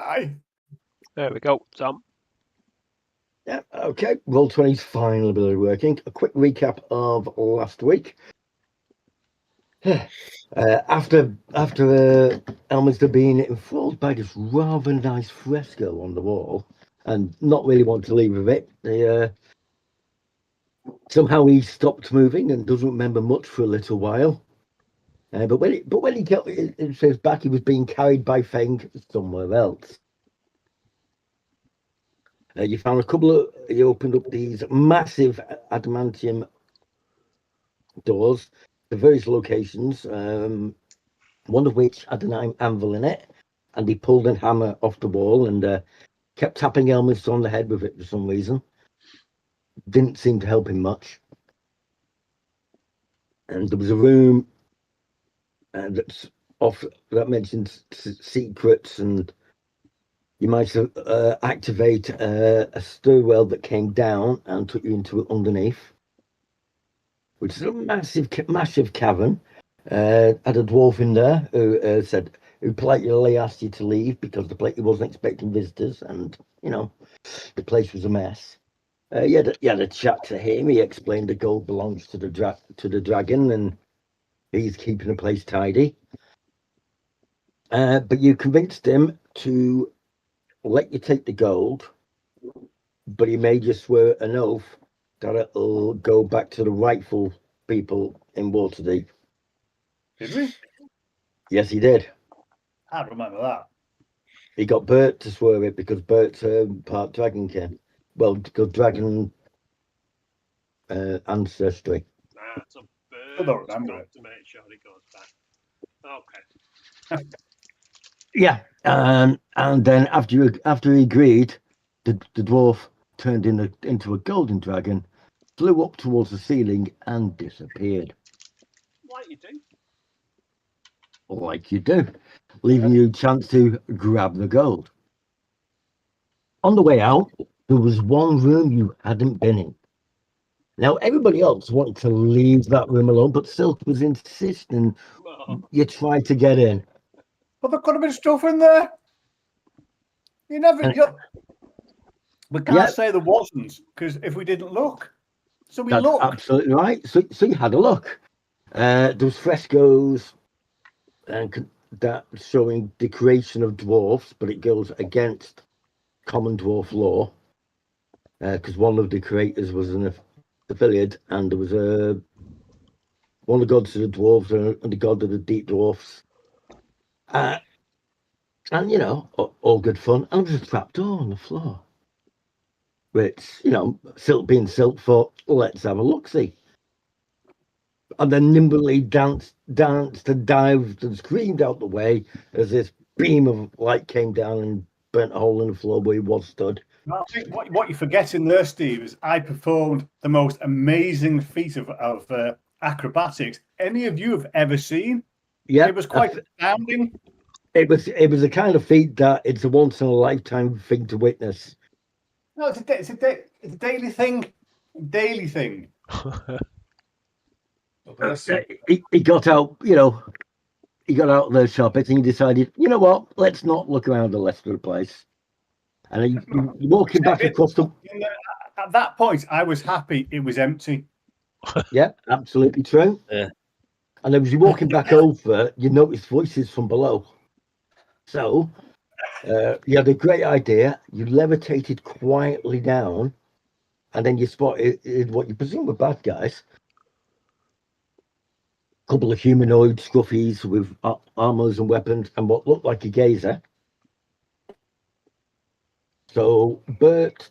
Aye. There we go, Tom. Yeah, okay. Roll20's finally working. A quick recap of last week. After Elminster being enthralled by this rather nice fresco on the wall and not really want to leave with it, somehow he stopped moving and doesn't remember much for a little while. But when he got it says back, he was being carried by Feng somewhere else. You found a couple of. You opened up these massive adamantium doors to various locations. One of which had an anvil in it, and he pulled a hammer off the wall and kept tapping Elminster on the head with it for some reason. Didn't seem to help him much. And there was a room that's off that mentions secrets, and you might activate a stairwell that came down and took you into it underneath, which is a massive cavern. Had a dwarf in there who politely asked you to leave because he wasn't expecting visitors, and the place was a mess. You had a chat to him. He explained the gold belongs to the dragon, and he's keeping the place tidy. But you convinced him to let you take the gold, but he made you swear an oath that it'll go back to the rightful people in Waterdeep. Did we? Yes, he did. I remember that. He got Bert to swear it because Bert's part Dragonkin. Well, because Dragon ancestry. So I don't remember it. to make sure it goes back. Okay. Yeah, and then after he agreed, the dwarf turned into a golden dragon, flew up towards the ceiling, and disappeared. Like you do, leaving you a chance to grab the gold. On the way out, there was one room you hadn't been in. Now, everybody else wanted to leave that room alone, but Silk was insisting you tried to get in. But there could have been stuff in there. We can't say there wasn't, because if we didn't look. So we looked. Absolutely right. So you had a look. There was frescoes and that showing the creation of dwarfs, but it goes against common dwarf law because one of the creators was an affiliate, and there was one of the gods of the dwarves and the god of the deep dwarfs. And all good fun. And there was a trapdoor on the floor, which Silk being Silk thought, let's have a look-see. And then nimbly danced and dived and screamed out the way as this beam of light came down and burnt a hole in the floor where he was stood. I think what you're forgetting there, Steve, is I performed the most amazing feat of acrobatics any of you have ever seen. Yeah, it was quite astounding. It was a kind of feat that it's a once in a lifetime thing to witness. No, it's a daily thing. Daily thing. He got out, he got out of the shop and he decided, you know what, let's not look around the rest of the place. And he walking back across the. At that point, I was happy it was empty. Yeah, absolutely true. Yeah. And as you're walking back over, you notice voices from below. So you had a great idea. You levitated quietly down, and then you spotted what you presume were bad guys. A couple of humanoid scruffies with armors and weapons, and what looked like a gazer. So Bert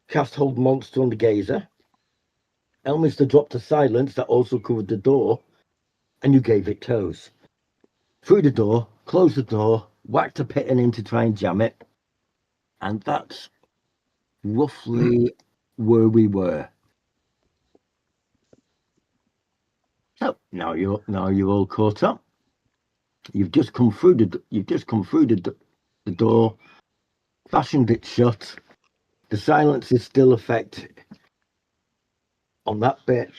cast Hold Monster on the gazer. Elminster dropped a silence that also covered the door, and you gave it toes. Through the door, closed the door, whacked a pitten in to try and jam it, and that's roughly where we were. So now you're all caught up. You've just come through the door, fashioned it shut. The silence is still effective on that bit.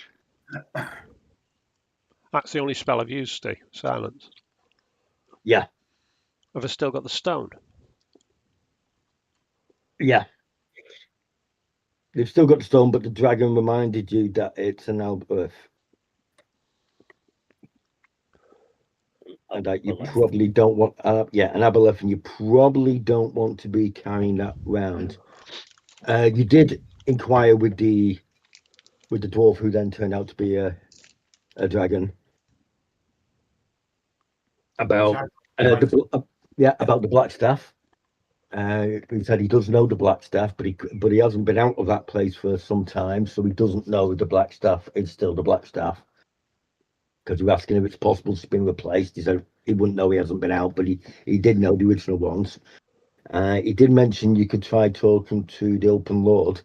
That's the only spell I've used, Steve. Silence. Yeah. Have I still got the stone? Yeah. They've still got the stone, but the dragon reminded you that it's an Albert. And that you probably don't want, an aboleth, and you probably don't want to be carrying that round. You did inquire with the dwarf, who then turned out to be a dragon, about about the black staff. He said he does know the black staff, but he hasn't been out of that place for some time, so he doesn't know the black staff is still the black staff. Because you were asking if it's possible it's been replaced. He said he wouldn't know, he hasn't been out, but he did know the original ones. He did mention you could try talking to the Open Lord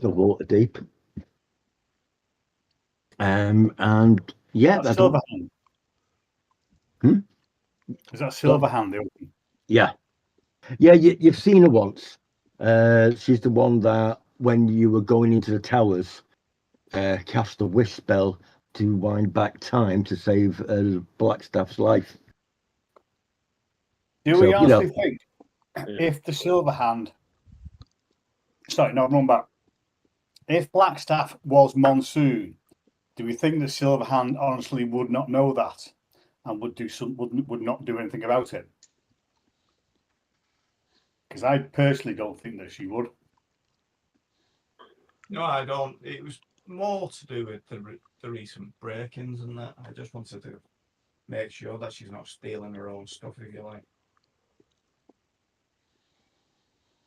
of Waterdeep. And yeah, That's Silverhand. Is that Silverhand? Yeah, you've seen her once. She's the one that when you were going into the towers, cast a wish spell to wind back time to save Blackstaff's life. Do we honestly think if the Silverhand, sorry, no, run back. If Blackstaff was Monsoon, do we think the Silverhand honestly would not know that and would not do anything about it? Because I personally don't think that she would. No, I don't. It was more to do with the recent break-ins and that. I just wanted to make sure that she's not stealing her own stuff, if you like.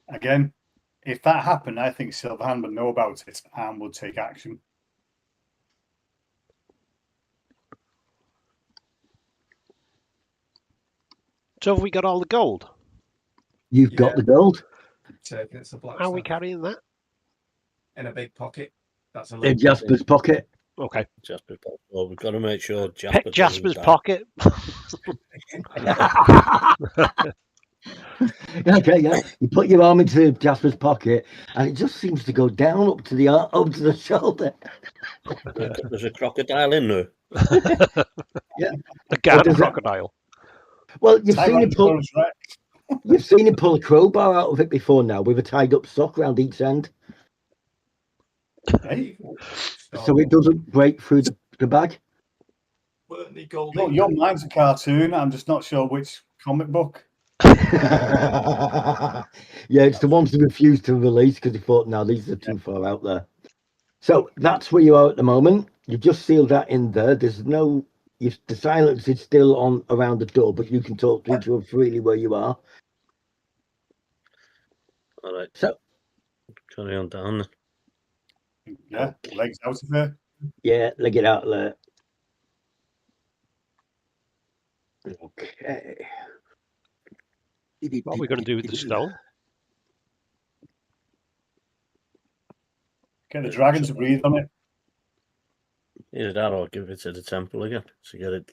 Again, if that happened, I think Silverhand would know about it and would take action. So have we got all the gold? You've got the gold? It's a black How are we stuff. carrying that? In a big pocket. That's a In Jasper's pocket. Okay. Jasper's pocket. Well, we've got to make sure Jasper Pick Jasper's pocket. Okay, yeah. You put your arm into Jasper's pocket, and it just seems to go down up to the shoulder. There's a crocodile in there. Yeah, a garden crocodile. Well, you've seen him pull a crowbar out of it before now, with a tied up sock around each end. Hey. So it doesn't break through the bag. Your mind's a cartoon. I'm just not sure which comic book. Yeah, it's the ones they refused to release because they thought, no, these are too far out there. So that's where you are at the moment. You've just sealed that in there. There's no, the silence is still on around the door, but you can talk to each other freely where you are. All right. So carry on down. Yeah, legs out of there. Yeah, leg it out there. Okay. What are we going to do with the stone? Get the dragon to breathe on it. Either that or give it to the temple again to get it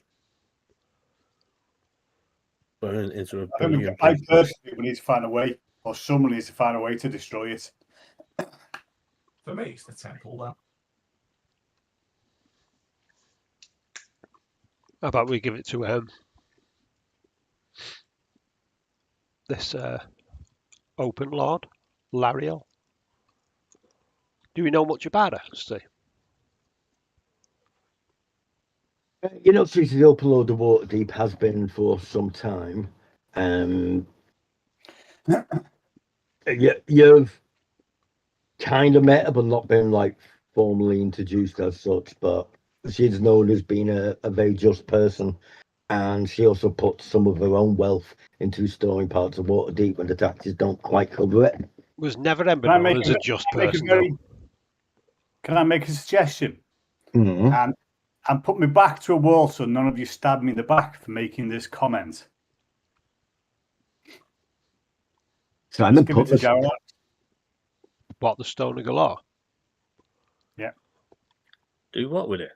burn into a billion. I personally we need to find a way, or someone needs to find a way to destroy it. For me, it's the temple, that. How about we give it to this Open Lord, Lariel? Do we know much about her, Steve? You know, she's the Open Lord of Waterdeep, has been for some time. You've kind of met her, but not been like formally introduced as such. But she's known as being a very just person, and she also puts some of her own wealth into storing parts of Waterdeep when the taxes don't quite cover it. Was never ever known as a just person. Can I make a suggestion? Mm-hmm. And put me back to a wall so none of you stab me in the back for making this comment. Simon, give it to Jarlath. What, the Stone of Galore? Yeah. Do what with it?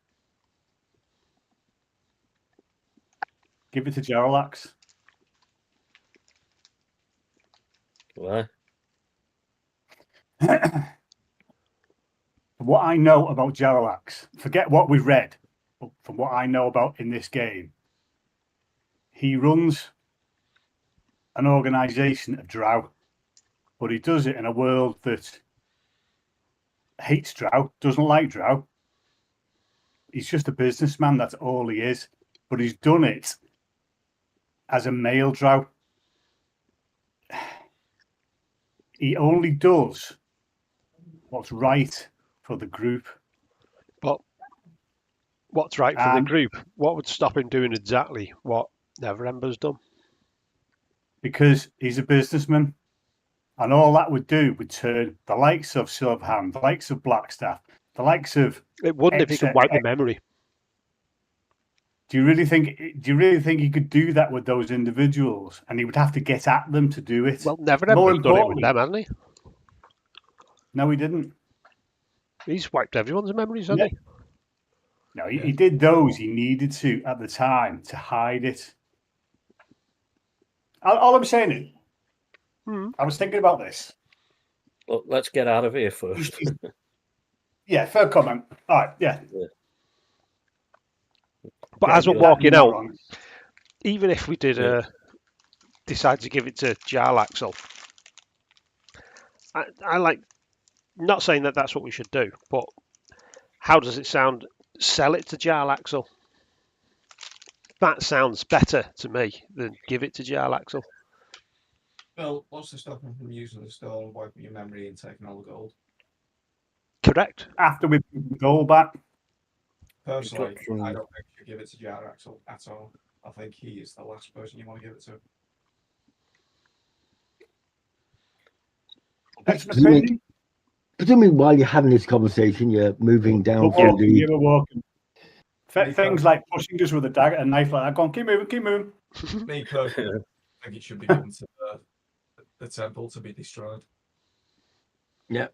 Give it to Jarlath. Why? What I know about Jarlath, forget what we've read, but from what I know about in this game, he runs an organization of drow. but he does it in a world that hates Drow, doesn't like Drow. He's just a businessman. That's all he is. But he's done it as a male Drow. He only does what's right for the group. But what's right for the group? What would stop him doing exactly what Neverember's done? Because he's a businessman. And all that would do would turn the likes of Silverhand, the likes of Blackstaff, the likes of... It wouldn't if he could wipe the memory. Do you really think he could do that with those individuals? And he would have to get at them to do it? Well, Neverember's done it with them, hasn't he? No, he didn't. He's wiped everyone's memories, hasn't he? No, he did those he needed to at the time to hide it. All I'm saying is, I was thinking about this. Look, let's get out of here first. Yeah, fair comment. All right, yeah. But as we're walking out, even if we did decide to give it to Jarlaxle, I like, not saying that that's what we should do, but how does it sound? Sell it to Jarlaxle. That sounds better to me than give it to Jarlaxle. Well, what's to stop him from using the stone, wiping your memory, and taking all the gold? Correct. After we put the gold back. Personally, I don't think you give it to Jarlaxle at all. I think he is the last person you want to give it to. That's an opinion. Presumably, while you're having this conversation, you're moving down through the... You were walking. Things like pushing us with a dagger and knife like that. Go on, keep moving, keep moving. Me personally, I think it should be given to the temple to be destroyed. Yeah.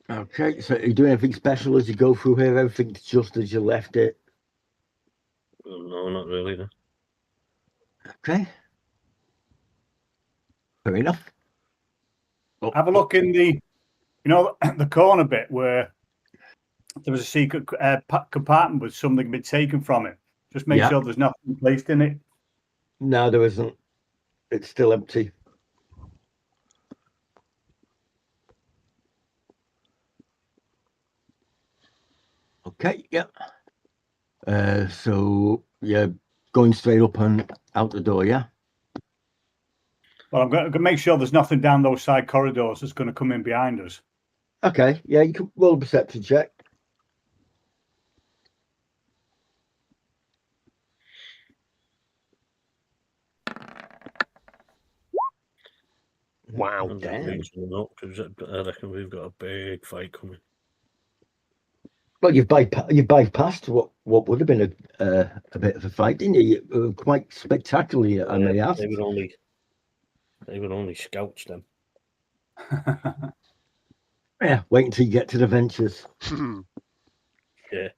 Okay, so are you doing anything special as you go through here? Everything's just as you left it? No, not really. No. Okay. Fair enough. Oh, have a look in the corner bit where there was a secret compartment with something been taken from it. Just make sure there's nothing placed in it. No, there isn't. It's still empty. Okay, yeah. So yeah, going straight up and out the door, yeah? Well, I'm going to make sure there's nothing down those side corridors that's going to come in behind us. Okay, yeah, you can roll a perception check. Wow, damn. Because I reckon we've got a big fight coming. Well, you've bypassed what would have been a bit of a fight, didn't you? Quite spectacularly, I may ask. They were only scouts then. Yeah, wait until you get to the ventures. Yeah.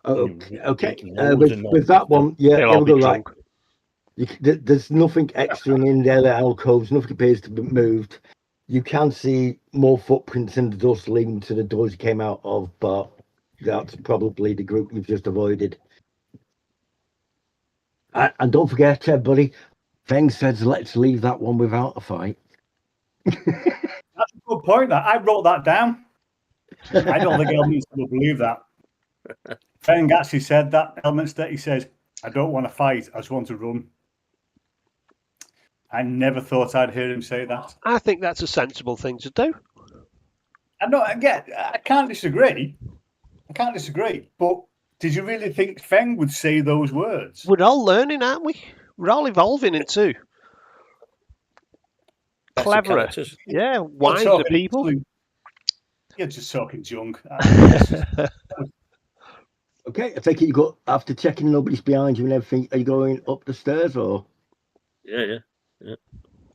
Okay. With that one, yeah, They'll be right. There's nothing extra in the alcoves. Nothing appears to be moved. You can see more footprints in the dust leading to the doors you came out of, but that's probably the group you've just avoided. And don't forget, everybody, Feng says let's leave that one without a fight. That's a good point. I wrote that down. I don't think Elements will believe that. Feng actually said that. Elements that he says, I don't want to fight, I just want to run. I never thought I'd hear him say that. I think that's a sensible thing to do. I can't disagree. But did you really think Feng would say those words? We're all learning, aren't we? We're all evolving into cleverer, wiser people. You're just talking junk. Okay, I take it you got, after checking nobody's behind you and everything, are you going up the stairs or? Yeah.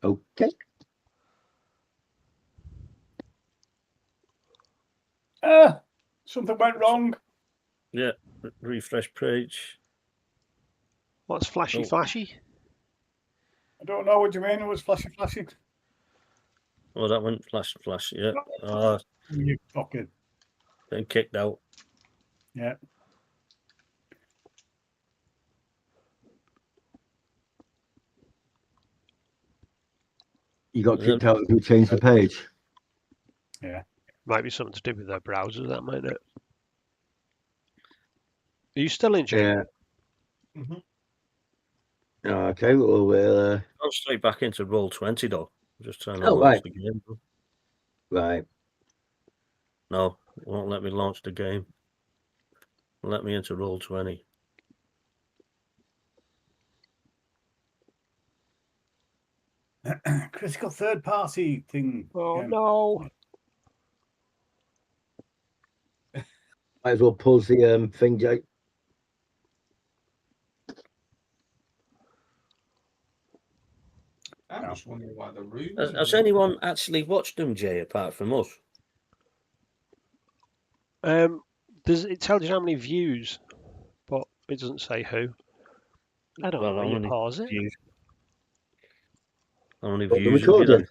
Okay. Something went wrong. Yeah, refresh page. What's flashy? I don't know what you mean. It was flashy. Oh, that went flash, yeah. You fucking... Then kicked out. Yeah. You got kicked out if you changed the page. Might be something to do with their browser, that might it. Are you still in, Jay? Yeah. Mhm. Okay, well, we'll Go straight back into Roll20 though. Just trying to Oh, launch right. the game. right. No, it won't let me launch the game. Let me into Roll20. Critical third party thing. Oh no! Might as well pause the thing, Jake. I'm No. just wondering why the rooms. Has anyone actually watched them, Jay, apart from us? It tells you how many views, but it doesn't say who. I don't know. How You many pause it. views? How many Stop the views have you recording. had?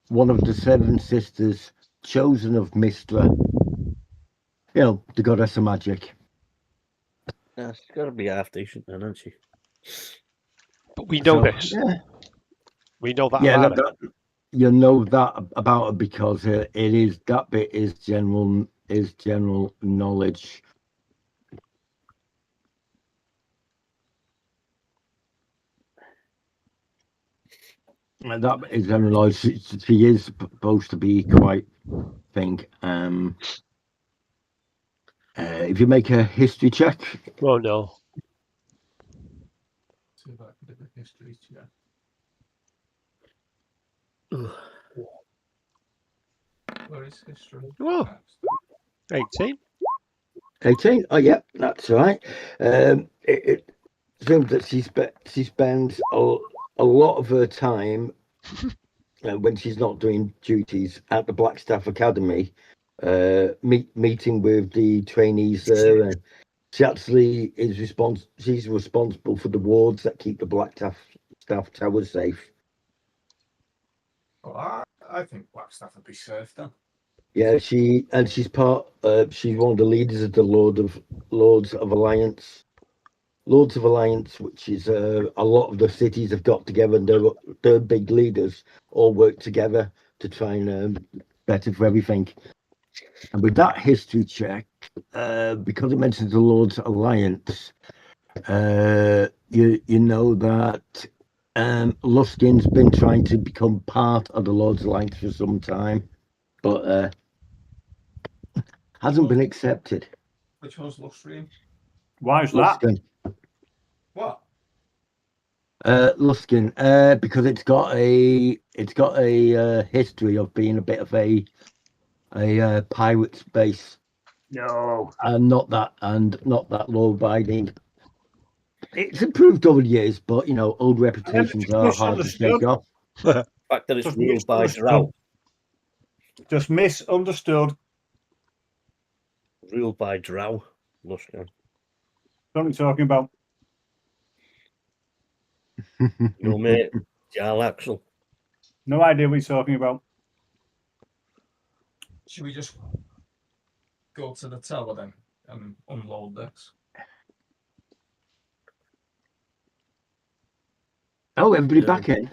one of the seven sisters chosen of Mistra. You know, the goddess of magic. Yeah, she's got to be half decent then, hasn't she? But we know So, this. yeah, We know that yeah, about it. you know that about it because it is that bit is general knowledge. And that is general knowledge. She is supposed to be quite thing. If you make a history check, Oh no. See if I can do the history check. Where is history? Oh, 18. 18. Oh, yeah, that's right. It seems that she spends a lot of her time when she's not doing duties at the Blackstaff Academy, meeting with the trainees there, and she actually is she's responsible for the wards that keep the Blackstaff Tower safe. Oh, I think Blackstaff would be safe then. Yeah, she's part. She's one of the leaders of the Lords of Alliance. Lords of Alliance, which is a lot of the cities have got together, and their big leaders all work together to try and better for everything. And with that history check, because it mentions the Lords Alliance, you know that Luskin's been trying to become part of the Lords Alliance for some time, but hasn't been accepted. Which one's Lustrian? Why is that? Luskin, What? Luskin, because it's got a history of being a bit of a pirate's base, No. and not that law abiding. It's improved over the years, but you know, old reputations are hard to shake off. The fact that it's Just ruled by misunderstood. Drow. Just misunderstood. Ruled by Drow. Luskan. What are we talking about? Your mate, Jarl Axel. No idea what you're talking about. Should we just go to the tower then and unload this? Oh, everybody Yeah. back in?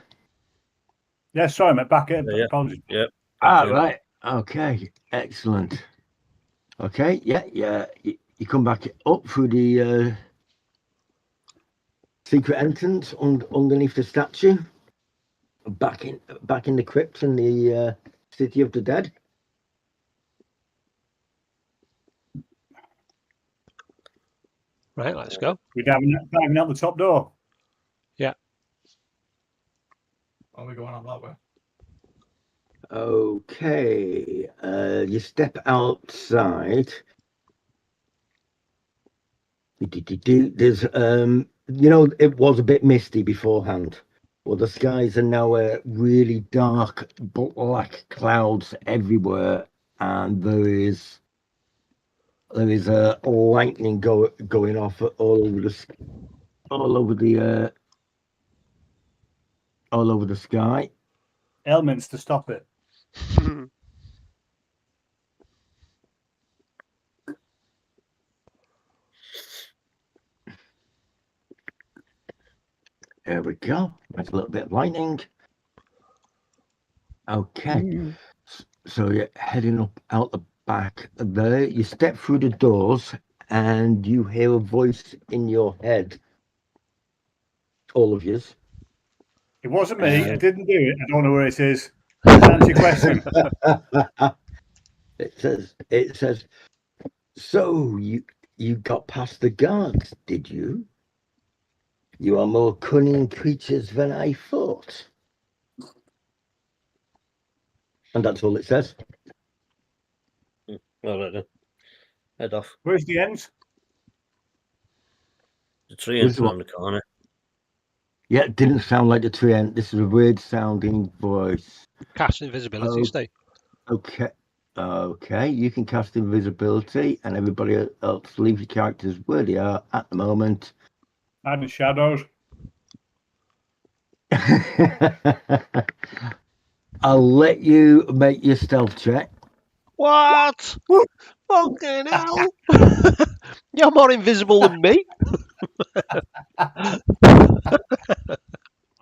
Yeah, sorry, mate. Back in. Yeah. Apologies. Yep. Right. Okay, excellent. Okay, yeah. You come back up through the secret entrance underneath the statue, back in the crypt in the city of the dead. Right, let's go. We're diving out the top door. Are we going on that way? Okay, you step outside. There's you know, it was a bit misty beforehand. Well, the skies are now really dark, black clouds everywhere, and there is lightning going off all over the sky. Elements to stop it. There we go. That's a little bit of lightning. Okay. So you're heading up out the back there. You step through the doors and you hear a voice in your head. All of yous. It wasn't me. I didn't do it. I don't know where it is. Does that answer your question? It says, so you got past the guards, did you? You are more cunning creatures than I thought. And that's all it says. All right then. Head off. Where's the end? The tree Where's ends the around the corner. Yeah, it didn't sound like the tree end. This is a weird sounding voice. Cast invisibility, Steve. Okay, you can cast invisibility, and everybody else leave your characters where they are at the moment. Hiding shadows. I'll let you make your stealth check. What? Fucking hell! You're more invisible than me.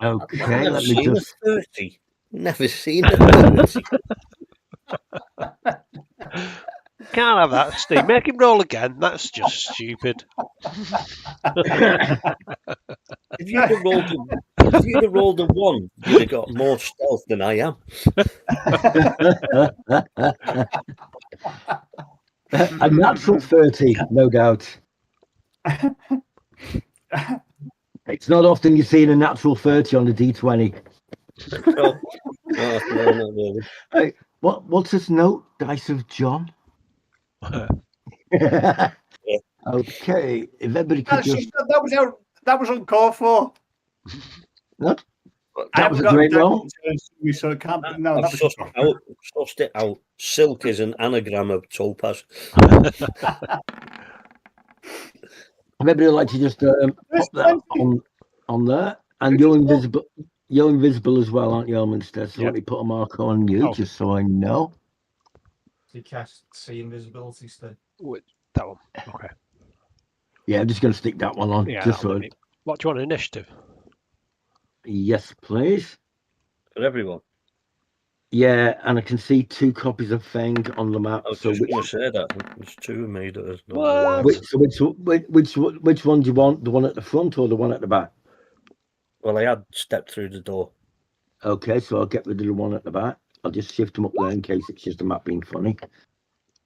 Okay, I've never let me seen just. a 30. Never seen a 30. Can't have that, Steve. Make him roll again. That's just stupid. If you'd have rolled a 1, you'd have got more stealth than I am. A natural 30, no doubt. It's not often you see a natural 30 on the D20. No, not really. Hey, what's this note? Dice of John? Okay, if everybody could just. That was uncalled for. What? I That was haven't a got great deck roll. turns to me, so it can't. No, I've that was sussed it out. Silk is an anagram of topaz. Maybe I'd like to just pop that on there. And you're invisible. You're invisible as well, aren't you, Elminster? So Yep. let me put a mark on you, Oh. just so I know. You cast see invisibility still. That one. Okay. Yeah, I'm just going to stick that one on. Yeah. just that'll so. do me. What do you want? Initiative? Yes, please. For everyone. Yeah, and I can see 2 copies of Fang on the map. I was So just going to say that. There's 2 of me that is not What? which one do you want? The one at the front or the one at the back? Well, I had stepped through the door. Okay, so I'll get rid of the one at the back. I'll just shift them up there in case it's just the map being funny.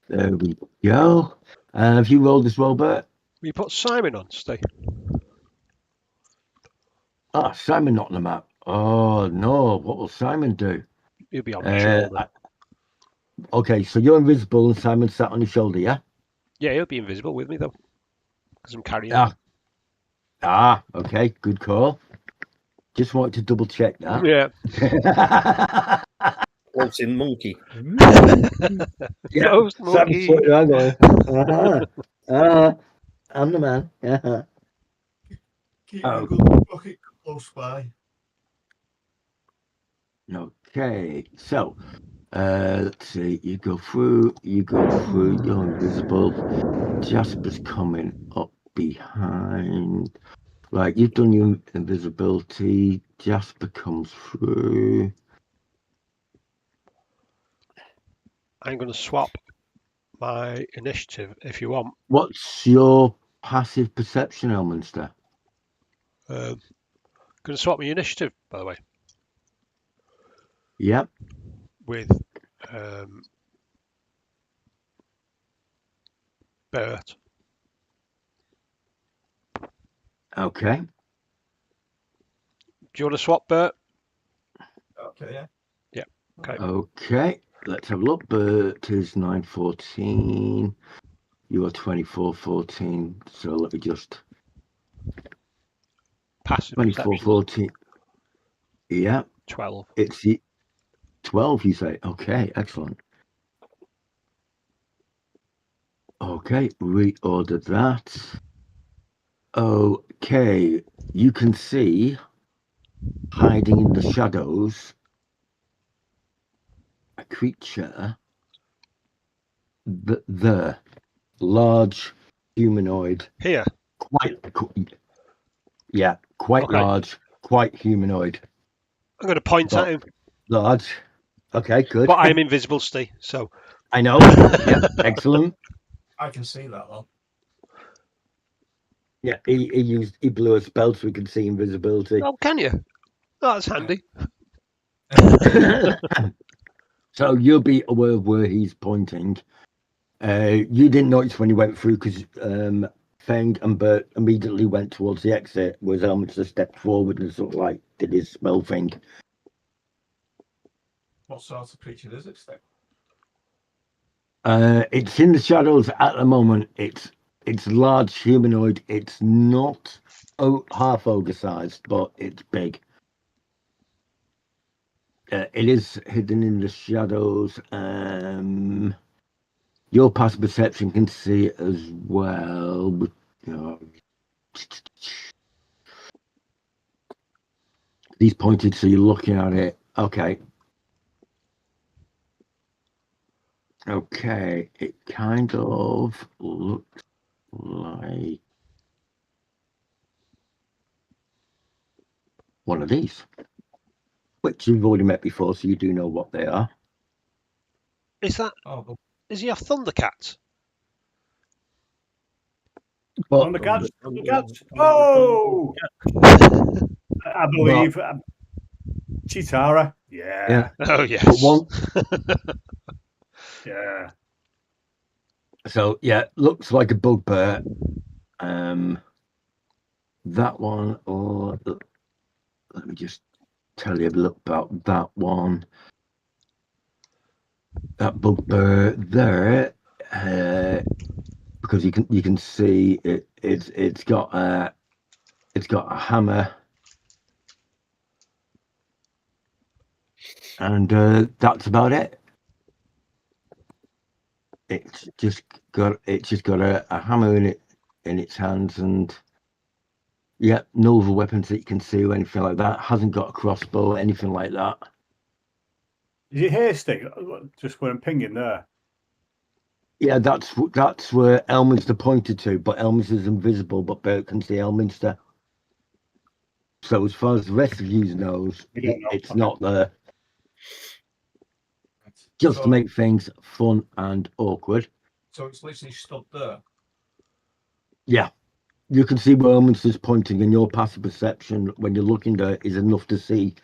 There we go. Have you rolled this roll, Bert? You put Simon on, Steve. Ah, Simon not on the map. Oh no, what will Simon do? He'll be on my shoulder. Okay, so you're invisible and Simon sat on your shoulder, yeah? Yeah, he'll be invisible with me though, because I'm carrying him. Okay, good call. Just wanted to double check that. Yeah. Floating monkey. Yeah, Ghost Simon's monkey. floating around going, I'm the man. Keep Oh. a good bucket close by. Okay, so let's see. You go through. You're invisible. Jasper's coming up behind. Right, you've done your invisibility. Jasper comes through. I'm going to swap my initiative if you want. What's your passive perception, Elminster? Going to swap my initiative, by the way, Yep. with Bert. Okay. Do you want to swap, Bert? Okay, yeah. Okay. Okay. Let's have a look. Bert is 914. You are 2414. So let me just. Passive 2414. Yeah. 12. It's 12, you say? Okay, excellent. Okay, reorder that. Okay, you can see hiding in the shadows a creature, the large humanoid, Here. quite Okay. large, quite humanoid. I'm going to point But- at him. Large. Okay, good. But I'm invisible, Steve. So. I know. Yeah, excellent. I can see that though. Yeah, he blew a spell so we could see invisibility. Oh, can you? Oh, that's handy. So you'll be aware of where he's pointing. You didn't notice when he went through because Feng and Bert immediately went towards the exit, whereas Elminster stepped forward and sort of like did his spell thing. What sort of creature is it, Steve? It's in the shadows at the moment. It's large humanoid. It's not half ogre sized, but it's big. It is hidden in the shadows. Your passive perception can see it as well. But, he's pointed, so you're looking at it. Okay. Okay, it kind of looks like one of these, which you've already met before, so you do know what they are. Is Oh, he have Thundercats? But Thundercats. Oh, I believe Chitara. yeah, Oh yes. but one. Yeah. So yeah, looks like a bugbear. That one, or let me just tell you a little about that one. That bugbear there, because you can see it's got a hammer, and that's about it. It's just got a hammer in its hands, and yeah, no other weapons that you can see or anything like that. Hasn't got a crossbow, anything like that. Is it hair stick? Just where I'm pinging there. Yeah, that's where Elminster pointed to, but Elminster's invisible, but Bert can see Elminster. So as far as the rest of you knows, We don't know. it's Okay. not there. right. Just so, to make things fun and awkward. So it's literally stood there. Yeah, you can see where Elminster's pointing, and your passive perception when you're looking there is enough to see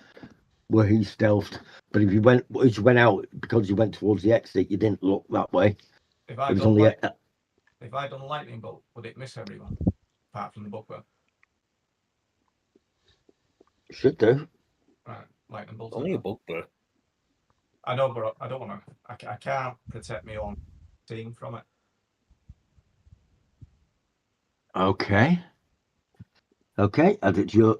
where he stealthed. But if you went out because you went towards the exit, you didn't look that way. If It I was done only if I done lightning bolt, would it miss everyone apart from the bugbear? should do. Right, lightning bolt. Only a bugbear. I know, but I don't want to. I can't protect my own team from it. Okay. Okay, as it's your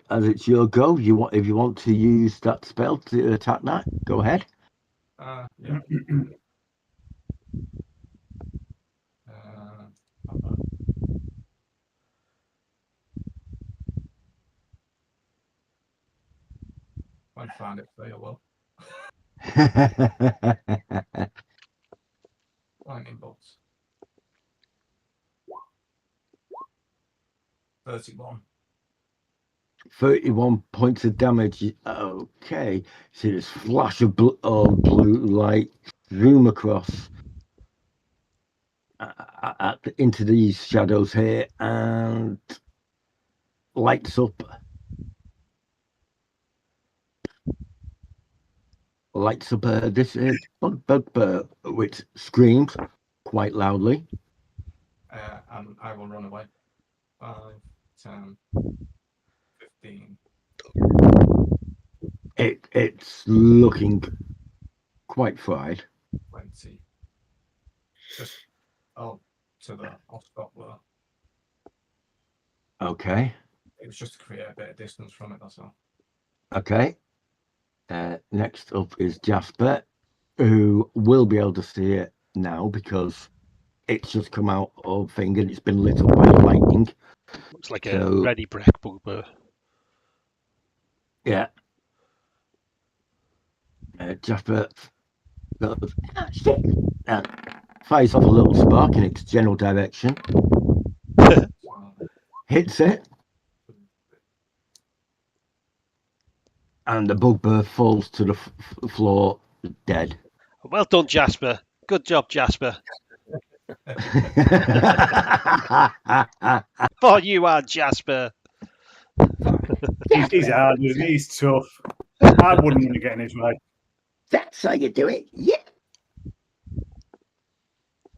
go. If you want to use that spell to attack that, go ahead. Yeah. I'd find it very well. Lightning bolts. 31. 31 points of damage. Okay, see this flash of blue light zoom across into these shadows here and lights up this bugbear, which screams quite loudly. And I will run away. 5, 10, 15. It's looking quite fried. 20. Just I'll stop there. Okay. It was just to create a bit of distance from it, that's all. Okay. Next up is Jasper, who will be able to see it now because it's just come out of thing and it's been lit up by lightning. Looks like a ready brick bugbear. Yeah. Jasper goes, shit, and fires off a little spark in its general direction. Hits it. And the bugbear falls to the floor dead. Well done, Jasper. Good job, Jasper. Oh, you are Jasper. He's hard, isn't he? He's tough. I wouldn't want to get in his way. That's how you do it. Yeah.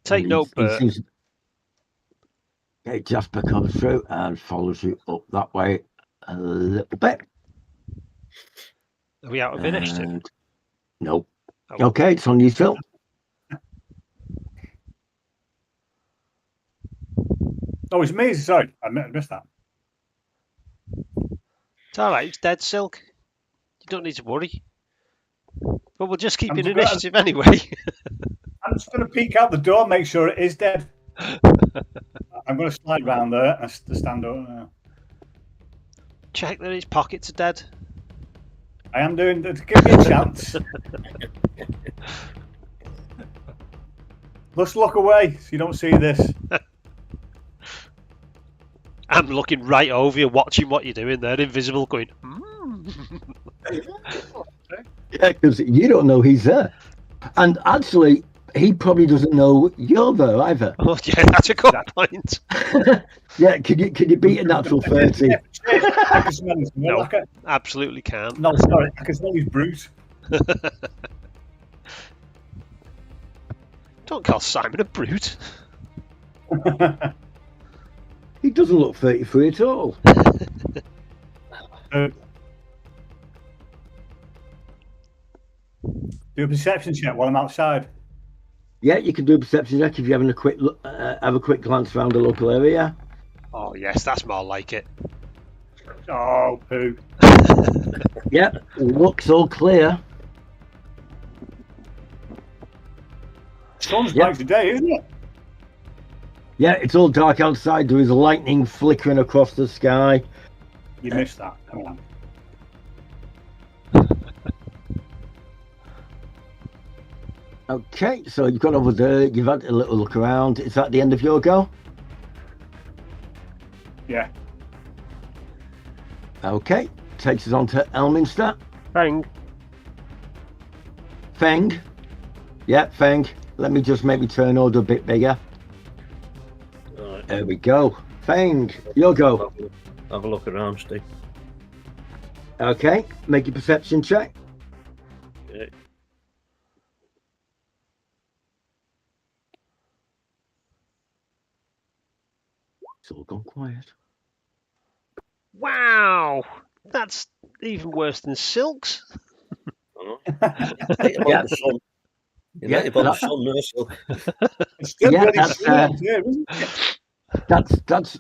Take note, Bert. Okay, Jasper comes through and follows you up that way a little bit. Are we out of initiative? Nope. Oh. Okay, it's on you, Phil. Oh, it's me. Sorry, I missed that. It's all right. It's dead, Silk. You don't need to worry. But we'll just keep in initiative anyway. I'm just going to peek out the door, make sure it is dead. I'm going to slide round there and stand over now. Check that his pockets are dead. I am doing. Give me a chance. Let's look away so you don't see this. I'm looking right over you, watching what you're doing there, invisible, going, Yeah, because you don't know he's there. And actually, he probably doesn't know you're there either. Oh, yeah, that's a good point. Yeah, can you beat a natural 30? I can smell his No. like it. Absolutely can't. No, sorry, I can smell his brute. Don't call Simon a brute. He doesn't look 33 at all. Do a perception check while I'm outside. Yeah, you can do a perception check if you're having a quick look, have a quick glance around the local area. Oh, yes, that's more like it. Oh, poo. Yeah, looks all clear. Sun's Yeah. bright today, isn't it? Yeah, it's all dark outside. There is lightning flickering across the sky. You missed that. Come on. Okay, so you've got over there. You've had a little look around. Is that the end of your go? Yeah. Okay, takes us on to Elminster. Bang. Feng. Yeah, Feng. Let me just make my turn order a bit bigger. Right. There we go. Feng, your go. Have a look around, Steve. Okay, make your perception check. Okay. It's all gone quiet. Wow. That's even worse than Silk's. I know. Hate about Yeah. the sun. You Yeah, hate about the that- sun, no, so. It's still Yeah, bloody that's, sunny out here, isn't it?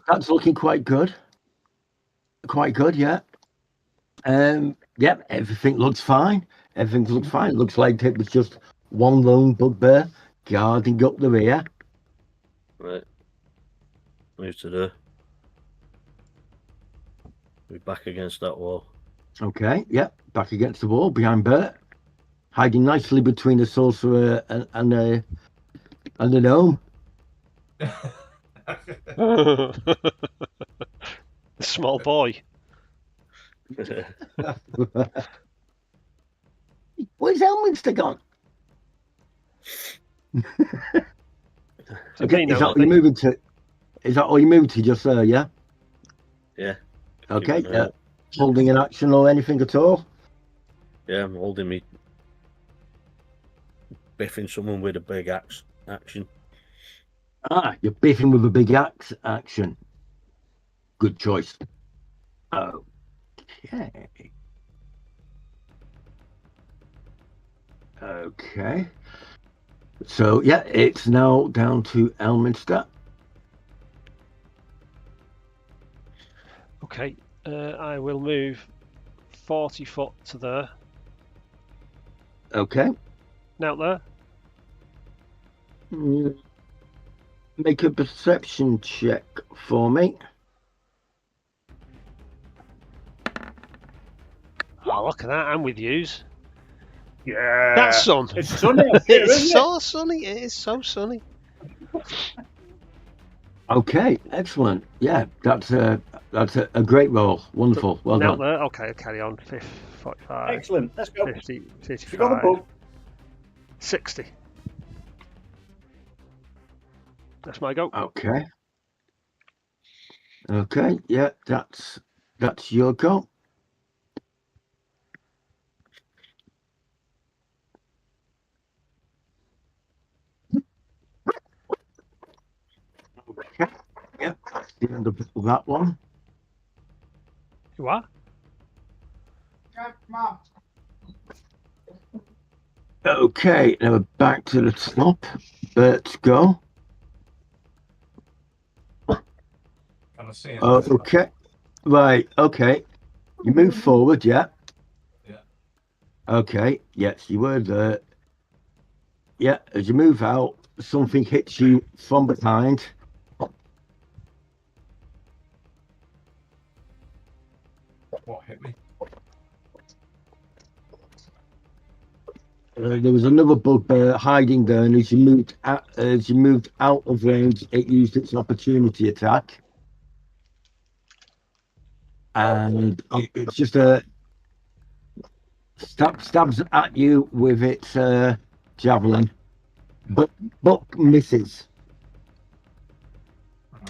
That's looking quite good. Quite good, yeah. Yeah, everything looks fine. Everything looks fine. It looks like it was just one lone bugbear guarding up the rear. Right. Move to the. We're back against that wall. Okay, yeah, back against the wall behind Bert, hiding nicely between the sorcerer and the gnome. Small boy. Where's Elminster gone? Okay, me is now, that all you're Andy. moving to? Is that all you moved to just there? Yeah. Yeah. Okay. Keep an eye out. Holding an action or anything at all? Yeah, I'm holding me. Biffing someone with a big axe action. Ah, you're biffing with a big axe action. Good choice. Okay. Okay. So yeah, it's now down to Elminster. Okay, I will move 40 foot to there. Okay. Now there. Make a perception check for me. Oh, look at that. I'm with yous. Yeah. That's sun. It's sunny out here, It's isn't so sunny. It is so sunny. Okay, excellent. Yeah, that's a great roll. Wonderful. Well now done. there. Okay, I'll carry on. 45, it? Excellent. Let's go. 50, You got the 55, book. 60. That's my go. Okay. Okay, yeah, that's your go. Okay. Yeah, that's the end of that one. You are? Okay, now we're back to the top. Bert's go. Can I see him? Okay. Right, okay. You move forward, yeah? Yeah. Okay, yes, you were there. Yeah, as you move out, something hits you from behind. What hit me? There was another bugbear hiding there, and as you moved out of range, it used its opportunity attack, and it's just stabs at you with its javelin, but misses.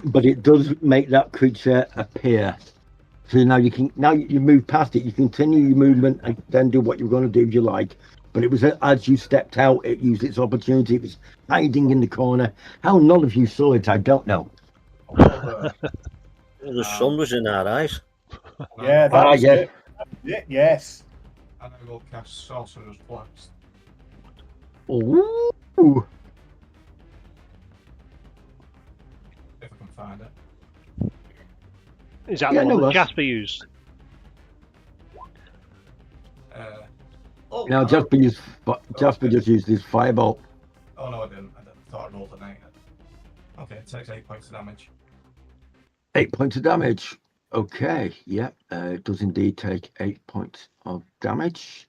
But it does make that creature appear. So now you move past it. You continue your movement and then do what you're going to do if you like. But it was as you stepped out, it used its opportunity. It was hiding in the corner. How none of you saw it, I don't know. Well, The sun was in our eyes. Yeah, that was yes. it. That was it. Yes. And I will cast Sorcerer's Blast. Ooh. If I can find it. Is that Yeah, the no one that rush. Jasper used? Now Jasper just used his firebolt. Oh no, I didn't. I thought I rolled an 8. Okay, it takes 8 points of damage. 8 points of damage. Okay, yeah, it does indeed take 8 points of damage.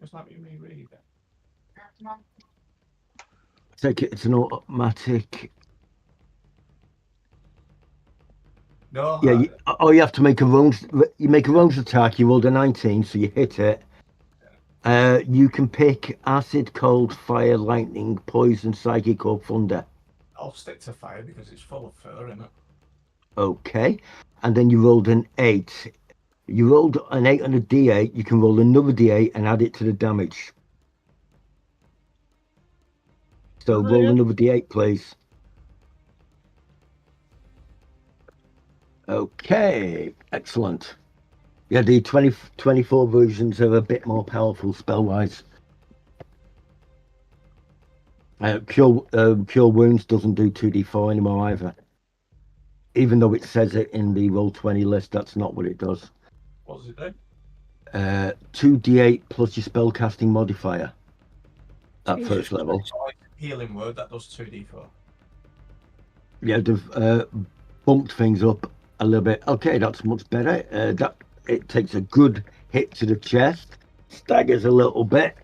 Just let me reread it. Take it. It's an automatic. No, Yeah, you have to make a ranged. You make a ranged attack. You rolled a 19, so you hit it. You can pick acid, cold, fire, lightning, poison, psychic, or thunder. I'll stick to fire because it's full of fur in it. Okay, and then you rolled an 8. You rolled an 8 on a D8. You can roll another D8 and add it to the damage. So roll another D8, please. Okay, excellent. Yeah, the 24 versions are a bit more powerful spell-wise. Cure Wounds doesn't do 2d4 anymore either. Even though it says it in the Roll20 list, that's not what it does. What does it do? 2d8 plus your spellcasting modifier at first level. Healing word, that does 2d4. Yeah, they've bumped things up a little bit. Okay, that's much better. That it takes a good hit to the chest, staggers a little bit.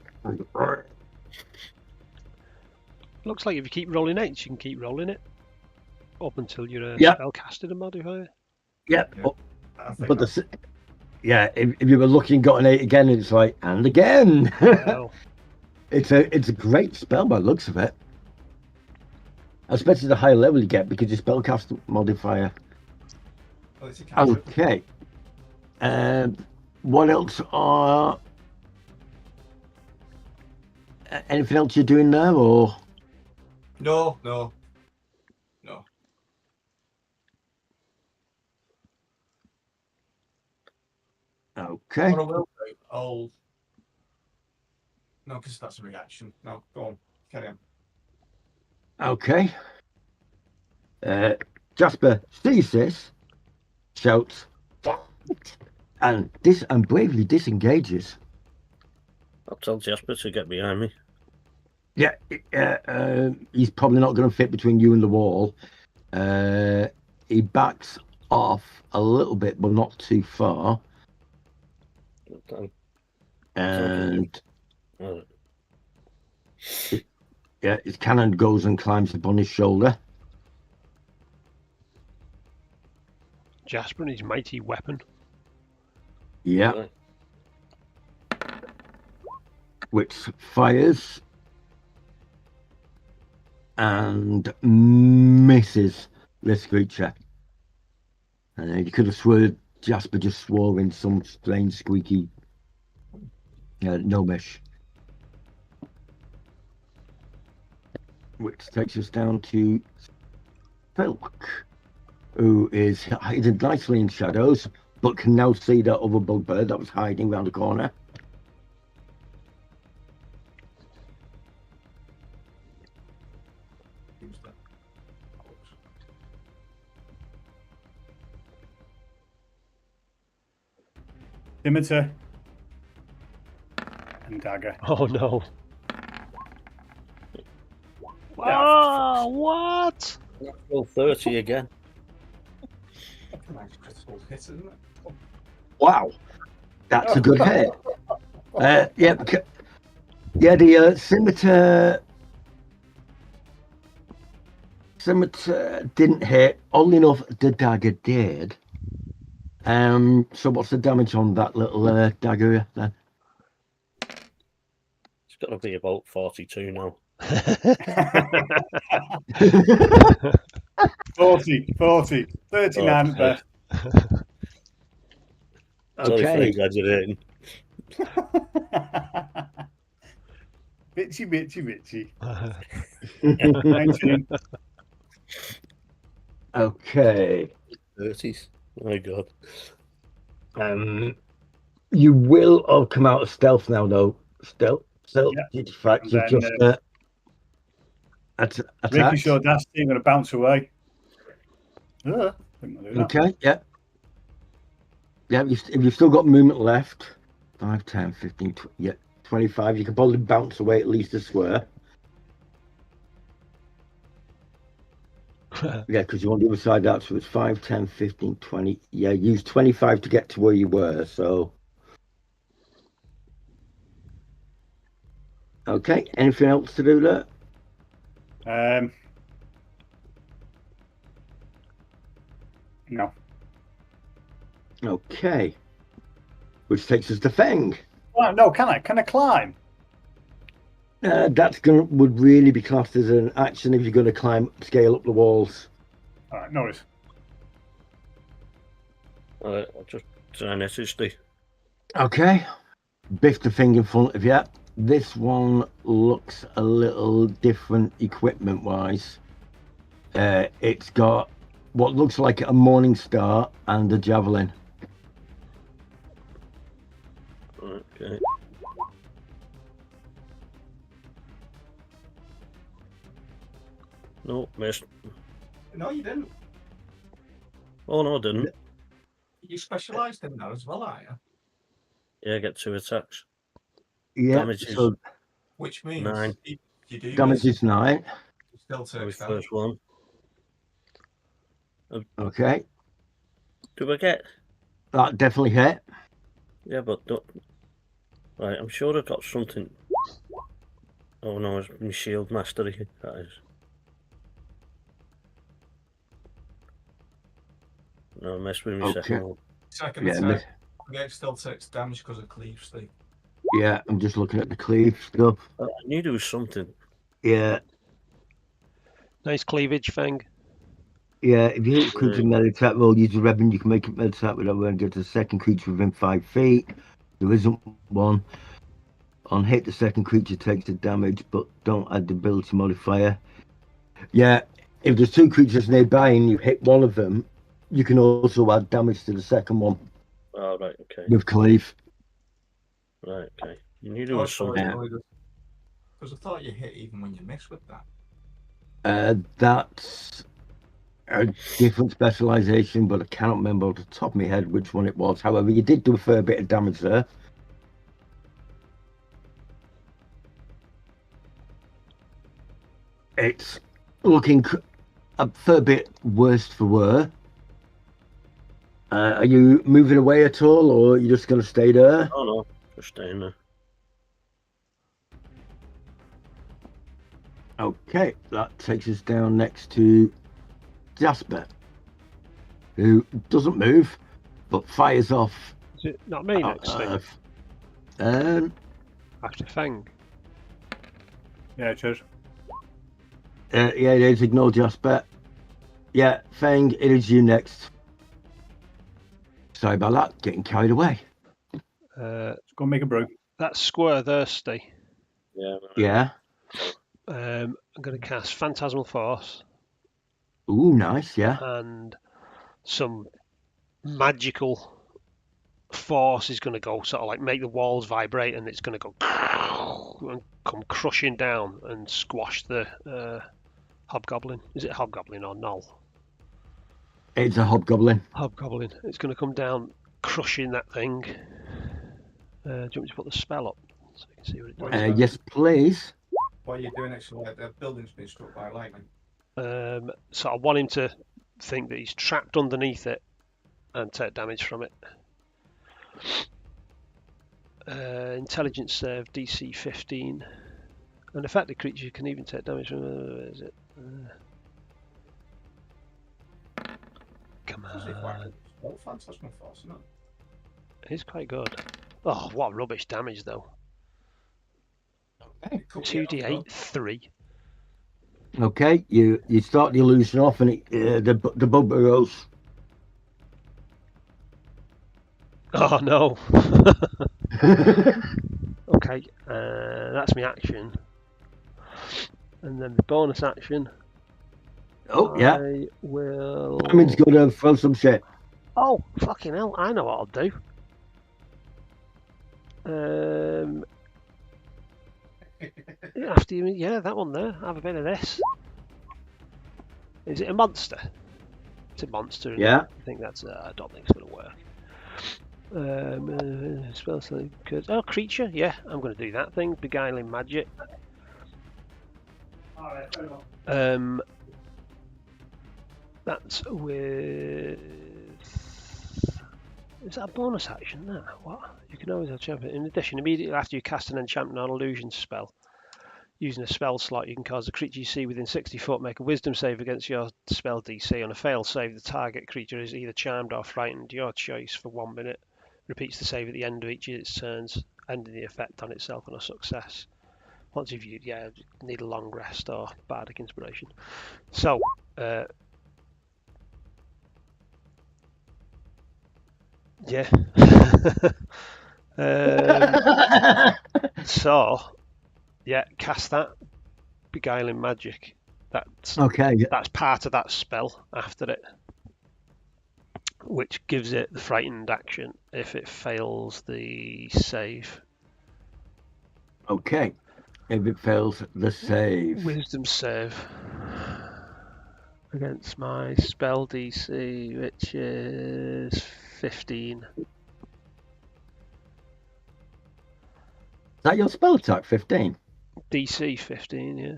Looks like if you keep rolling 8, you can keep rolling it up until you're Yeah. spellcasted a modifier. Yeah, Yeah. but if you were looking, got an 8 again, it's like, and again. Wow. It's a great spell by the looks of it. Especially the higher level you get because your spellcast modifier. Well, it's a cantrip. Okay. What else are anything else you're doing there, or? No. Okay. What I will do, no, because that's a reaction. No, go on, carry on. Okay. Jasper sees this, shouts, and bravely disengages. I'll tell Jasper to get behind me. Yeah, he's probably not going to fit between you and the wall. He backs off a little bit, but not too far. Okay. And Right. yeah, his cannon goes and climbs up on his shoulder. Jasper and his mighty weapon. Yeah, Right. which fires and misses this creature. And you could have sworn Jasper just swore in some strange squeaky gnomish. Which takes us down to Filk, who is hidden nicely in shadows, but can now see that other bugbear that was hiding around the corner. Who's that? Scimitar and dagger. Oh no. Yeah, Oh, what? Natural 30 again. That's a nice critical hit, isn't it? Wow, that's a good hit. The scimitar didn't hit. Oddly enough, the dagger did. So what's the damage on that little dagger then? It's got to be about 42 now. 40, 39 at best. Sorry for Okay. exaggerating. bitchy. 19. Okay. 30s. My God. You will have come out of stealth now, though. Stealth. Yeah. Due to the fact And you've then, just attacked. Ricochet Dusty, I'm going to bounce away. I think I'll do that. Okay, yeah. Yeah, you've still got movement left. 5, 10, 15, 25. You can probably bounce away at least a square. Yeah, because you're on the other side out, so it's 5, 10, 15, 20. Yeah, use 25 to get to where you were, so. Okay, anything else to do there? No. Okay. Which takes us to Feng. Well, no, can I? Can I climb? Would really be classed as an action if you're going to scale up the walls. All right, no worries. I'll just try an SSD. Okay. Biff the thing in front of you. This one looks a little different equipment-wise. It's got what looks like a Morning Star and a javelin. Okay. No, missed. No, you didn't. Oh, no, I didn't. You specialised in that as well, are you? Yeah, I get 2 attacks. Yeah. Damage is So Which means 9. you do damage miss, is 9. you still My take that. first one. Okay. Do I get? That definitely hit. Yeah, but don't. Right, I'm sure I got something. Oh no, it's my shield mastery. That is. No, I messed with my Okay. second one. Second Yeah, attack, it still takes damage because of cleave stick. Yeah, I'm just looking at the cleave stuff. I knew there was something. Yeah. Nice cleavage, Feng. Yeah, if you hit a creature melee attack roll, use the weapon, you can make a melee attack without running into the second creature within 5 feet. There isn't one. On hit, the second creature takes the damage, but don't add the ability modifier. Yeah, if there's 2 creatures nearby and you hit one of them, you can also add damage to the second one Oh, right, okay. with cleave. Right, okay. You knew there was something. Because I thought you hit even when you missed with that. That's a different specialization, but I cannot remember off the top of my head which one it was. However, you did do a fair bit of damage there. It's looking a fair bit worse for wear. Are you moving away at all, or are you just going to stay there? Oh no, just staying there. Okay, that takes us down next to Jasper, who doesn't move, but fires off. Is it not me next, Steve? After Feng. Yeah, cheers. Yeah, it is. Ignore Jasper. Yeah, Feng, it is you next. Sorry about that. Getting carried away. Let's go and make a brew. That's square thirsty. Yeah. Right. Yeah. I'm going to cast Phantasmal Force. Ooh, nice. Yeah. And some magical force is going to go sort of like make the walls vibrate, and it's going to go and come crushing down and squash the hobgoblin. Is it hobgoblin or null? It's a hobgoblin. Hobgoblin. It's going to come down crushing that thing. Do you want me to put the spell up so you can see what it does? Yes, please. What are you doing actually? Like the building's been struck by lightning. So I want him to think that he's trapped underneath it and take damage from it. Intelligence save DC 15. An affected creature can even take damage from. Is it? Come Does it whack on. it? Oh, Phantasmal Force, isn't it? It's quite good. Oh, what rubbish damage though. It could be 2d8, 3. Okay, you start the illusion off, and the bug burrows. Oh no. Okay, that's my action. And then the bonus action. Oh yeah, I will. Diamond's gonna throw some shit. Oh, fucking hell, I know what I'll do. After you, yeah, that one there. Have a bit of this. Is it a monster? It's a monster. Isn't Yeah. it? I think that's. I don't think it's going to work. Spell select. Oh, creature. Yeah, I'm going to do that thing. Beguiling magic. That's with. Is that a bonus action? No. What? You can always have champion. In addition, immediately after you cast an enchantment or illusion spell, using a spell slot, you can cause a creature you see within 60 foot make a wisdom save against your spell DC. On a failed save, the target creature is either charmed or frightened, your choice, for 1 minute. Repeats the save at the end of each of its turns, ending the effect on itself on a success. Once you've used, need a long rest or bardic inspiration. So, yeah. So, yeah, cast that beguiling magic. That's Okay. That's part of that spell after it, which gives it the frightened action if it fails the save. Okay. If it fails the save. Wisdom save against my spell DC, which is 15. Is that your spell attack? 15. DC 15, yeah.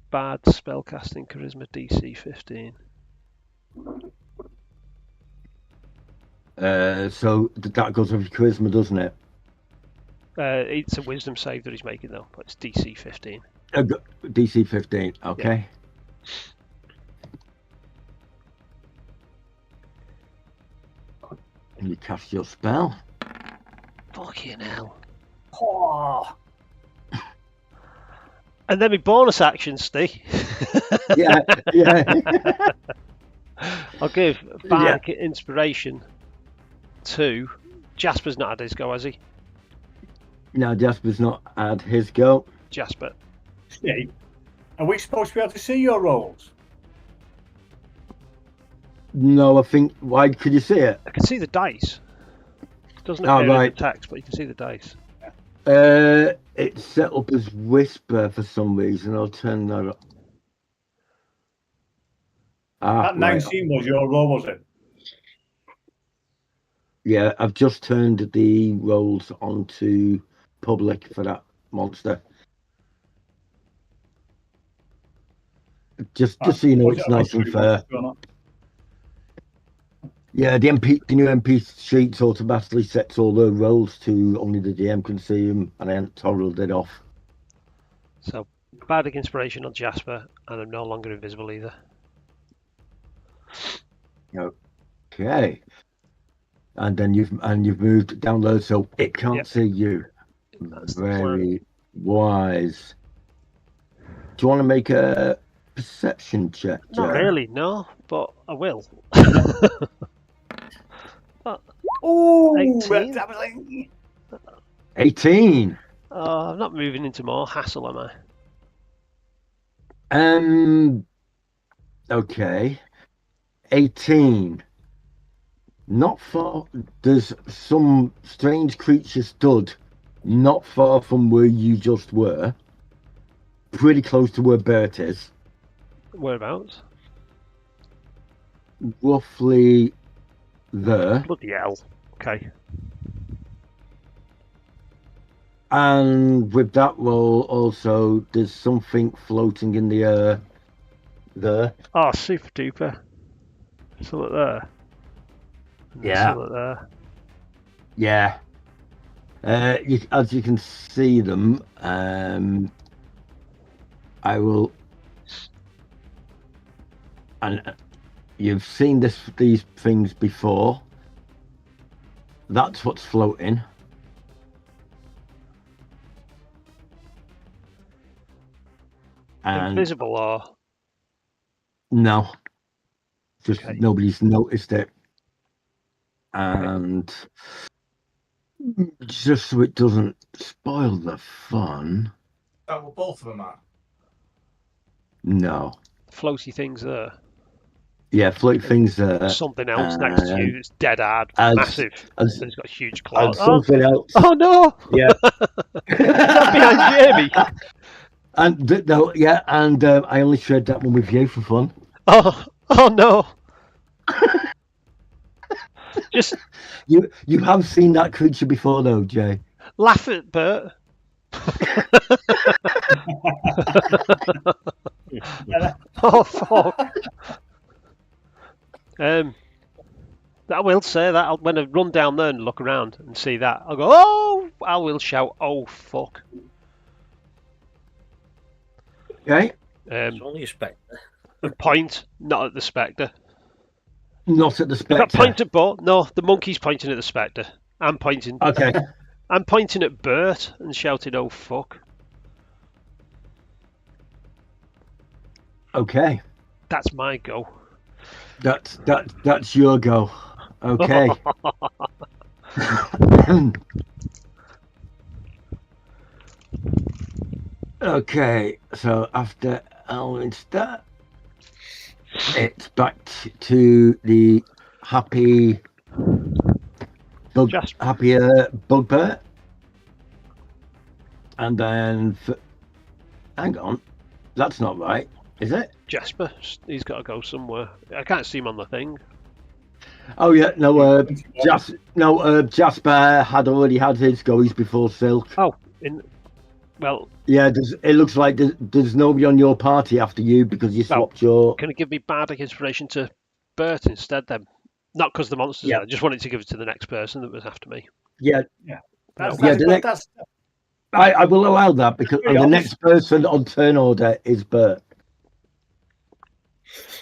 Bard spellcasting charisma DC 15. So that goes with charisma, doesn't it? It's a wisdom save that he's making though, but it's DC 15. DC 15. Okay. And you cast your spell. Fucking hell. Oh, And then my bonus action, Steve. Yeah. I'll give Bardic Inspiration to Jasper's not had his go, has he? Now Jasper's not had his go. Jasper. Steve, are we supposed to be able to see your rolls? No, I think. Why could you see it? I can see the dice. It doesn't Oh, appear in right. the text, but you can see the dice. It's set up as whisper for some reason. I'll turn that up. That Right. 19 was your roll, was it? Yeah, I've just turned the rolls onto public for that monster. Just so you know, it's nice and fair. Yeah, the new MP sheets automatically sets all the rolls to only the DM can see them, and I haven't toggled it off. So, Bardic Inspiration on Jasper, and I'm no longer invisible either. Okay. And then you've moved down low, so it can't see you. That's the Very wise. Do you want to make a perception check, Not Joe? really, no, but I will. Oh, 18? that was like 18. I'm not moving into more hassle, am I? Okay. 18. Not far. There's some strange creature stood not far from where you just were. Pretty close to where Bert is. Whereabouts? Roughly there. Bloody hell. Okay. And with that roll also, there's something floating in the air there. Oh, super duper. Something there. And Yeah. Something there. Yeah. As you can see them, I will, and you've seen these things before. That's what's floating. And Invisible or no, just Okay. nobody's noticed it. And just so it doesn't spoil the fun, That were both of them at. no. floaty things there? Yeah, float things there. Something else next to you that's dead hard, as- massive. as- And it's got a huge cloud. And something else. Oh no! Yeah. Is that behind Jamie? And no, yeah, and I only shared that one with you for fun. Oh no! Just You have seen that creature before, though, Jay. laugh at Bert. Oh fuck! I will say that when I run down there and look around and see that, I'll go, oh! I will shout, oh fuck! Okay, It's only a spectre. And point, not at the spectre. not at the I've got spectre. point at both. No, the monkey's pointing at the spectre. I'm pointing. Okay, I'm pointing at Bert and shouting, oh fuck! okay. That's my go. That's your go. Okay. Okay, so after Alwyn's start, it's back to the happier bugbear. And then, hang on, that's not right, is it? Jasper, he's got to go somewhere. I can't see him on the thing. Oh yeah, no, Jasper had already had his goes before Silk. Well, Yeah, it looks like there's nobody on your party after you because you swapped your. can it give me bardic inspiration to Bert instead then? Not because the monsters Yeah. I just wanted to give it to the next person that was after me. Yeah, That's I will allow that because the next person on turn order is Bert.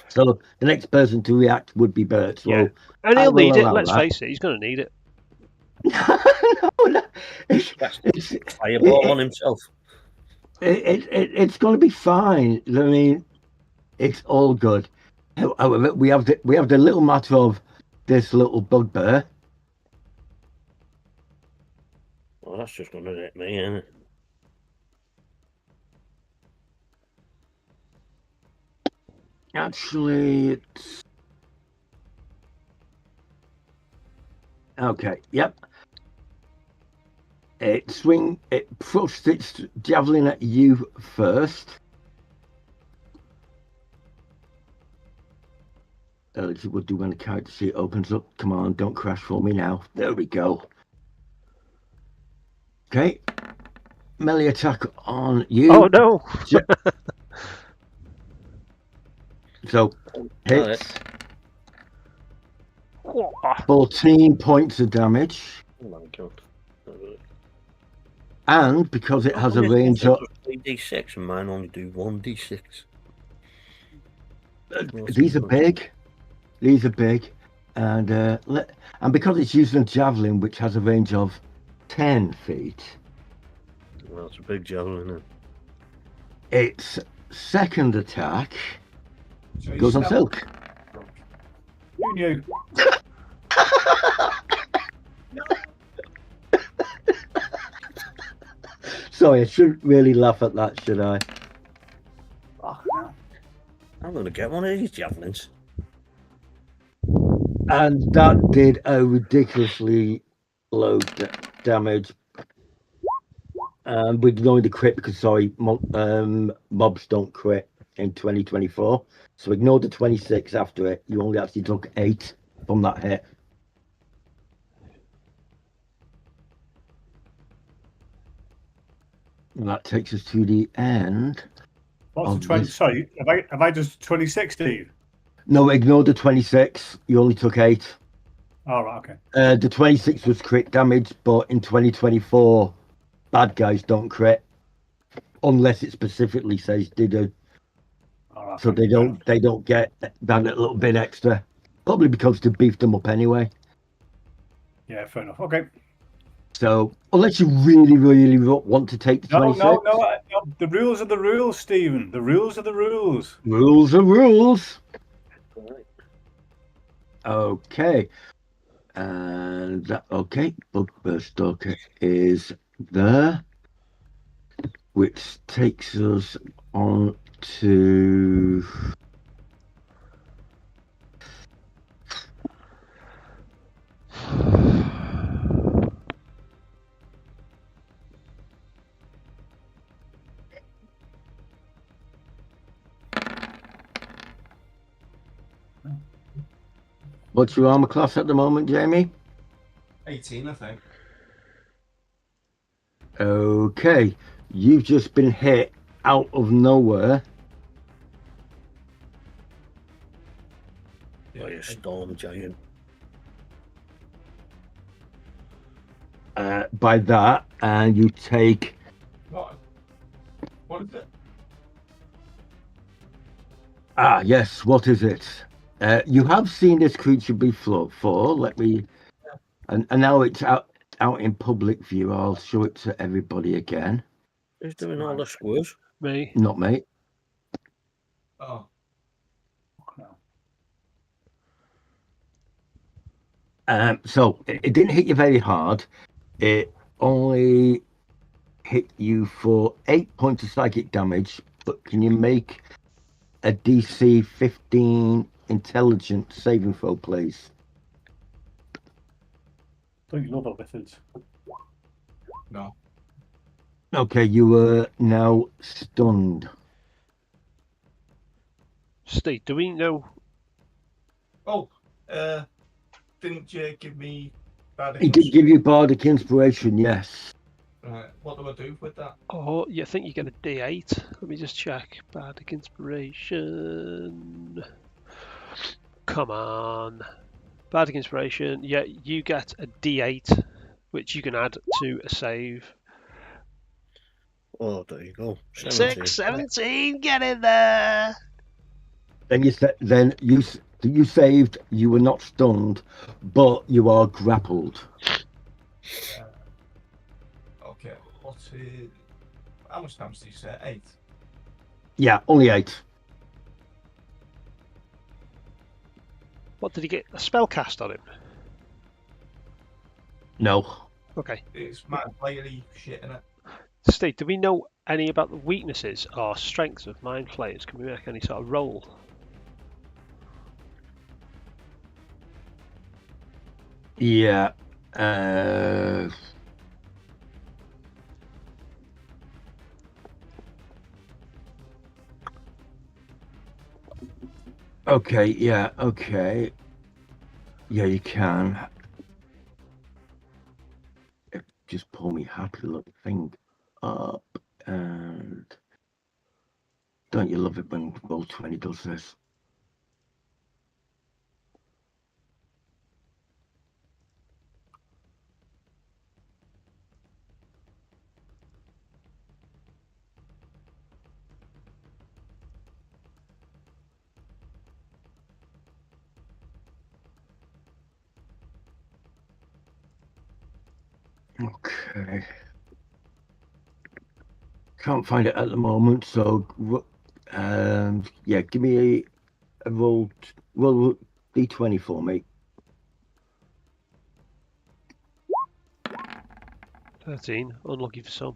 So the next person to react would be Bert. So Yeah. And I he'll will need it, allow let's that. face it, he's going to need it. no, it's Fireball on himself. It's going to be fine. I mean, it's all good. However, we have the little matter of this little bugbear. Well, that's just going to hit me, isn't it? Actually, it's okay. Yep. It thrusts its javelin at you first. It would do when the character sheet opens up. Come on, don't crash for me now. There we go. Okay. Melee attack on you. Oh no! So hits. Oh, 14 points of damage. Oh my god. And because it has a range of 3d6 and mine only do 1d6. these are big. These are big. And because it's using a javelin which has a range of 10 feet, Well, it's a big javelin, isn't it? its second attack So you goes on smell- Silk. You knew. Sorry, I shouldn't really laugh at that, should I? Oh, no. I'm going to get one of these javelins. And that did a ridiculously low damage. We're going to crit because, sorry, mobs don't crit in 2024. So ignore the 26 after it. You only actually took 8 from that hit. And that takes us to the end. What's Of the 20? this- Sorry, have I just 26 to you? No, ignore the 26. You only took 8. All right, okay. The 26 was crit damage, but in 2024, bad guys don't crit unless it specifically says they do. All right, So thank you. they don't get that little bit extra. Probably because they beefed them up anyway. Yeah, fair enough. Okay. So unless you really want to take the 26, No. The rules are the rules, Stephen. The rules are the rules. rules are rules. Right. Okay. And that, okay, Bugbear Stalker is there, which takes us on to what's your armor class at the moment, Jamie? 18, I think. Okay, you've just been hit out of nowhere By a storm giant. by that, and you take What is it? yes. What is it? You have seen this creature before. Let me, and now it's out in public view. I'll show it to everybody again. Who's doing all the squirs? Me. Not me. Oh, So it didn't hit you very hard. It only hit you for 8 points of psychic damage. But can you make a DC 15 intelligence saving throw, please? Don't you love our methods? no. Okay, you were now stunned. Steve, do we know? Oh, didn't you give me bad He did give you bardic inspiration, yes. Right, what do I do with that? Oh, you think you get a D8? Let me just check. Bardic inspiration. Come on. Bardic inspiration. Yeah, you get a D8, which you can add to a save. Oh, there you go. 17. Get in there. Then you saved. You were not stunned, but you are grappled. Okay, how much damage did you say? 8? Yeah, only 8. What did he get? A spell cast on him? No. Okay. It's mad flaily shit in it. Steve, do we know any about the weaknesses or strengths of mind flayers? Can we make any sort of roll? Yeah. Okay, yeah, okay. Yeah, you can. Just pull me happy little thing up, and don't you love it when Roll20 does this? Okay. Can't find it at the moment, so yeah, give me a roll D20 for me. 13. Unlucky for some.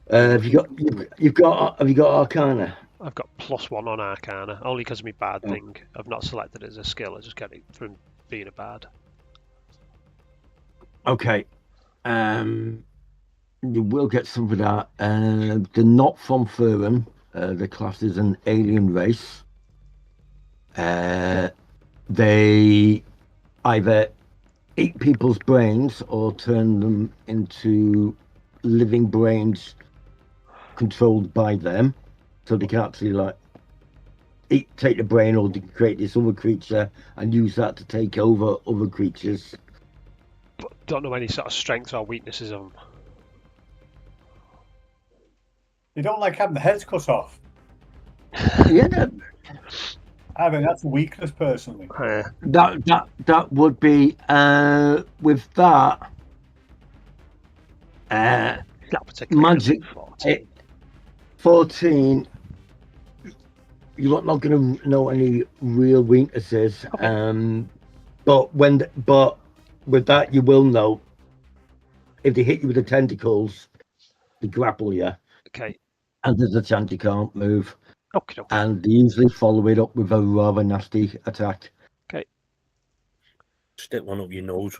Have you got Arcana? I've got +1 on Arcana, only because of my bard Oh. thing. I've not selected it as a skill, I just get it from being a bard. Okay. You will get some of that. They're not from Furin. The class is an alien race. They either eat people's brains or turn them into living brains controlled by them, so they can actually take the brain, or to create this other creature and use that to take over other creatures. But don't know any sort of strengths or weaknesses of them. They don't like having the heads cut off. Yeah, I think that's a weakness, personally. that would be with that. Not particularly. Magic 14. 14. You're not going to know any real weaknesses. Okay. But with that, you will know if they hit you with the tentacles, they grapple you, Okay. and there's a chance you can't move. Okay. And they usually follow it up with a rather nasty attack. Okay. Stick one up your nose.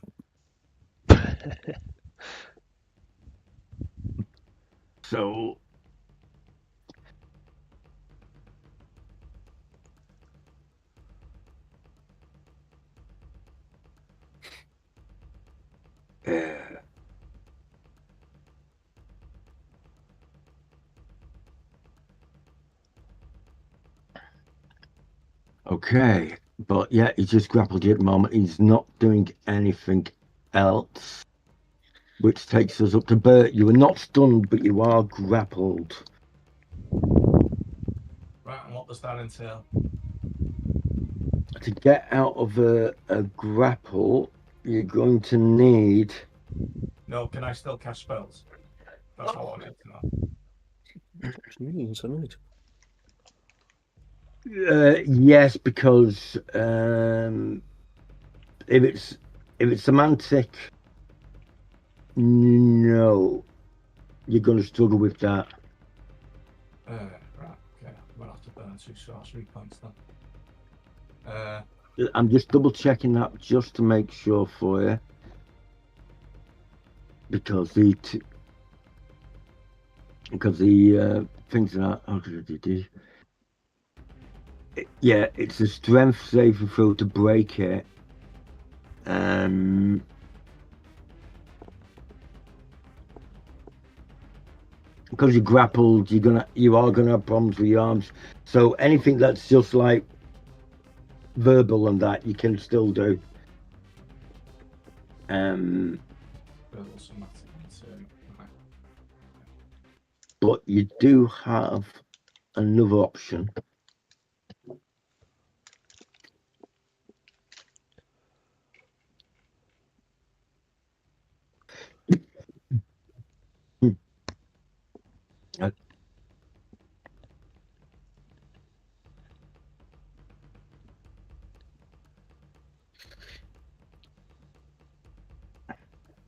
So. Okay, but yeah, he's just grappled you at the moment. He's not doing anything else, which takes us up to Bert. You are not stunned, but you are grappled. Right, and what does that entail? To get out of a grapple, you're going to need. No, can I still cast spells? That's all I need to know. Millions, isn't it? Yes, because if it's semantic, no, you're going to struggle with that. Right, okay. I'm gonna have to burn 2 sorcery points then. I'm just double checking that just to make sure for you, because the things are yeah, it's a strength saving throw to break it. Because you're grappled, you are gonna have problems with your arms. So anything that's just like verbal and that you can still do. But you do have another option.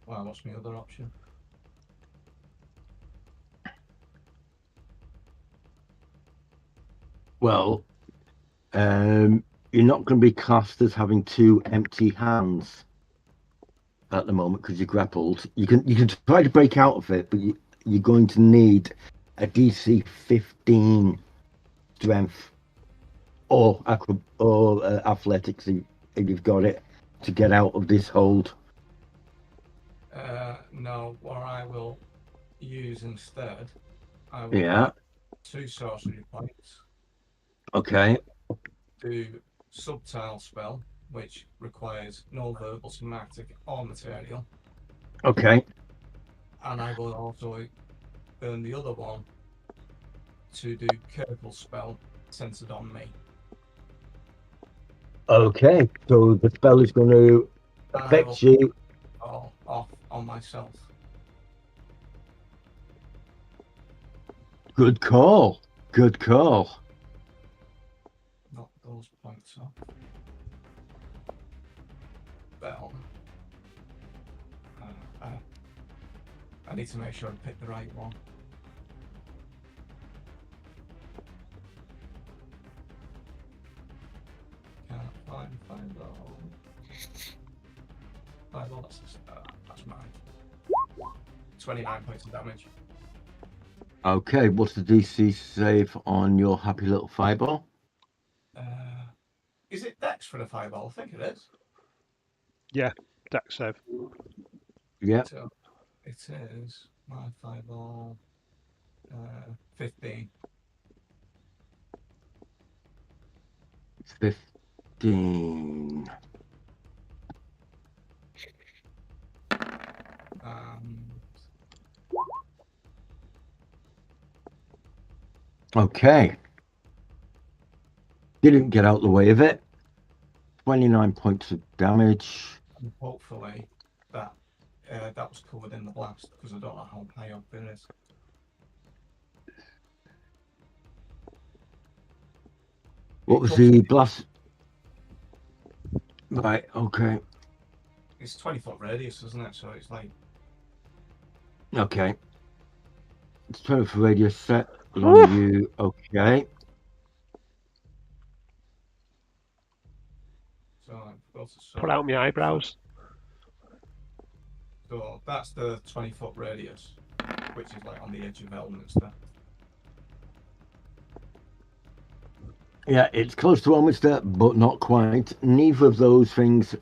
Well, what's my other option? Well, you're not going to be classed as having 2 empty hands at the moment because you're grappled. You can try to break out of it, but you're going to need a DC 15 strength or athletics if you've got it to get out of this hold. No, what I will use instead, I will Yeah. 2 sorcery points. Okay. Do subtile spell, which requires no verbal, somatic, or material. Okay. And I will also burn the other one to do careful spell centered on me. Okay. So the spell is going to affect you. Off on myself. Good call. Good call. Knock those points off. Spell. I need to make sure I pick the right one. Can't find Fireball. Fireball, that's mine. 29 points of damage. Okay. What's the DC save on your happy little fireball? Is it Dex for the Fireball? I think it is. Yeah, Dex save. Yeah. So it is my Fireball 15. 15. Okay. Didn't get out the way of it. 29 points of damage. And hopefully that that was covered in the blast, because I don't know how high up it is. What was the blast? Right, okay. It's 20-foot radius, isn't it? So it's like, Okay. It's 12 radius set Woo! on you. Okay. so I've got to Pull out my eyebrows. So that's the 20-foot radius, which is like on the edge of Elminster. Yeah, it's close to Elminster, but not quite. Neither of those things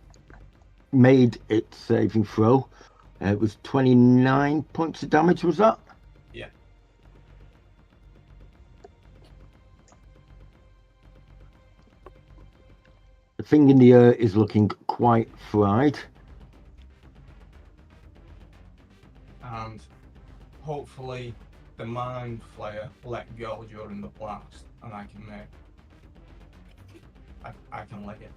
made its saving throw. It was 29 points of damage, was that? Yeah. The thing in the air is looking quite fried. And hopefully the mind flayer let go during the blast, and I can make. I can lick it.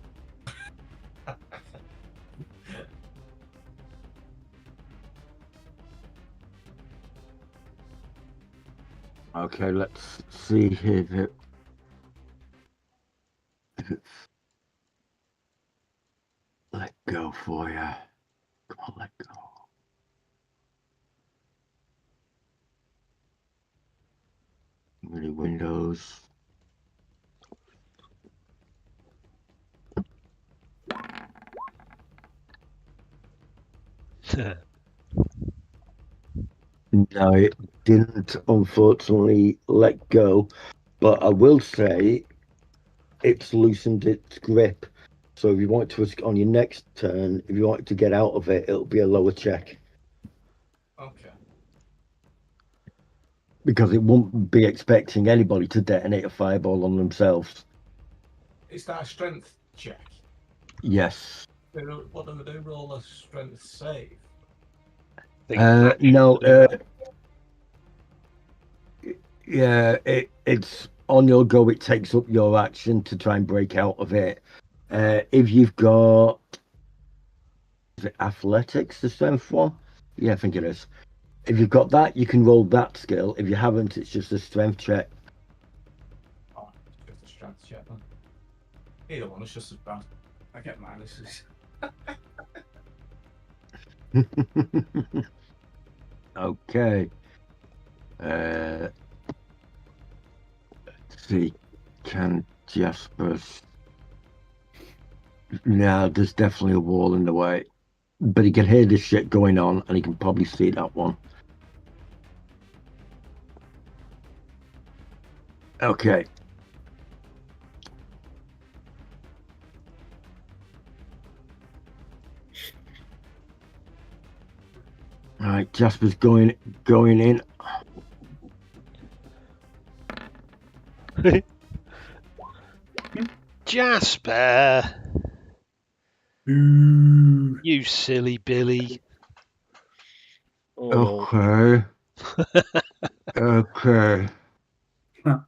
Okay, let's see if it's let go for you. Come on, let go. Really, Windows. No, it didn't, unfortunately, let go. But I will say it's loosened its grip. So if you want to, on your next turn, if you want to get out of it, it'll be a lower check. Okay. Because it won't be expecting anybody to detonate a fireball on themselves. Is that a strength check? Yes. What do they do? Roll a strength save? No. Yeah, it's on your go. It takes up your action to try and break out of it. If you've got, is it athletics, the strength one? Yeah, I think it is. If you've got that, you can roll that skill. If you haven't, it's just a strength check. Oh, it's just a strength check then. Either one is just as bad. I get minuses. Okay. Let's see. Can Jasper's... No, there's definitely a wall in the way. But he can hear this shit going on, and he can probably see that one. Okay. All right, Jasper's going in. Jasper, Ooh. you silly Billy. Oh, Okay. Okay. Huh.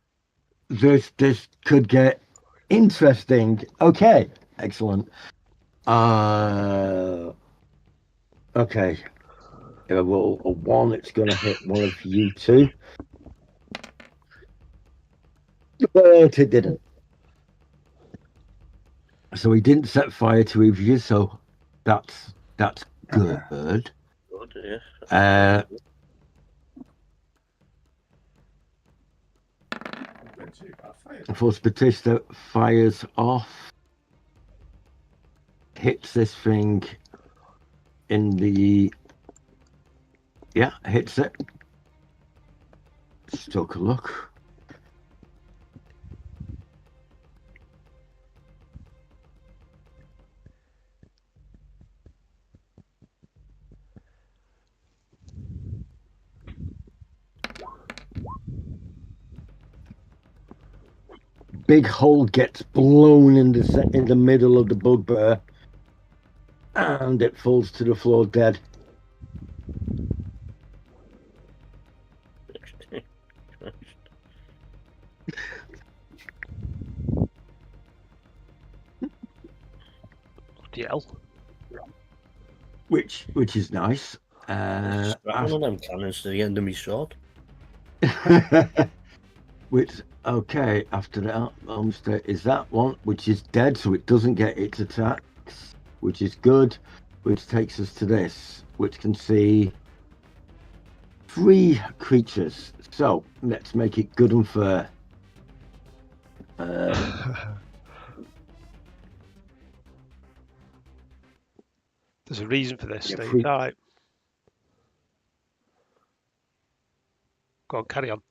This could get interesting. Okay. Excellent. Okay. If I roll a 1, it's gonna hit one of you two. But it didn't. So he didn't set fire to either of you, so that's good. oh dear. Force Batista fires off, hits this thing in the... Yeah, hits it. Just took a look. big hole gets blown in the middle of the bugbear, and it falls to the floor dead. Bloody hell. Which is nice. Strap one of them cannons to the end of my sword. Which, okay, after that, is that one, which is dead, so it doesn't get its attacks, which is good, which takes us to this, which can see 3 creatures. So, let's make it good and fair. There's a reason for this, Yeah, Steve. free- All right. Go on, carry on.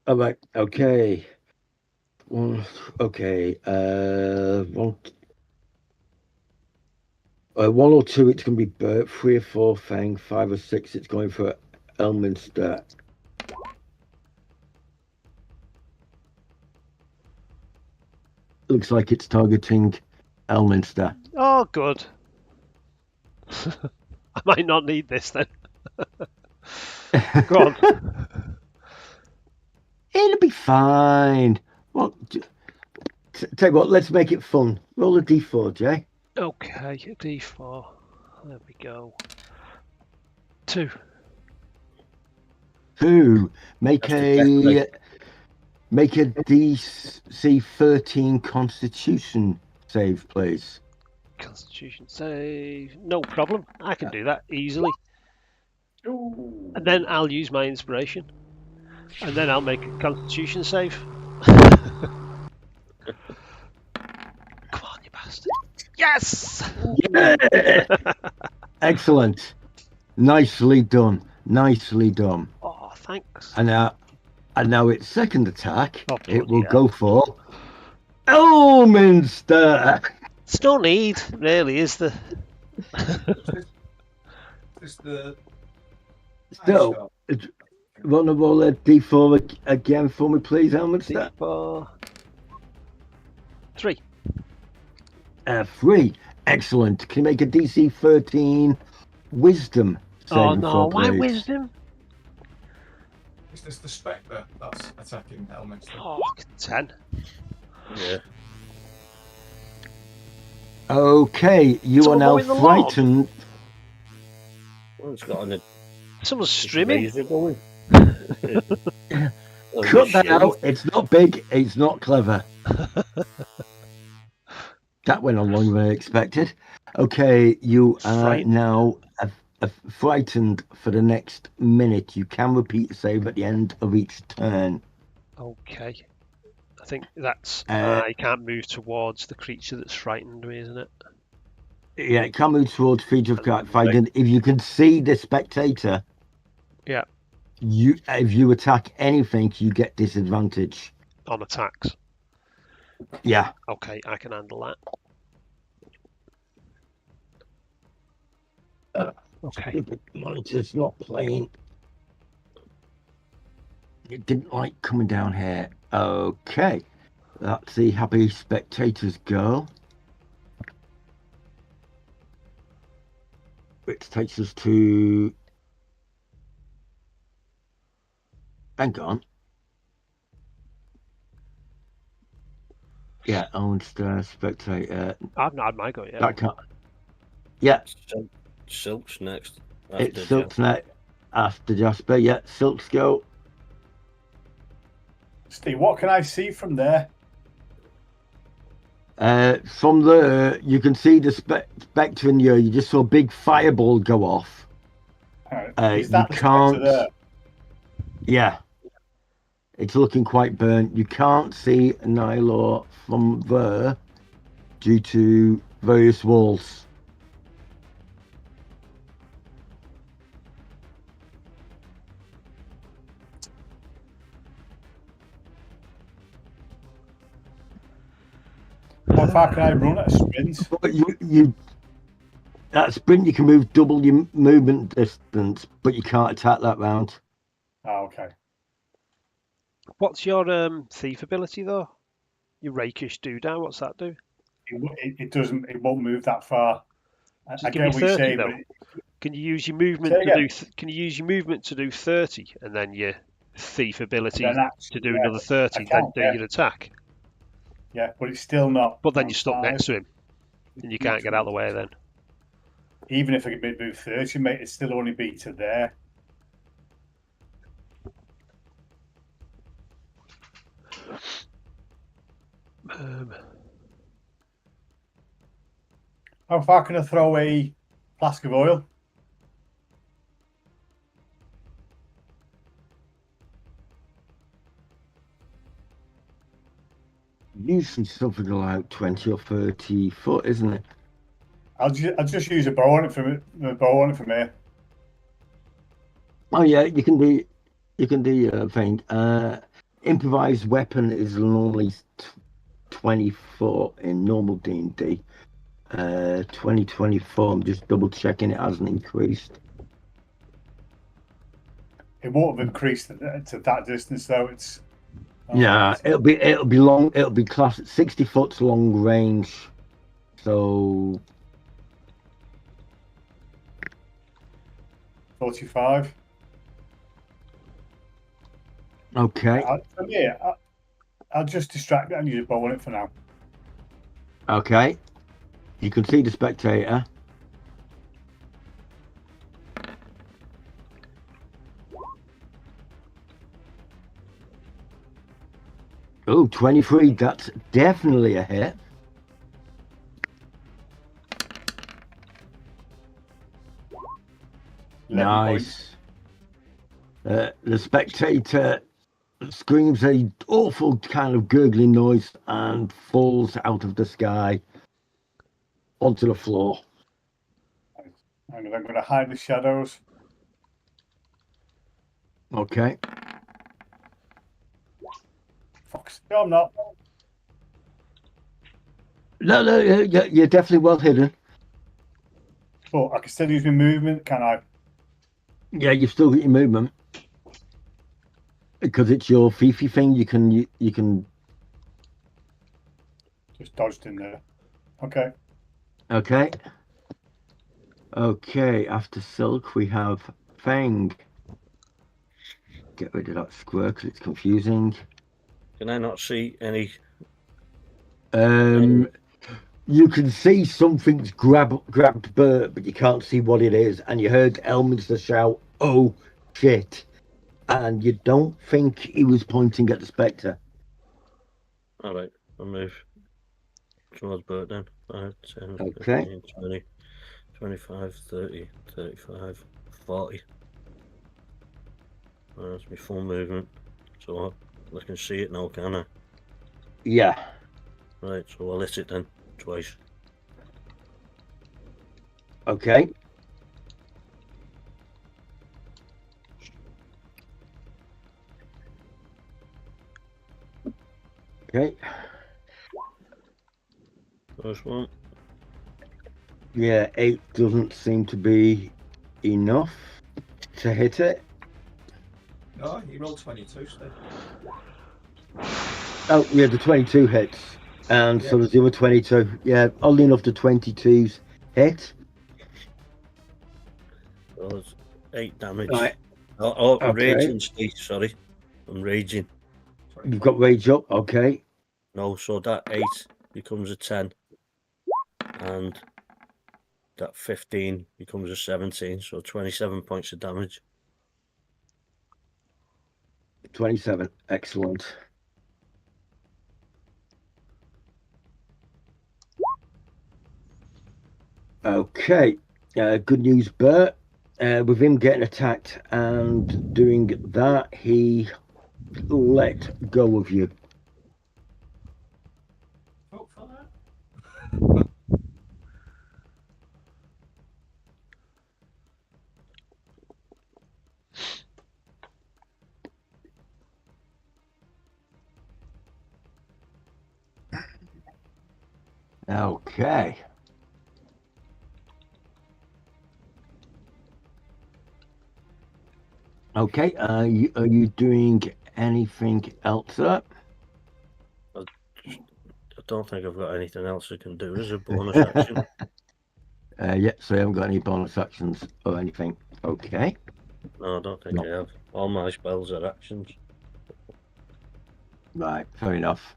All right, okay. Okay, one or two, it's going to be Bert. 3 or 4, Fang. 5 or 6, it's going for Elminster. Looks like it's targeting Elminster. Oh, good. I might not need this then. Go on. It'll be fine. Well, tell you what, let's make it fun. Roll a d4, Jay. Okay, a D4. There we go. 2. 2. Make That's the a DC 13 Constitution save, please. Constitution save. No problem. I can do that easily. And then I'll use my inspiration. And then I'll make a Constitution save. Come on, you bastard. Yes! Yeah! Excellent. Nicely done. Nicely done. Oh, thanks. And now its second attack, Oh, it will bloody go for Elminster. It's no need, really, is there? Is the So, want to roll a d4 again for me, please, Elminster? D4. 3. 3. Excellent. Can you make a DC 13 Wisdom Oh saving no, throw, why please? wisdom? is this the Spectre that's attacking Elminster? Oh, 10. Yeah. Okay, you Someone are now mowing the lawn. frightened. Well, it's got a Someone's streaming. razor going. Cut that out. It's not big. It's not clever. That went on longer than I expected. Okay, you are Frightened. now frightened for the next minute. You can repeat the save at the end of each turn. Okay. I think that's... Uh, I can't move towards the creature that's frightened me, isn't it? Yeah, it can move towards feature of card fighting. If you can see the spectator, Yeah. If you attack anything, you get disadvantage. On attacks. Yeah. Okay, I can handle that. Okay. Stupid monitor's not playing. It didn't like coming down here. Okay. That's the happy spectators go. Which takes us to... Hang on. Yeah, own spectator. I've not had my go yet. That can't... Yeah, Silk's next. it's after Silk's next after Jasper. Yeah, Silk's go. Steve, what can I see from there? From there, you can see the spectre in you. You just saw a big fireball go off. Is that you the can't. spectre there? Yeah, it's looking quite burnt. You can't see Nylor from there due to various walls. How far can I run at a sprint? But you at sprint you can move double your movement distance, but you can't attack that round. Oh, okay. What's your thief ability though? Your rakish doodah, what's that do? It doesn't. It won't move that far. Does I it give get you what you're 30 saying, though? but Can you use your movement Say to do? again. Can you use your movement to do 30, and then your thief ability then to do yeah, another I 30, can. then do Yeah, your attack? yeah, but it's still not. But then on you're stuck 5, next to him, and you can't get out of the way then. Even if I could move 30, mate, it'd still only be to there. How far can I throw a flask of oil? Usually something like 20 or 30 foot, isn't it? I'll just use a bow on it from here. Oh yeah, you can do your thing. Improvised weapon is normally 20 foot in normal D&D. 2024. I'm just double checking it hasn't increased. It won't have increased to that distance though. It's Yeah, it'll be long. It'll be class 60 foot long range. So 45. okay, For me, I'll just distract it and use a bow on it for now. okay. You can see the spectator. Oh, 23. That's definitely a hit. Nice. The spectator screams a awful kind of gurgling noise and falls out of the sky onto the floor. And I'm going to hide the shadows. Okay. Fuck. No, I'm not. No, you're definitely well hidden. But I can still use my movement, can I? Yeah, you've still got your movement because it's your Fifi thing. You can. Just dodged in there. Okay. Okay. Okay. After Silk, we have Fang. Get rid of that square because it's confusing. Can I not see any? You can see something's grabbed Bert, but you can't see what it is. And you heard Elminster shout, "Oh shit!" And you don't think he was pointing at the Spectre. All right, I'll move towards Bert then. 5, 10, Okay. 15, 20, 25, 30, 35, 40. That's my full movement. So I can see it now, can I? Yeah. Right, so I'll hit it then, twice. Okay. Okay. First one. Yeah, 8 doesn't seem to be enough to hit it. No, you rolled 22, Steve. Oh, yeah, the 22 hits. And Yeah. so there's the other 22. Yeah, oddly enough, the 22's hit. So it's 8 damage. Right. Oh, I'm Okay. raging, Steve, sorry. I'm raging. You've got rage up. Okay. No, so that 8 becomes a 10. And that 15 becomes a 17. So 27 points of damage. 27. Excellent. Okay. Good news, Bert. With him getting attacked and doing that, he let go of you. Vote for that. Okay. Okay. Are you doing anything else up? don't think I've got anything else I can do as a bonus action. Yeah, so I haven't got any bonus actions or anything. Okay. No, I don't think I have. All my spells are actions. Right, fair enough.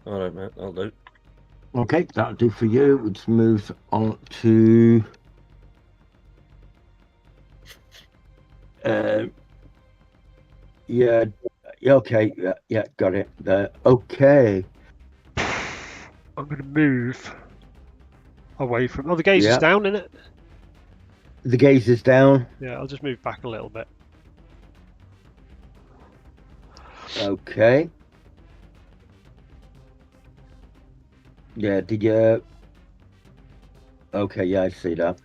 All right, mate, I'll do. Okay, that'll do for you. Let's move on to yeah, okay, yeah, got it. Okay. I'm going to move away from. Oh, the gaze Yeah. is down, isn't it? The gaze is down. Yeah, I'll just move back a little bit. Okay. Yeah, did you? Okay, yeah, I see that.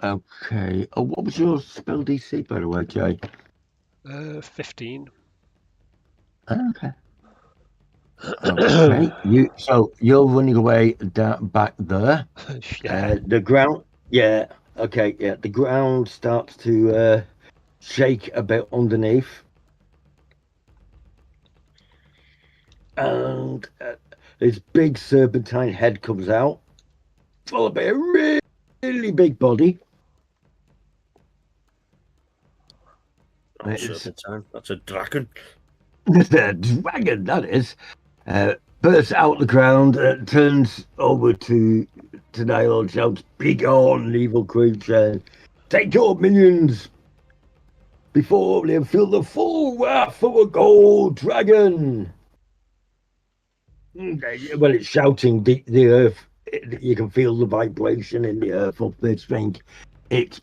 Okay. Oh, what was your spell DC, by the way, Jay? 15. Okay. Okay. You're running away down back there. Yeah. The ground. Yeah. Okay. Yeah. The ground starts to shake a bit underneath, and this big serpentine head comes out, followed by a really big body. Oh, serpentine. That's a dragon. The dragon, that is, bursts out the ground, turns over to Niall and shouts, "Begone, evil creature! Take your minions before they feel the full wrath of a gold dragon!" Well, it's shouting the earth. You can feel the vibration in the earth of this thing. It's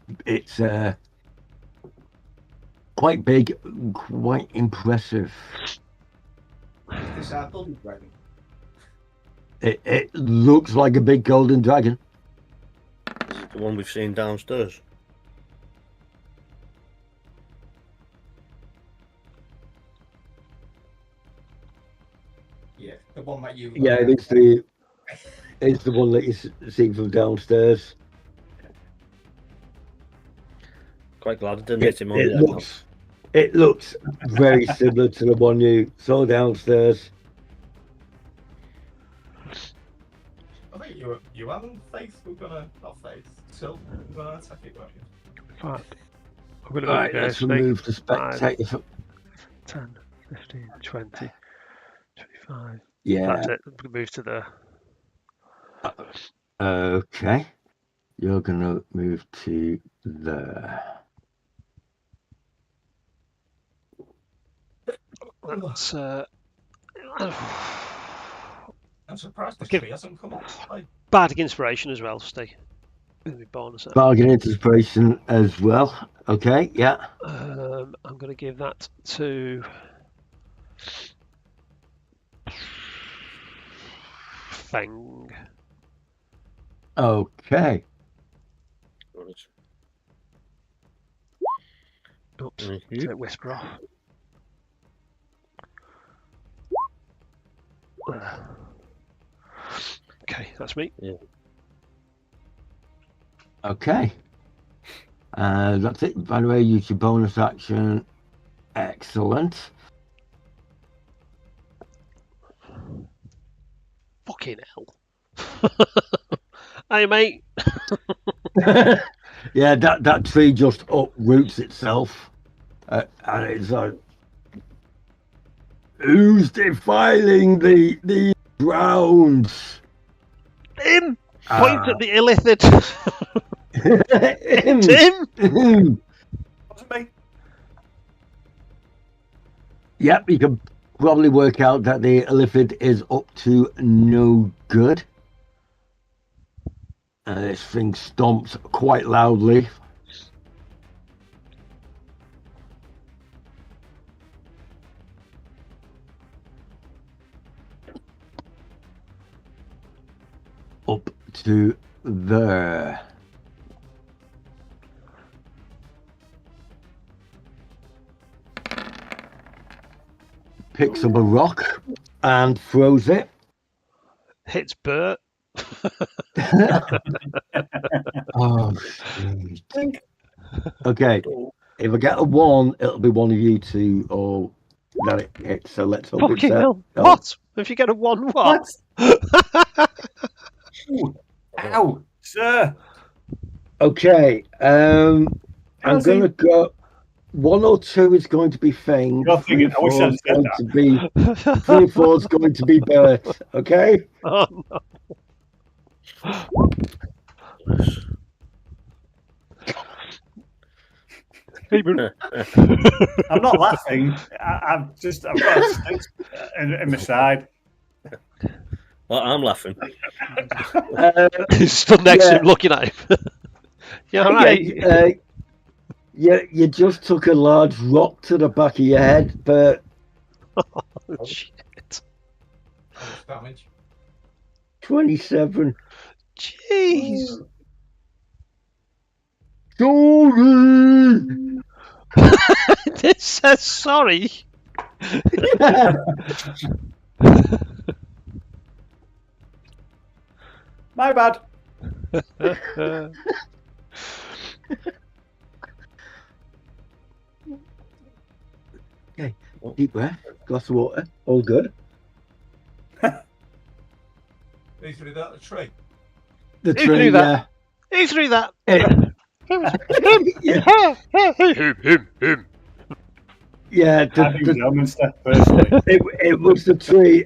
quite big, quite impressive. Is this our golden dragon? It looks like a big golden dragon. Is it the one we've seen downstairs? Yeah, the one that you. Yeah, it's the one that you see from downstairs. Quite glad I didn't hit him on It the head. looks very similar to the one you saw downstairs. I think you haven't faith. We're gonna not faith. So we're gonna attack it, weren't you? Fine. I'm going to Right, let's remove the spectator. 10, 15, 20, 25. Yeah. That's it. I'm going to move to there. Okay. You're gonna move to there. That's. I'm surprised the Give- tree hasn't come up. Like, Bardic Inspiration as well, Steve. Going to be bonus. Bargain inspiration as well. Okay, yeah. I'm going to give that to Feng. Okay. Oops. Thank you. Take Whisper off. Okay, that's me. Yeah. Okay. That's it. By the way, use your bonus action. Excellent. Fucking hell. Hey, mate. Yeah, that tree just uproots itself. And it's like, who's defiling the grounds? Him! Point at the illithid. Him. Him! Wasn't me. Yep, you can probably work out that the illithid is up to no good. This thing stomps quite loudly. Up to there. picks up a rock and throws it. Hits Bert. Oh, shit. Okay, if I get a 1, it'll be one of you two or that it hits. So let's hope it's Fucking hell. oh. What? If you get a 1 what? Ooh. Ow, sir. Okay, I'm How's gonna he- go. 1 or 2 is going to be Fang. You're 3 thinking, I wish 4 I'd is said going that. to be 3 and 4 is going to be Bert. Okay. Oh, no. Even I'm not laughing. I've got a stick in my side. Well, I'm laughing. he's stood next to him looking at him. You all right? You just took a large rock to the back of your head, but Oh, shit. How much damage? 27. Jeez. Sorry. It says sorry. My bad. Okay, deep breath, glass of water, all good. He threw that at a tree. The Who tree, threw that? Who threw that? Him. yeah, I think Elminster, personally. it was the tree.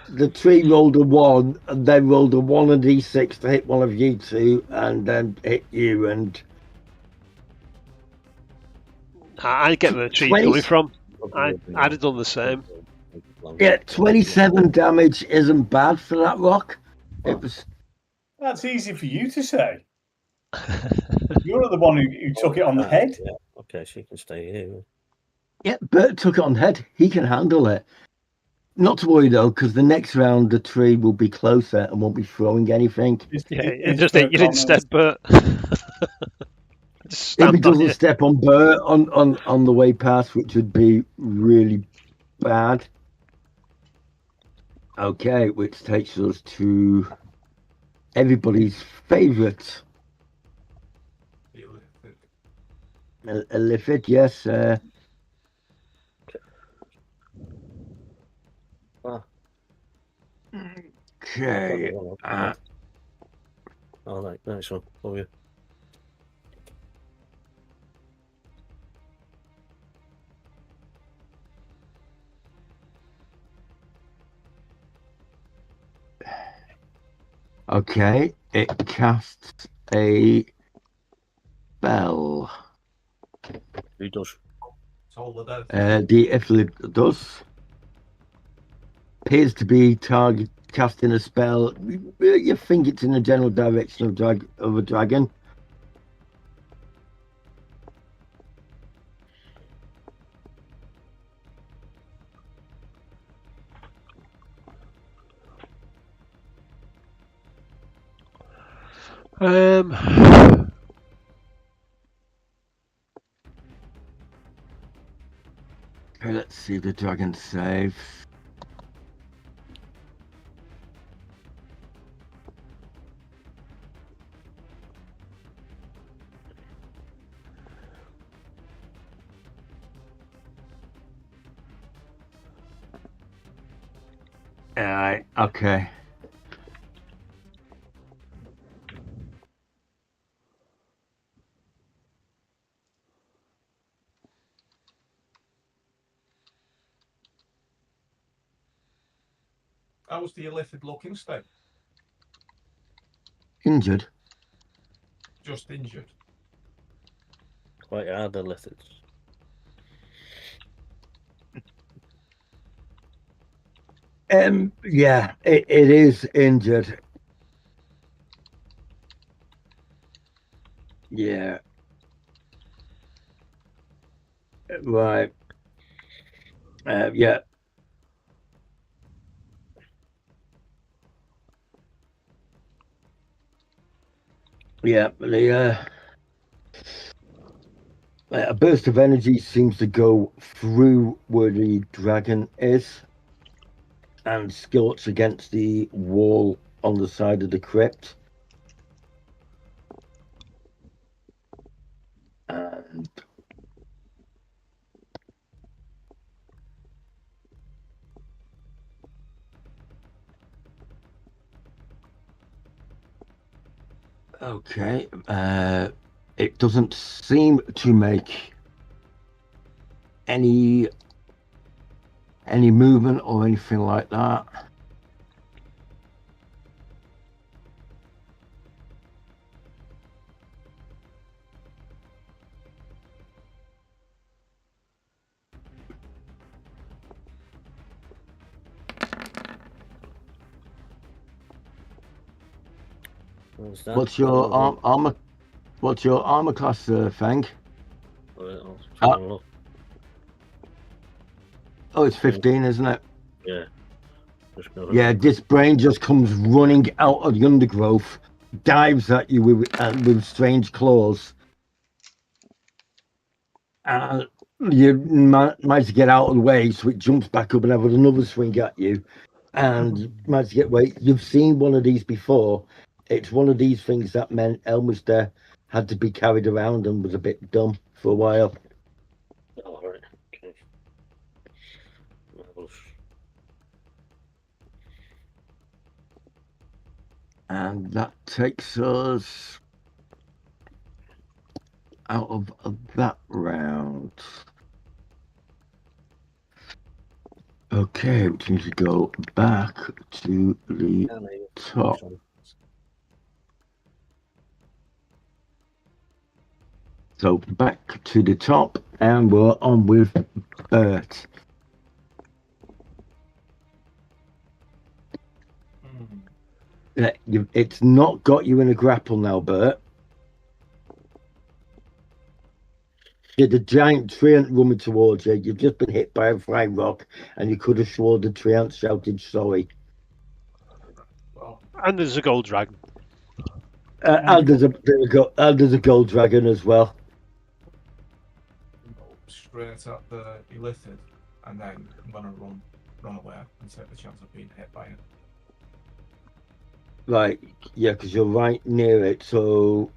The tree rolled a 1, and then rolled a 1 and d6 to hit one of you two, and then hit you. And I get where the tree's 20 coming from. I'd have done the same. yeah, 27 damage isn't bad for that rock. It was. That's easy for you to say. You're the one who took it on the head. Yeah. Okay, she can stay here. Yeah, Bert took it on the head. He can handle it. Not to worry though, because the next round the tree will be closer and won't be throwing anything. Yeah, It's just for hit you instead, Bert. Just If he stand on doesn't you. step on Bert on the way past, which would be really bad. Okay, which takes us to everybody's favourite. Illithid, yes. Okay. All right, nice one. Oh, yeah. Okay, it casts a spell. He does. It's all the dead. The Illithid does. Appears to be casting a spell. You think it's in the general direction of a dragon. Okay, let's see the dragon save. Alright, okay. How was the Illithid looking state? Injured. Just injured. Quite hard, the lithids. Yeah, it is injured. Yeah. Right. Yeah. Yeah, A burst of energy seems to go through where the dragon is and skirts against the wall on the side of the crypt. And okay, it doesn't seem to make any movement or anything like that. What's that? What's your armor? What's your armor class, Feng? I'll try and look. Oh, it's 15, isn't it? Yeah. Just go Yeah, this brain just comes running out of the undergrowth, dives at you with strange claws. And you manage to get out of the way, so it jumps back up and have another swing at you. And manage to get away. You've seen one of these before. It's one of these things that meant Elmister had to be carried around and was a bit dumb for a while. All right. Okay. Marvelous. And that takes us out of that round. Okay, which means we go back to the top. So back to the top, and we're on with Bert. It's not got you in a grapple now, Bert. The giant treant running towards you. You've just been hit by a flying rock, and you could have sworn the treant shouted sorry. Well, And there's a gold dragon. And there's a gold dragon as well. go straight at the illithid, and then I'm gonna run away and take the chance of being hit by it. Right, yeah, because you're right near it, so...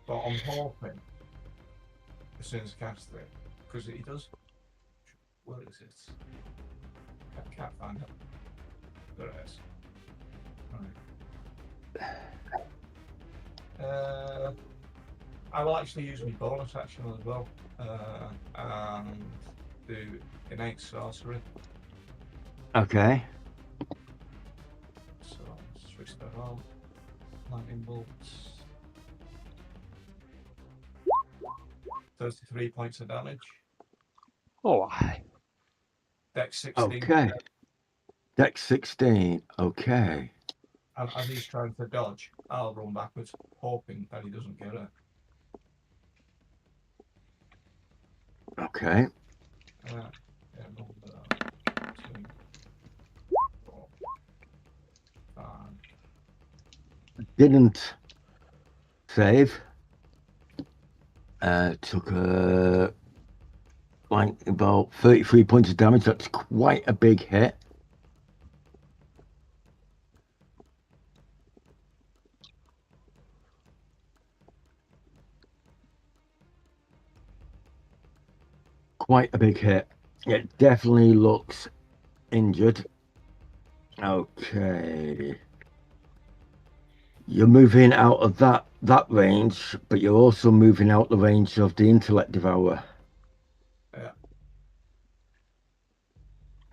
But I'm hoping, as soon as I cast it, because he does... Where is it? I can't find it. There it is. Right. I will actually use my bonus action as well, and do innate sorcery. Okay. So switch that on. Lightning bolts. 33 points of damage. Oh, aye. Dex 16. Okay. Dex 16. Okay. And as he's trying to dodge, I'll run backwards, hoping that he doesn't get it. Okay. Yeah, 2, 4, 5. Didn't save. Took like about 33 points of damage. That's quite a big hit. Quite a big hit. It definitely looks injured. Okay. You're moving out of that range, but you're also moving out the range of the intellect devourer. Yeah.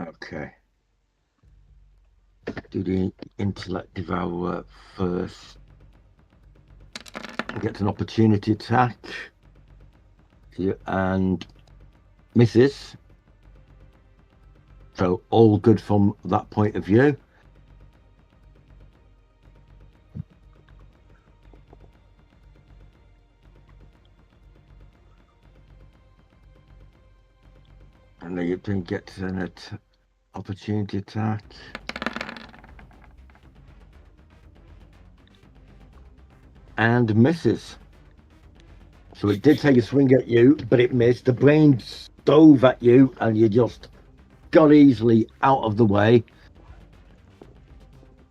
Okay. Do the intellect devourer first. Gets an opportunity attack. And misses. So all good from that point of view. And then you then get an opportunity attack. And misses. So So it did take a swing at you, but it missed. The brain stove at you, and you just got easily out of the way.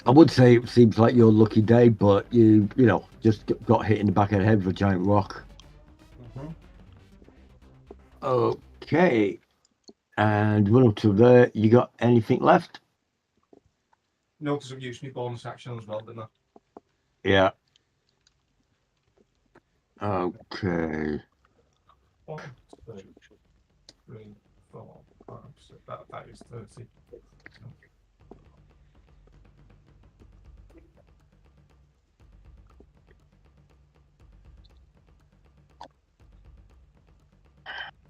I would say it seems like your lucky day, but you know, just got hit in the back of the head with a giant rock. Mm-hmm. Okay. And run up to there. You got anything left? No, because I've used my bonus action as well, didn't I? Yeah. Okay. 1, 2, 3, 4, 5, 6. That is 30.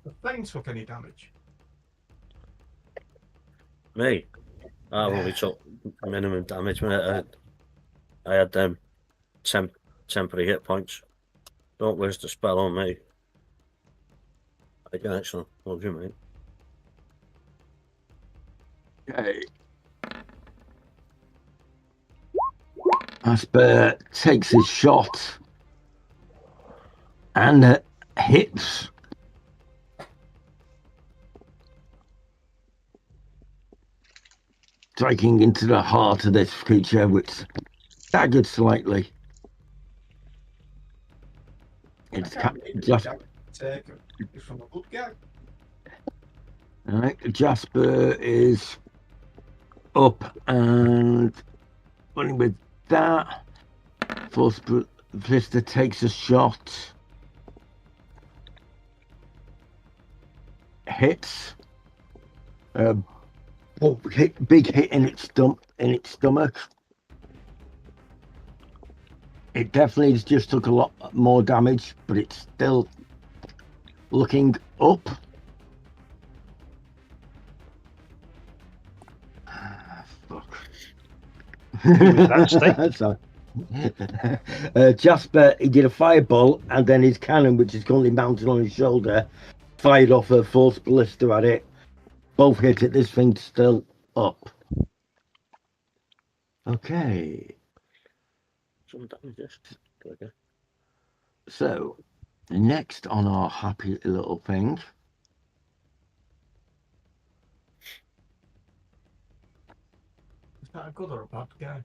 The thing took any damage. Me, I only took minimum damage. I had them temporary hit points. Don't waste the spell on me. Excellent. Love you, mate. Okay. Asper takes his shot and hits. Striking into the heart of this creature, which staggered slightly. It's just Take it from a good guy. all right. Jasper is up and running with that. Force Blister takes a shot. Hits. Big hit in its stomach. It definitely just took a lot more damage, but it's still looking up. Fuck. Who was that, Steve? Jasper, he did a fireball, and then his cannon, which is currently mounted on his shoulder, fired off a force ballista at it. Both hit it. This thing's still up. Okay. Some damage. Okay. So, next on our happy little thing. Is that a good or a bad guy?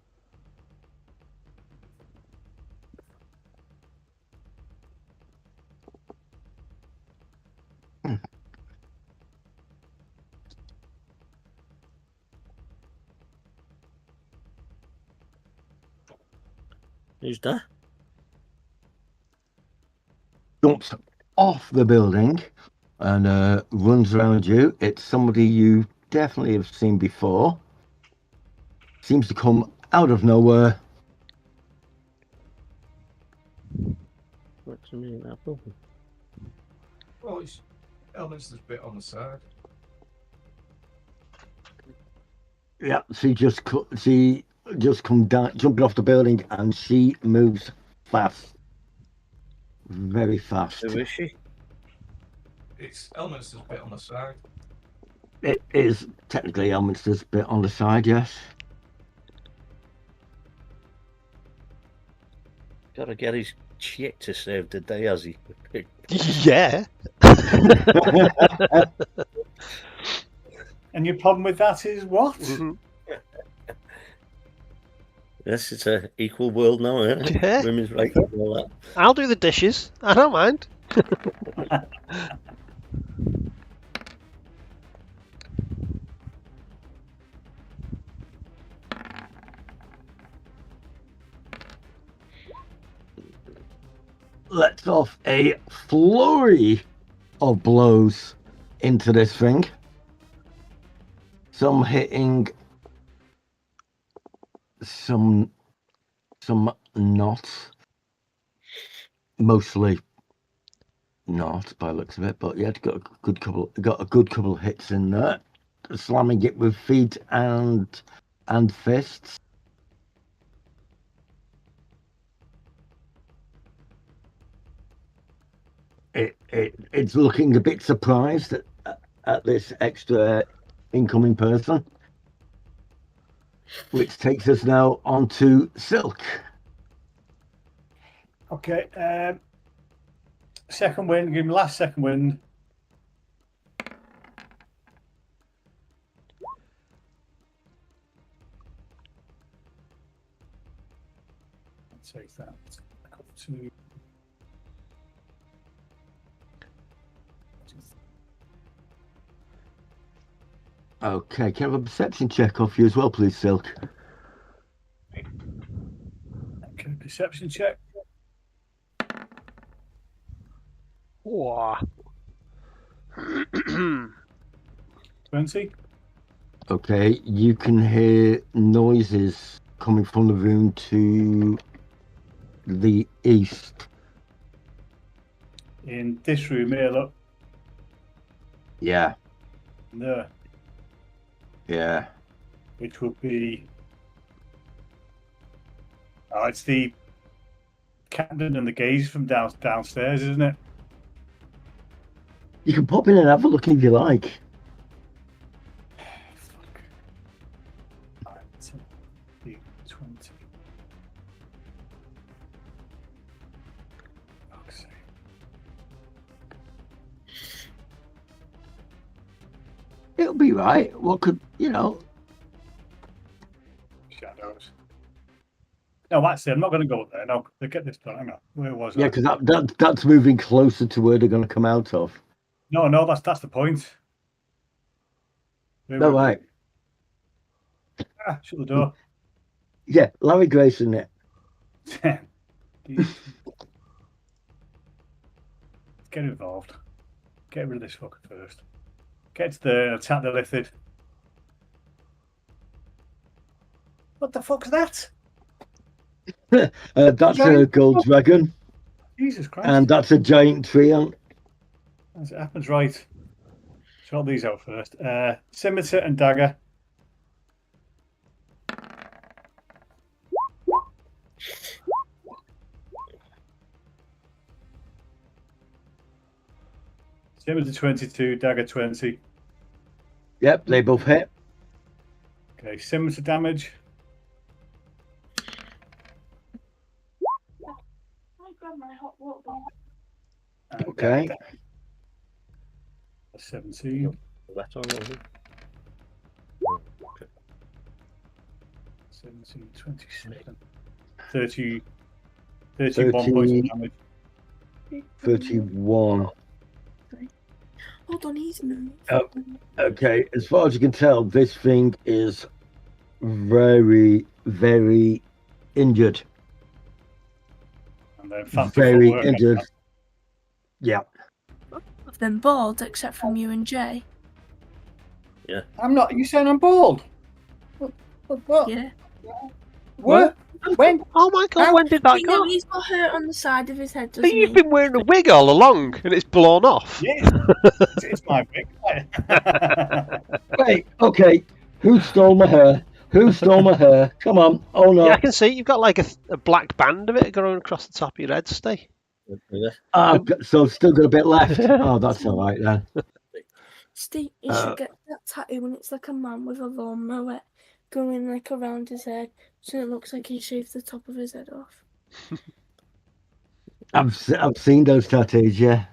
Who's that? Jumps off the building and runs around you. It's somebody you definitely have seen before. Seems to come out of nowhere. What's the meaning of that? Well, it's elements that's a bit on the side. Yeah, she just come down, jumping off the building, and she moves fast, very fast. Who is she? It's elements that's a bit on the side. It is technically Elminster's bit on the side, yes. Gotta get his chick to save the day, has he? Yeah. And your problem with that is what? Mhm. Yes, it's an equal world now, isn't it? Yeah. Women's rights and all that. I'll do the dishes. I don't mind. Lets off a flurry of blows into this thing. Some hitting, some not. Mostly not by the looks of it, but yeah, got a good couple of hits in there. Slamming it with feet and fists. It's looking a bit surprised at this extra incoming person, which takes us now onto Silk. Okay. Second wind. Give me last second wind. Take that. Up to. Okay, can I have a perception check off you as well, please, Silk? Okay, perception check. Wow. 20. Okay, you can hear noises coming from the room to the east. In this room here, look. Yeah, There. yeah. Which would be. Oh, it's the captain and the gaze from downstairs, isn't it? You can pop in and have a look if you like. Fuck. Alright, 20. Fuck's sake. It'll be right. What could, you know? Shadows. No, actually, I'm not going to go up there. No, get this done. Hang on. Where was Yeah, I? because that's moving closer to where they're going to come out of. No, that's the point. Where No, were we? right. Shut the door. Yeah, Larry Grayson it. Get involved. Get rid of this fucker first. Get to there and attack the Lithid. What the fuck's that? That's a gold dragon, Jesus Christ. and that's a giant treant. As it happens, right. Sort these out first. Scimitar and dagger. Scimitar 22, dagger 20. Yep, they both hit. Okay, scimitar damage. I grab my hot water bottle. And Okay. dagger 17. That already. 17, 27. 30, 31 points of damage. 31. Hold on, he's moved. Oh. Okay, as far as you can tell, this thing is very, very injured. And then fancy Very footwork. injured. Yeah. Of them bald, except from you and Jay. I'm not. You saying I'm bald? What? Yeah. What? When? Oh my god, Ow. when did that You know, go? he's got hurt on the side of his head, But doesn't you've he? been wearing a wig all along and it's blown off. Yeah, it's my wig. Wait, okay. Who stole my hair? Who stole my hair? Come on. Oh no. Yeah, I can see you've got like a black band of it going across the top of your head, Steve. Yeah. So still got a bit left. Oh, that's all right then. Steve, you should get that tattoo when it's like a man with a lawnmower going like around his head, so it looks like he shaved the top of his head off. I've seen those tattoos. Yeah.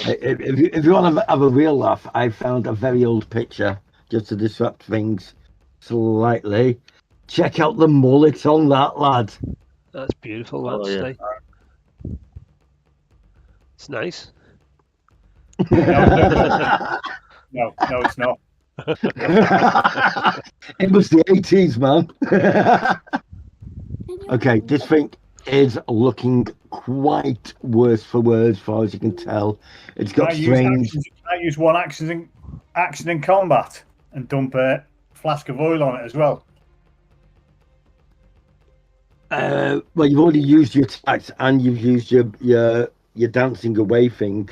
If you want to have a real laugh, I found a very old picture just to disrupt things slightly. Check out the mullet on that lad. That's beautiful, Oh, that, yeah. Steve. It's nice. No, it's not. It was the 80s, man. Okay, this thing is looking quite worse for wear as far as you can tell. It's got strange. I use one action in combat and dump a flask of oil on it as well. Well, you've already used your attacks and you've used your dancing away thing,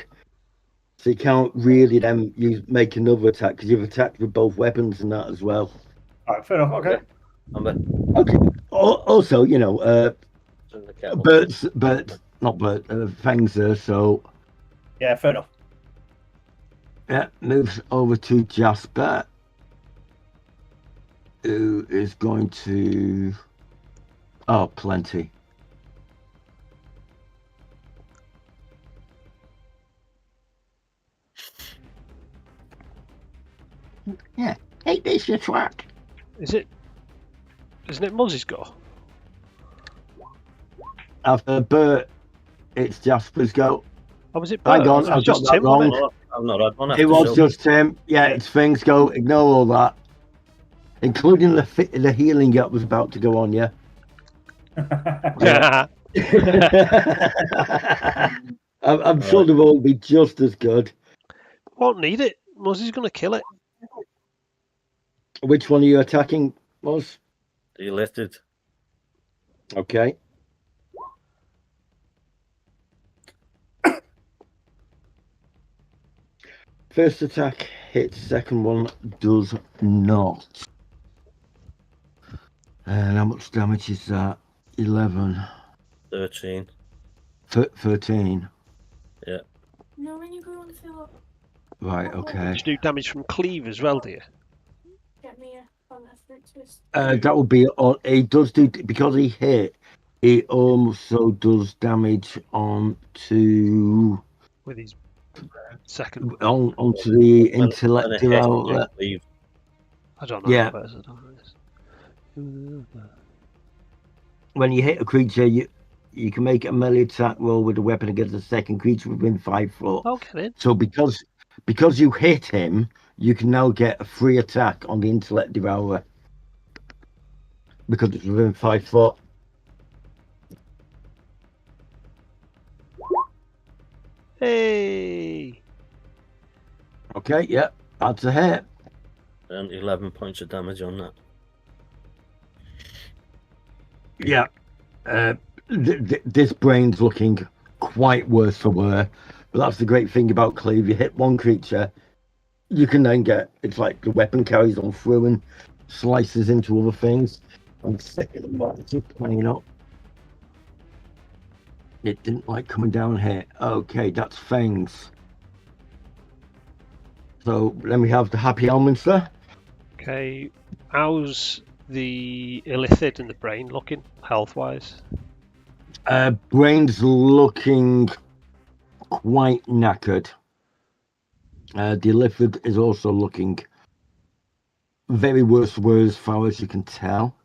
so you can't really then make another attack because you've attacked with both weapons and that as well. All right, fair enough. Okay. Okay. Also, you know, Fang's there, so Yeah, fair enough. yeah, moves over to Jasper, who is going to. Oh, plenty. Hey, this your track. Isn't it Muzz's go? After Bert, it's Jasper's go. Oh, was it Hang Bert? on, It was I've got just that Tim, wasn't wrong. I've not had one after It was Sil. just him. Yeah, it's things go. Ignore all that, including the healing that was about to go on. Yeah. Yeah. I'm sure they'll all be just as good. Won't need it. Muzzy's going to kill it. Which one are you attacking, Moz? The lifted. Okay. First attack hits, second one does not. And how much damage is that? 11. 13. 13. No, when you go and fill up, Right, okay. Just do damage from cleave as well, do you? get me on that fruit twist. That would be on. He does do, because he hit, he also does damage on to With his second. onto the When intellectual it hits, outlet. you leave. I don't know. Yeah. How better I don't know this. When you hit a creature, you can make a melee attack roll with a weapon against a second creature within 5 foot. Oh, get in. So because you hit him, you can now get a free attack on the intellect devourer because it's within 5 foot. Hey. Okay, yeah, that's a hit. And 11 points of damage on that. Yeah, this brain's looking quite worse for wear, but that's the great thing about cleave. You hit one creature, you can then get, it's like the weapon carries on through and slices into other things. I'm sick of the just playing up. It didn't like coming down here. Okay, that's Fangs. So let me have the happy almonster. Okay. How's the illithid and the brain looking health wise? Brain's looking quite knackered. The illithid is also looking very worse as far as you can tell.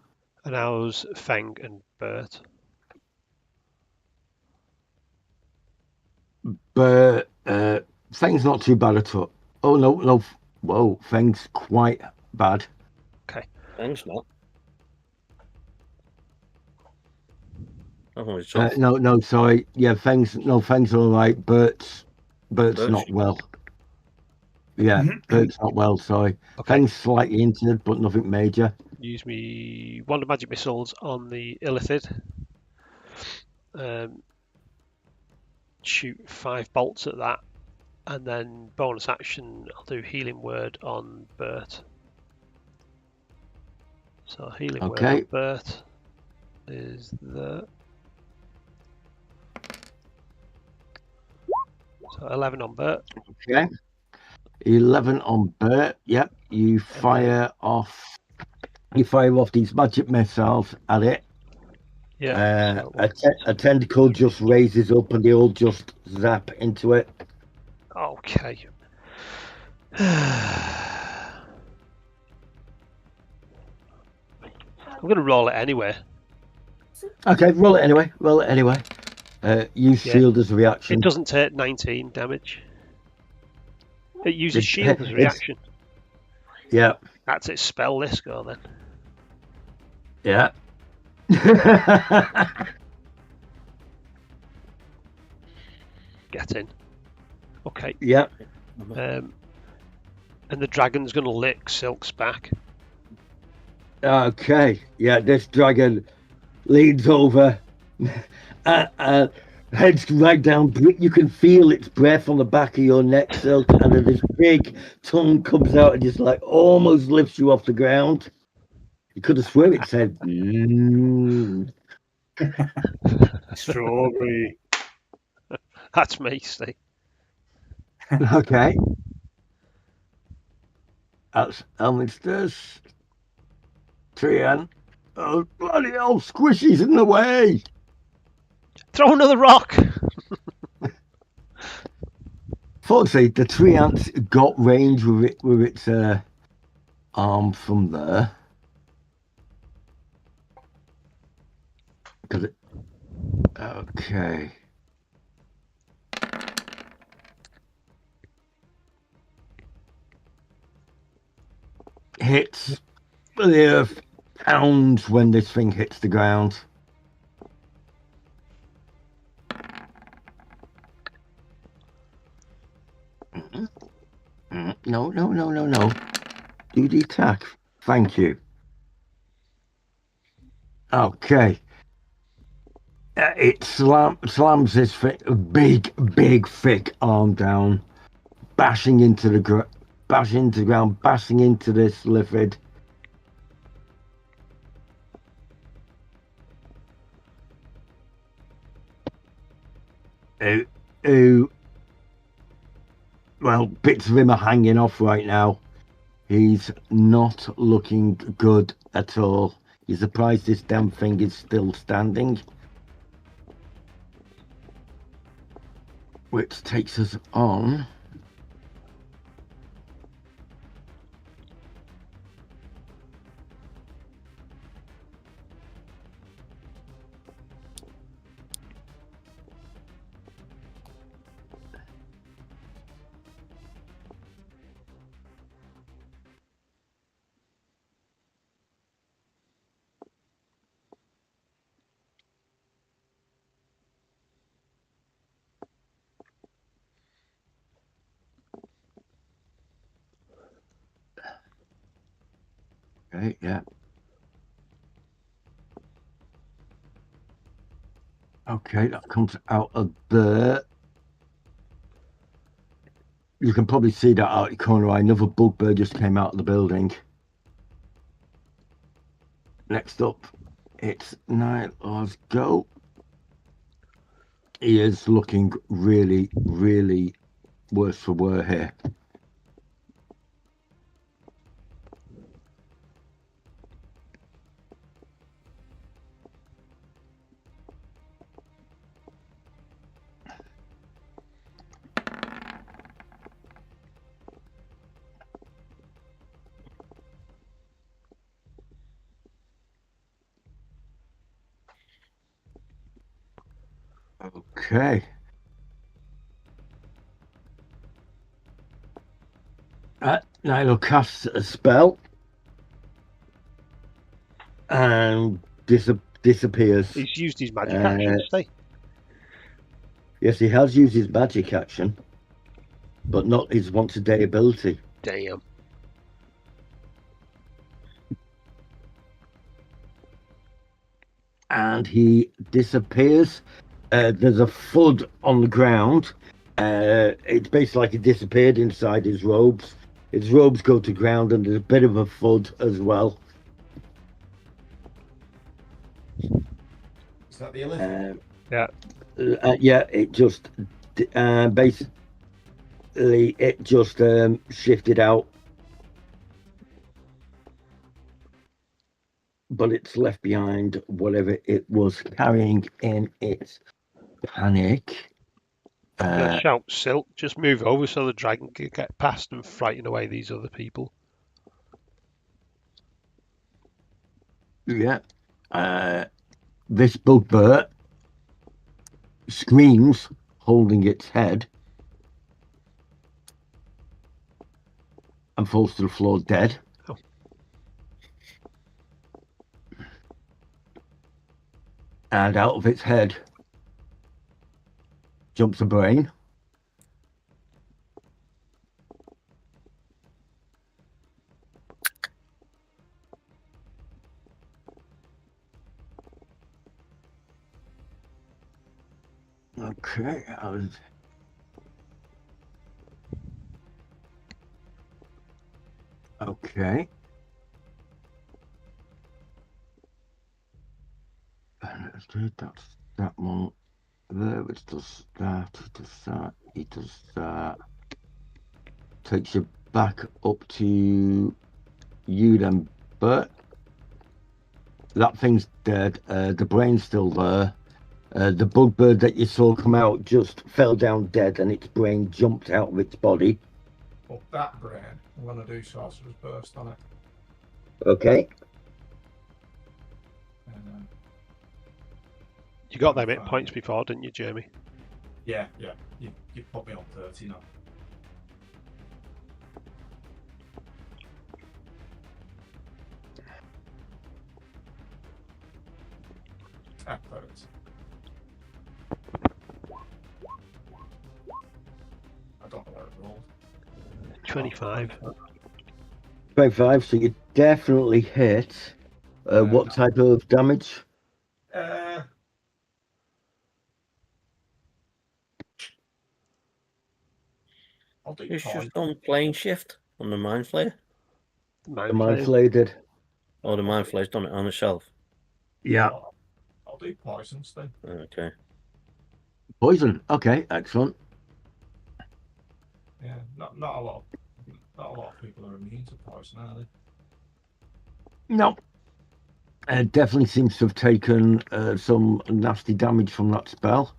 And how's Fang and Bert? But Fang's not too bad at all. Oh no, whoa, Fang's quite bad. Thanks, not. Oh, it's off. No, sorry. Yeah, Fang's all right. Bert's not well. Yeah, Bert's not well. Sorry. Okay. Fang's slightly injured, but nothing major. Use me Wonder Magic Missiles on the illithid. Shoot 5 bolts at that, and then bonus action, I'll do Healing Word on Bert. So Healing Word on Bert is the. So 11 on Bert. Okay. 11 on Bert. Yep. You fire off these magic missiles at it. Yeah. A tentacle just raises up and they all just zap into it. Okay. I'm going to roll it anyway. Okay, roll it anyway. Use shield as a reaction. It doesn't take 19 damage. It uses shield as a reaction. Yeah. That's its spell this go then. Yeah. Get in. Okay. Yeah. And the dragon's going to lick Silk's back. Okay. Yeah, this dragon leans over, heads right down. You can feel its breath on the back of your neck, Silk, and then this big tongue comes out and just like almost lifts you off the ground. You could have sworn it said, Strawberry. That's me, Steve. Okay. That's Elminster's. Trian. Oh, bloody hell, Squishy's in the way. Throw another rock. Fortunately, the tree ants got range with its arm from there. Because it... Okay. Hits the earth, pounds when this thing hits the ground. No. Do the attack. Thank you. Okay. It slams this big, thick arm down, bashing into the ground, bashing into this livid. Well, bits of him are hanging off right now. He's not looking good at all. You're surprised this damn thing is still standing. Which takes us on. Okay, yeah. Okay, that comes out of there. You can probably see that out of the corner. Another bugbear just came out of the building. Next up, it's Nyla's go. He is looking really, worse for wear here. Okay. Nyla casts a spell and disappears. He's used his magic action, stay. Yes, he has used his magic action, but not his once-a-day ability. Damn. And he disappears. There's a thud on the ground. It's basically like he disappeared inside his robes. His robes go to ground, and there's a bit of a thud as well. Is that the elephant? Yeah. Yeah, it just basically it just shifted out, but it's left behind whatever it was carrying in its panic. Shout, Silk, just move over so the dragon can get past and frighten away these other people. Yeah. This bugbear screams, holding its head, and falls to the floor dead. Oh. And out of its head jumps a brain. Okay, okay. And that's that one there, which does that, he does that. Takes you back up to you then, Bert. That thing's dead. The brain's still there. The bugbear that you saw come out just fell down dead, and its brain jumped out of its body. Well, that brain, I'm going to do Sorcerer's Burst on it. Okay. You got them hit points before, didn't you, Jamie? Yeah. You put me on 30 now. Perfect. I don't know where it rolled. 25. 25, so you definitely hit. What type of damage? I'll do It's poison. just on plane shift on the Mind Flayer. The Mind Flayer did. Or the Mind Flayer's done it on itself. Yeah. I'll do poisons then. Okay. Poison. Okay, excellent. Yeah, not a lot of people are immune to poison, are they? No. Definitely seems to have taken some nasty damage from that spell.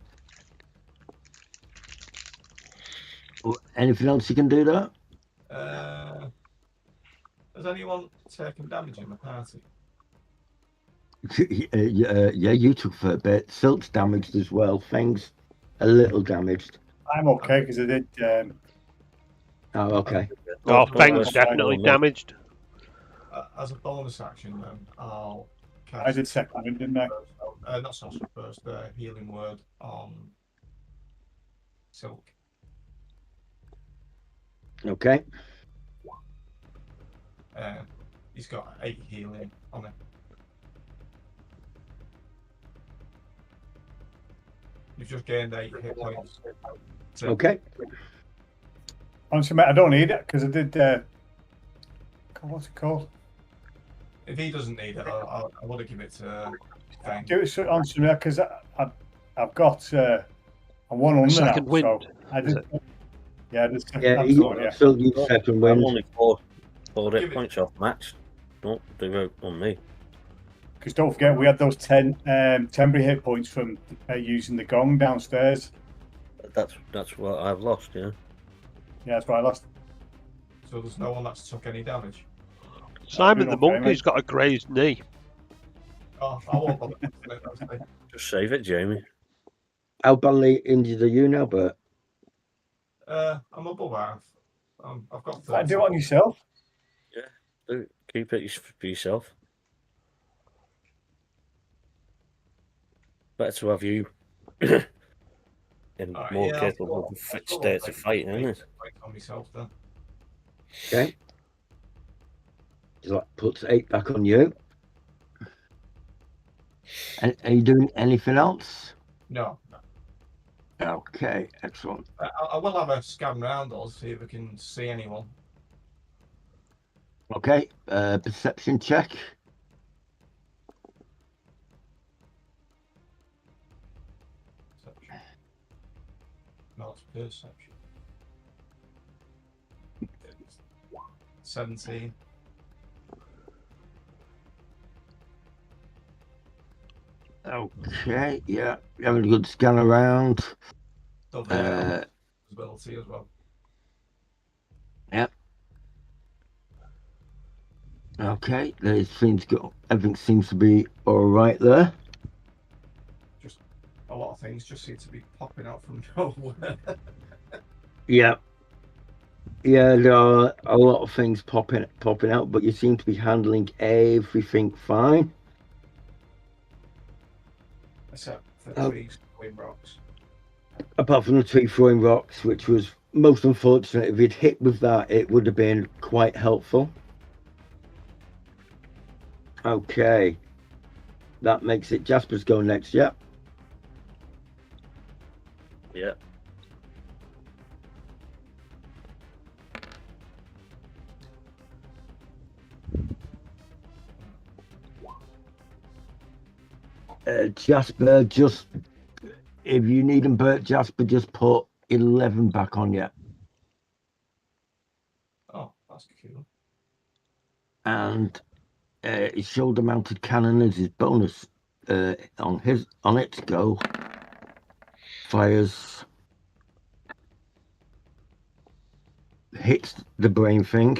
Anything else you can do there? Has anyone taken damage in the party? Yeah, you took for a bit. Silk's damaged as well. Fang's a little damaged. I'm okay because I did. Oh, okay. Oh, Well, Fang's well, definitely well, damaged. As a bonus action, then I'll cast. I did second one, didn't I? Not sorcery first. Healing word on Silk. Okay. He's got 8 healing on it. You've just gained 8 hit points. Okay. Honestly, mate, I don't need it because I did. What's it called? If he doesn't need it, I want to give it to Fang. Do it honestly, mate, because I've got a 1 under Second now. wind. So I did. Yeah, I did second. Yeah, Absolutely, yeah. still use second I'm wind. only four Give hit it- points off max. Don't do it on me. Because don't forget, we had those 10 temporary hit points from using the gong downstairs. That's what I've lost, yeah. Yeah, that's why I lost. So there's no one that's took any damage. Simon the doing okay, Monkey's mate. got a grazed knee. Oh, I won't bother with it, that's fine. Just save it, Jamie. How badly injured are you now, Bert? I'm above half. I've got 30. Do it on yourself. Keep it for yourself. Better to have you in more Yeah, capable of fit state to fight, isn't it? On myself then. Okay. So that puts 8 back on you. And are you doing anything else? No. Okay, excellent. I will have a scan round us, see if we can see anyone. Okay, perception check. Perception. No, it's perception. 17. Okay, yeah, having a good scan around. Double ability as well. Yep. Okay, everything seems to be all right there. Just a lot of things just seem to be popping out from nowhere. Yeah. Yeah, there are a lot of things popping out, but you seem to be handling everything fine. Except for trees throwing rocks. Apart from the tree throwing rocks, which was most unfortunate. If you'd hit with that, it would have been quite helpful. Okay. That makes it Jasper's go next, yeah. Yeah. Jasper, just if you need him, Bert, Jasper, just put 11 back on you. Oh, that's cool. And his shoulder-mounted cannon is his bonus on its go. Fires, hits the brain thing.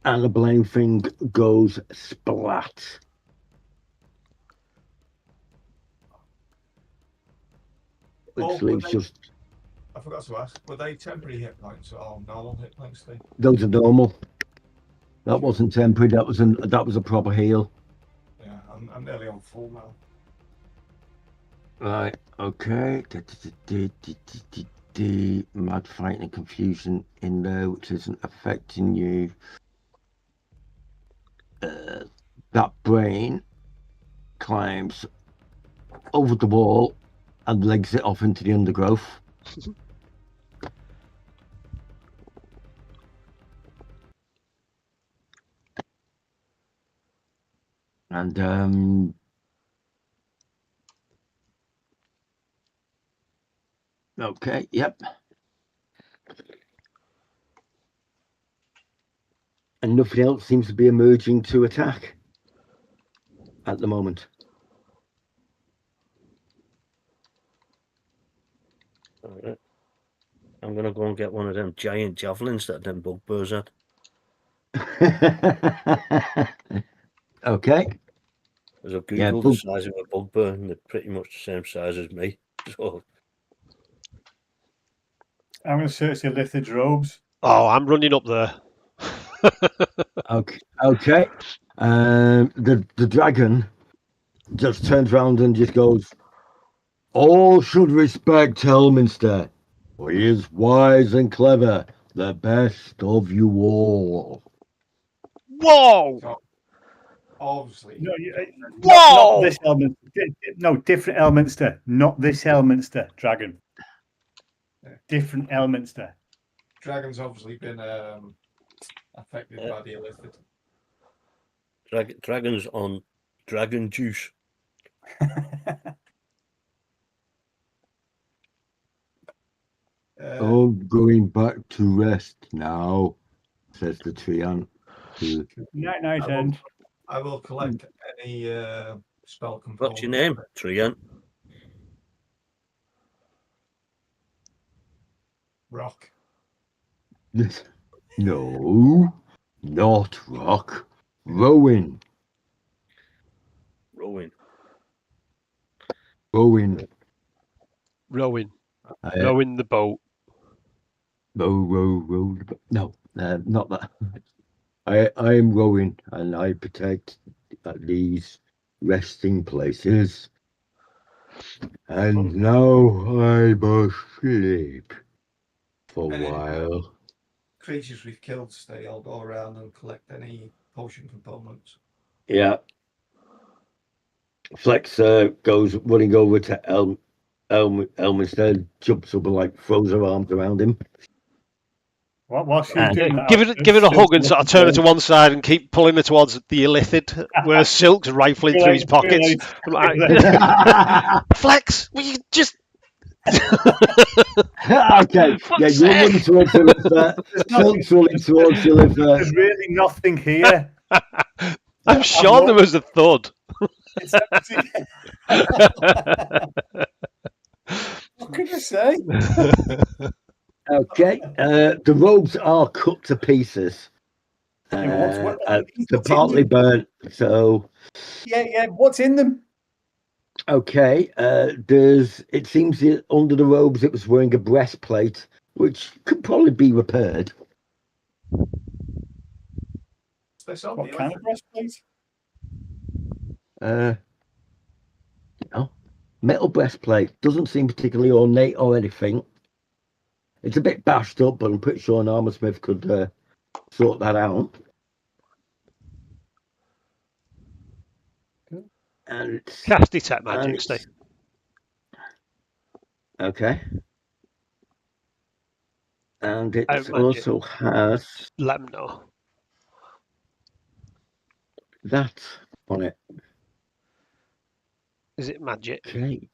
And the blame thing goes splat. Which leaves just... I forgot to ask, were they temporary hit points or normal hit points, Steve? Those are normal. That wasn't temporary, that was a proper heal. Yeah, I'm nearly on full now. Right, okay. Mad fighting and confusion in there, which isn't affecting you. That brain climbs over the wall and legs it off into the undergrowth. And okay, yep. And nothing else seems to be emerging to attack at the moment. All right. I'm gonna go and get one of them giant javelins that them bugbears had. Okay. As I've Yeah, googled the size of a bugbear, and they're pretty much the same size as me. So I'm going to search the Lithid's robes. Oh, I'm running up there. okay. The dragon just turns around and just goes, "All should respect Elminster, for he is wise and clever, the best of you all." Whoa! So, obviously, Not this Elminster. No, different Elminster. Not this Elminster dragon. Yeah. Different Elminster. Dragon's obviously been affected by the illithid. dragons on dragon juice. "Oh, going back to rest now," says the tree ant. Night end. I will collect any spell components. What's your name? Treant. Rock. No, not Rock. Rowan. Rowan. Rowan. Rowing the boat. Row. No, not that. I am rowing, and I protect these resting places. And now I must sleep for a Any while. creatures we've killed stay. I'll go around and collect any potion components. Yeah. Flex goes running over to Elminster, jumps up and like throws her arms around him. While she's doing that, Give it a hug and sort of turn her to one side and keep pulling her towards the illithid, where Silk's rifling through his pockets. Flex, will you just... Okay, yeah, you're running towards the liver. Silk's running towards the liver. There's really nothing here. I'm sure there was a thud. What can I say? Okay, the robes are cut to pieces. They're partly burnt, so... Yeah, what's in them? Okay, it seems that under the robes it was wearing a breastplate, which could probably be repaired. What kind of breastplate? No. Metal breastplate. Doesn't seem particularly ornate or anything. It's a bit bashed up, but I'm pretty sure an armorsmith could sort that out. And it's... Cast detect magic, Steve. Okay. And it also has... Let them know. that on it. Is it magic? Okay.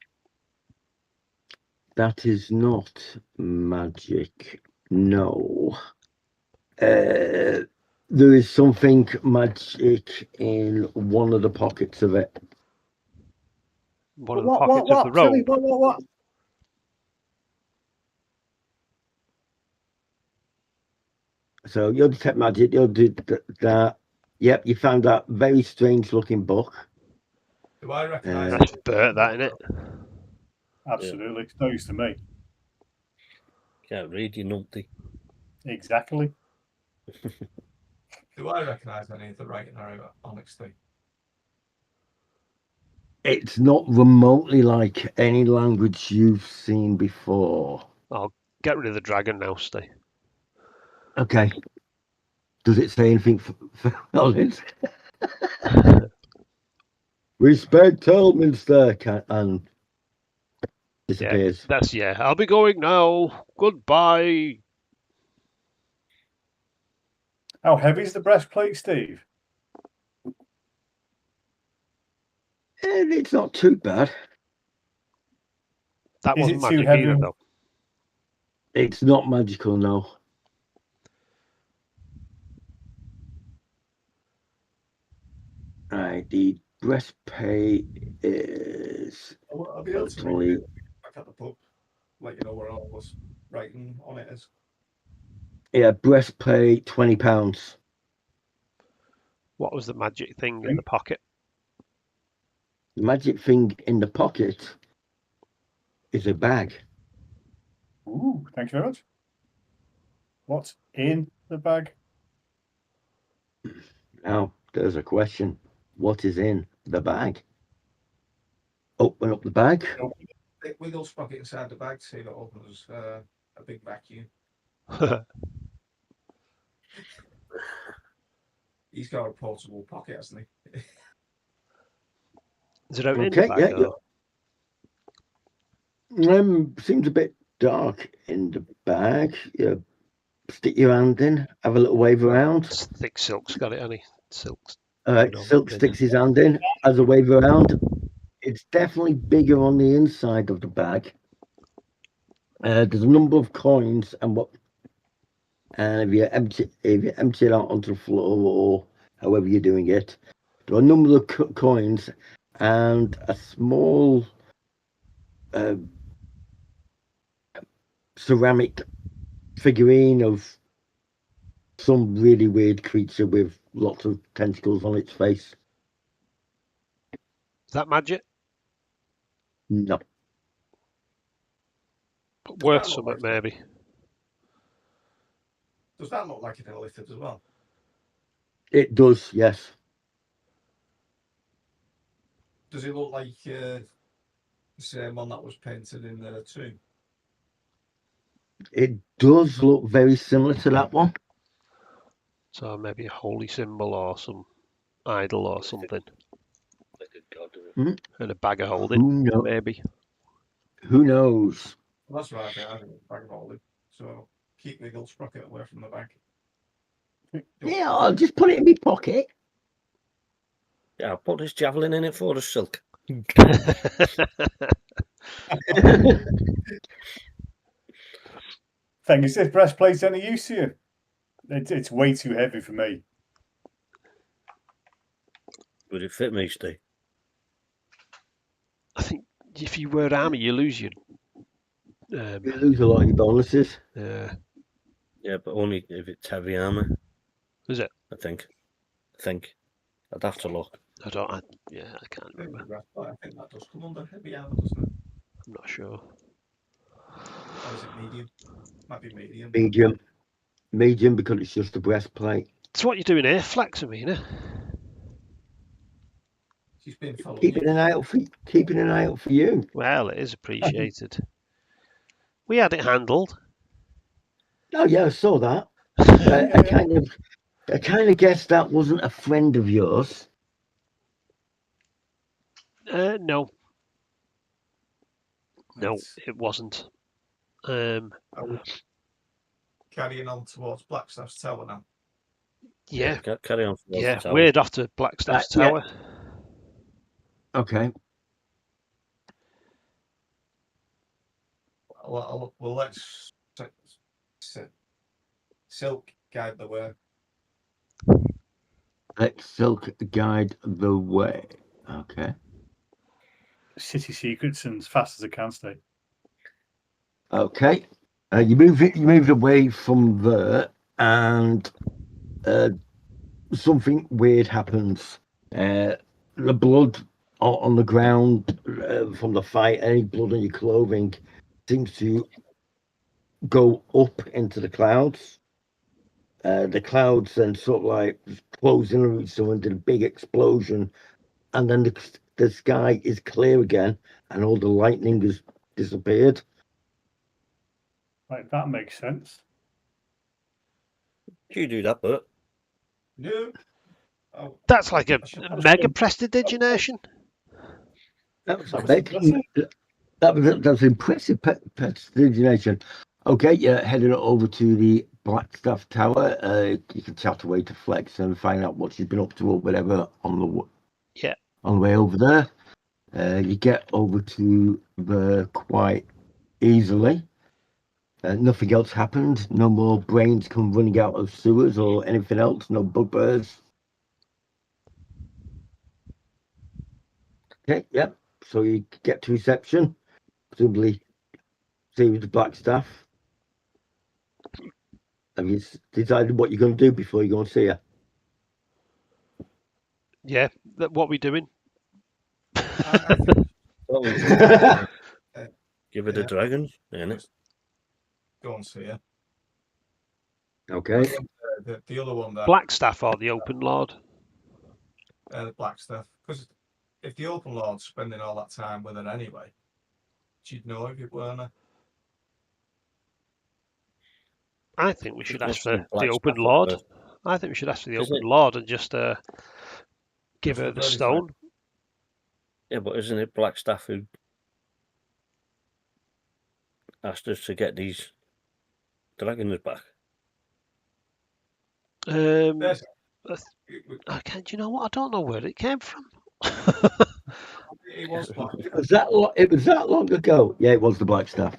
That is not magic. No. There is something magic in one of the pockets of it. One of the pockets of the robe. What? So you'll detect magic. You'll do that. Yep, you found that very strange looking book. Do I recognise Uh, That's Bert, that, innit? Absolutely. It's no use to me. Can't read, you numpty. Exactly. Do I recognise any of the writing on XT? It's not remotely like any language you've seen before. I'll get rid of the dragon now, Steve. Okay. Does it say anything for knowledge? Respect Elminster and disappears. I'll be going now. Goodbye. How heavy's the breastplate, Steve? And it's not too bad. That Is wasn't it too magic heavy? either, though. It's not magical, no. Right, the breastplate is I'll be able to totally. read it back at the pub, let you know where all was writing on it is. Yeah, breastplate, £20. What was the magic thing in the pocket? The magic thing in the pocket is a bag. Ooh, thank you very much. What's in the bag? Now, there's a question. What is in the bag? Open up the bag. It wiggles sprocket inside the bag, see that opens a big vacuum. He's got a portable pocket, hasn't he? Is it open in Okay, the bag? yeah, or- Seems a bit dark in the bag. Yeah, stick your hand in, have a little wave around. It's thick silk's got it, honey. Silk's. Silk sticks his hand in, has a wave around. It's definitely bigger on the inside of the bag. There's a number of coins, and if you empty it out onto the floor or however you're doing it, there are a number of coins and a small ceramic figurine of some really weird creature with lots of tentacles on its face. Is that magic? No. But worth Does that something, look like maybe. Does that look like it illithid as well? It does, yes. Does it look like the same one that was painted in the tomb? It does look very similar to that one. So maybe a holy symbol or some idol or something. Like a god. And a bag of holding, Who knows? maybe. Who knows? Well, that's right. I think it's a bag of holding. So keep wiggle sprocket away from the bag. Yeah, I'll just put it in my pocket. Yeah, I'll put this javelin in it for the silk. Thing is, this breastplate's any use to you? It's way too heavy for me. Would it fit me, Steve? I think if you wear armour, you lose your. You lose a lot of your bonuses. Yeah, but only if it's heavy armour. Is it? I think. I'd have to look. I don't. I can't remember. I think that does come under heavy armor, doesn't it? I'm not sure. Or is it medium? Might be medium. Medium because it's just a breastplate. It's what you're doing here, flexing me, innit? She's been following Keeping an eye out for you. Well, it is appreciated. We had it handled. Oh yeah, I saw that. I kind of guessed that wasn't a friend of yours. No, Right. it wasn't. Carrying on towards Blackstaff's Tower now. Yeah, Carry on. yeah. Weird off to Blackstaff's Tower. Okay. Well, let's Silk guide the way. Let Silk guide the way. Okay. City secrets and as fast as I can stay. Okay. You moved away from there. and something weird happens. The blood on the ground from the fight, any blood on your clothing, seems to go up into the clouds. The clouds then sort of like close in on each other and did a big explosion, and then the sky is clear again, and all the lightning has disappeared. Right, that makes sense. Do you do that, Bert? No. Oh, That's like a I should- mega prestidigitation. That was That big. was impressive. That was impressive prestidigitation. Okay, you're heading over to the Blackstaff Tower. You can chat away to Flex and find out what she's been up to or whatever on the way over there. You get over to the quite easily. Nothing else happened. No more brains come running out of sewers or anything else. No bugbears. Okay, yep. So you get to reception, presumably see with the Blackstaff. Have you decided what you're going to do before you go and see her? Yeah, what we doing? I think Give it a Yeah. dragon, innit? go and see her. Okay. The other one that Blackstaff or the Open Lord? the black stuff. Because if the Open Lord's spending all that time with her anyway, she'd know if it weren't her. I think we should ask for the Blackstaff Open up Lord. first. I think we should ask for the Isn't Open it? Lord and just give Just her the the very stone. Yeah, but isn't it Blackstaff who asked us to get these dragons back? There's- Okay, do you know what? I don't know where it came from. It was black It was that long ago. Yeah, it was the Blackstaff.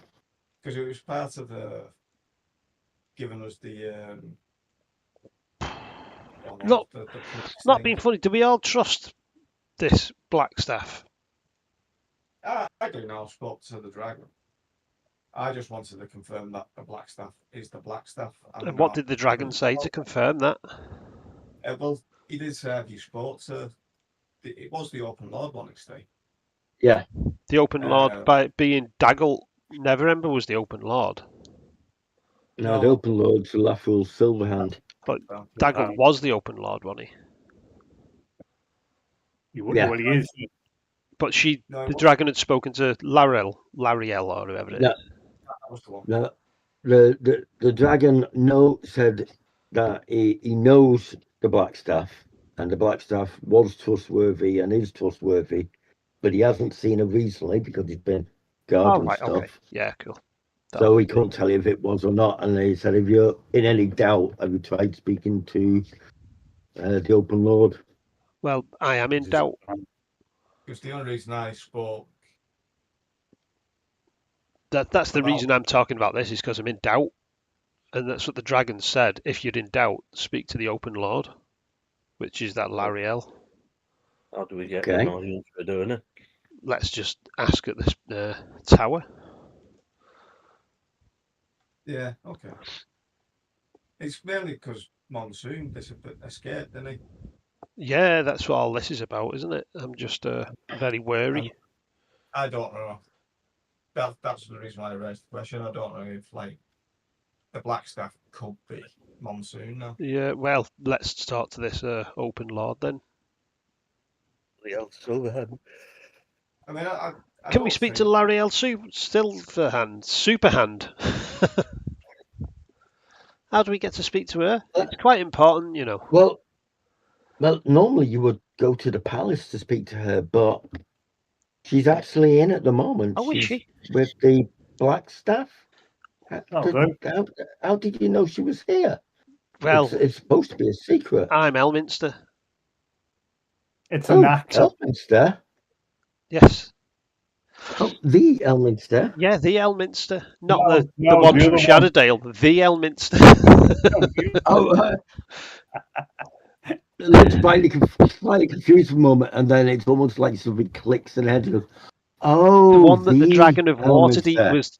because it was part of the giving us the Look, the police Not thing. being funny, do we all trust this Blackstaff? I do now. Spoke to the dragon. I just wanted to confirm that the Blackstaff is the Blackstaff. And what did the dragon say to confirm that? Well, he did say if you spoke to. It was the Open Lord one, Steve. Yeah. The Open Lord, by being Daggle Neverember, was the Open Lord. No, the Open Lord's Laffrel Silverhand. But Daggle was the Open Lord, wasn't he? You wouldn't know what he is. But No, the dragon had spoken to Lariel or whoever it is. Yeah. that was the one. No, the dragon said that he knows the Blackstaff, and the Blackstaff was trustworthy and is trustworthy, but he hasn't seen her recently because he's been guarding Oh, right, stuff. okay. Yeah, cool. So he couldn't tell you if it was or not. And he said, if you're in any doubt, have you tried speaking to the Open Lord? Well, I am in doubt. Because the only reason I spoke. That's the reason I'm talking about this, is because I'm in doubt. And that's what the dragon said. If you're in doubt, speak to the Open Lord, which is that Lariel. How do we get Okay. an audience for doing it? Let's just ask at this tower. Yeah, okay. It's mainly because Monsoon escaped, didn't he? Yeah, that's what all this is about, isn't it? I'm just very wary. I don't know. That's the reason why I raised the question. I don't know if the Blackstaff could be Monsoon now. Yeah, well, let's talk to this Open Lord then. The Silverhand. I mean, I Can we don't speak think- to Lariel Silverhand? Superhand? How do we get to speak to her? It's quite important, you know. Well, normally you would go to the palace to speak to her, but she's actually in at the moment. Oh, is She's she? with the Blackstaff. Oh, How did you know she was here? Well, It's supposed to be a secret. I'm Elminster. It's an actor. Elminster. Yes. Oh, the Elminster. Yeah, the Elminster. Not No, the no, one the from other one. Shadowdale. The Elminster. Oh, looks slightly confused for a moment, and then it's almost like something clicks in her head. She goes, "Oh, The one that the Dragon of Waterdeep Elminster." was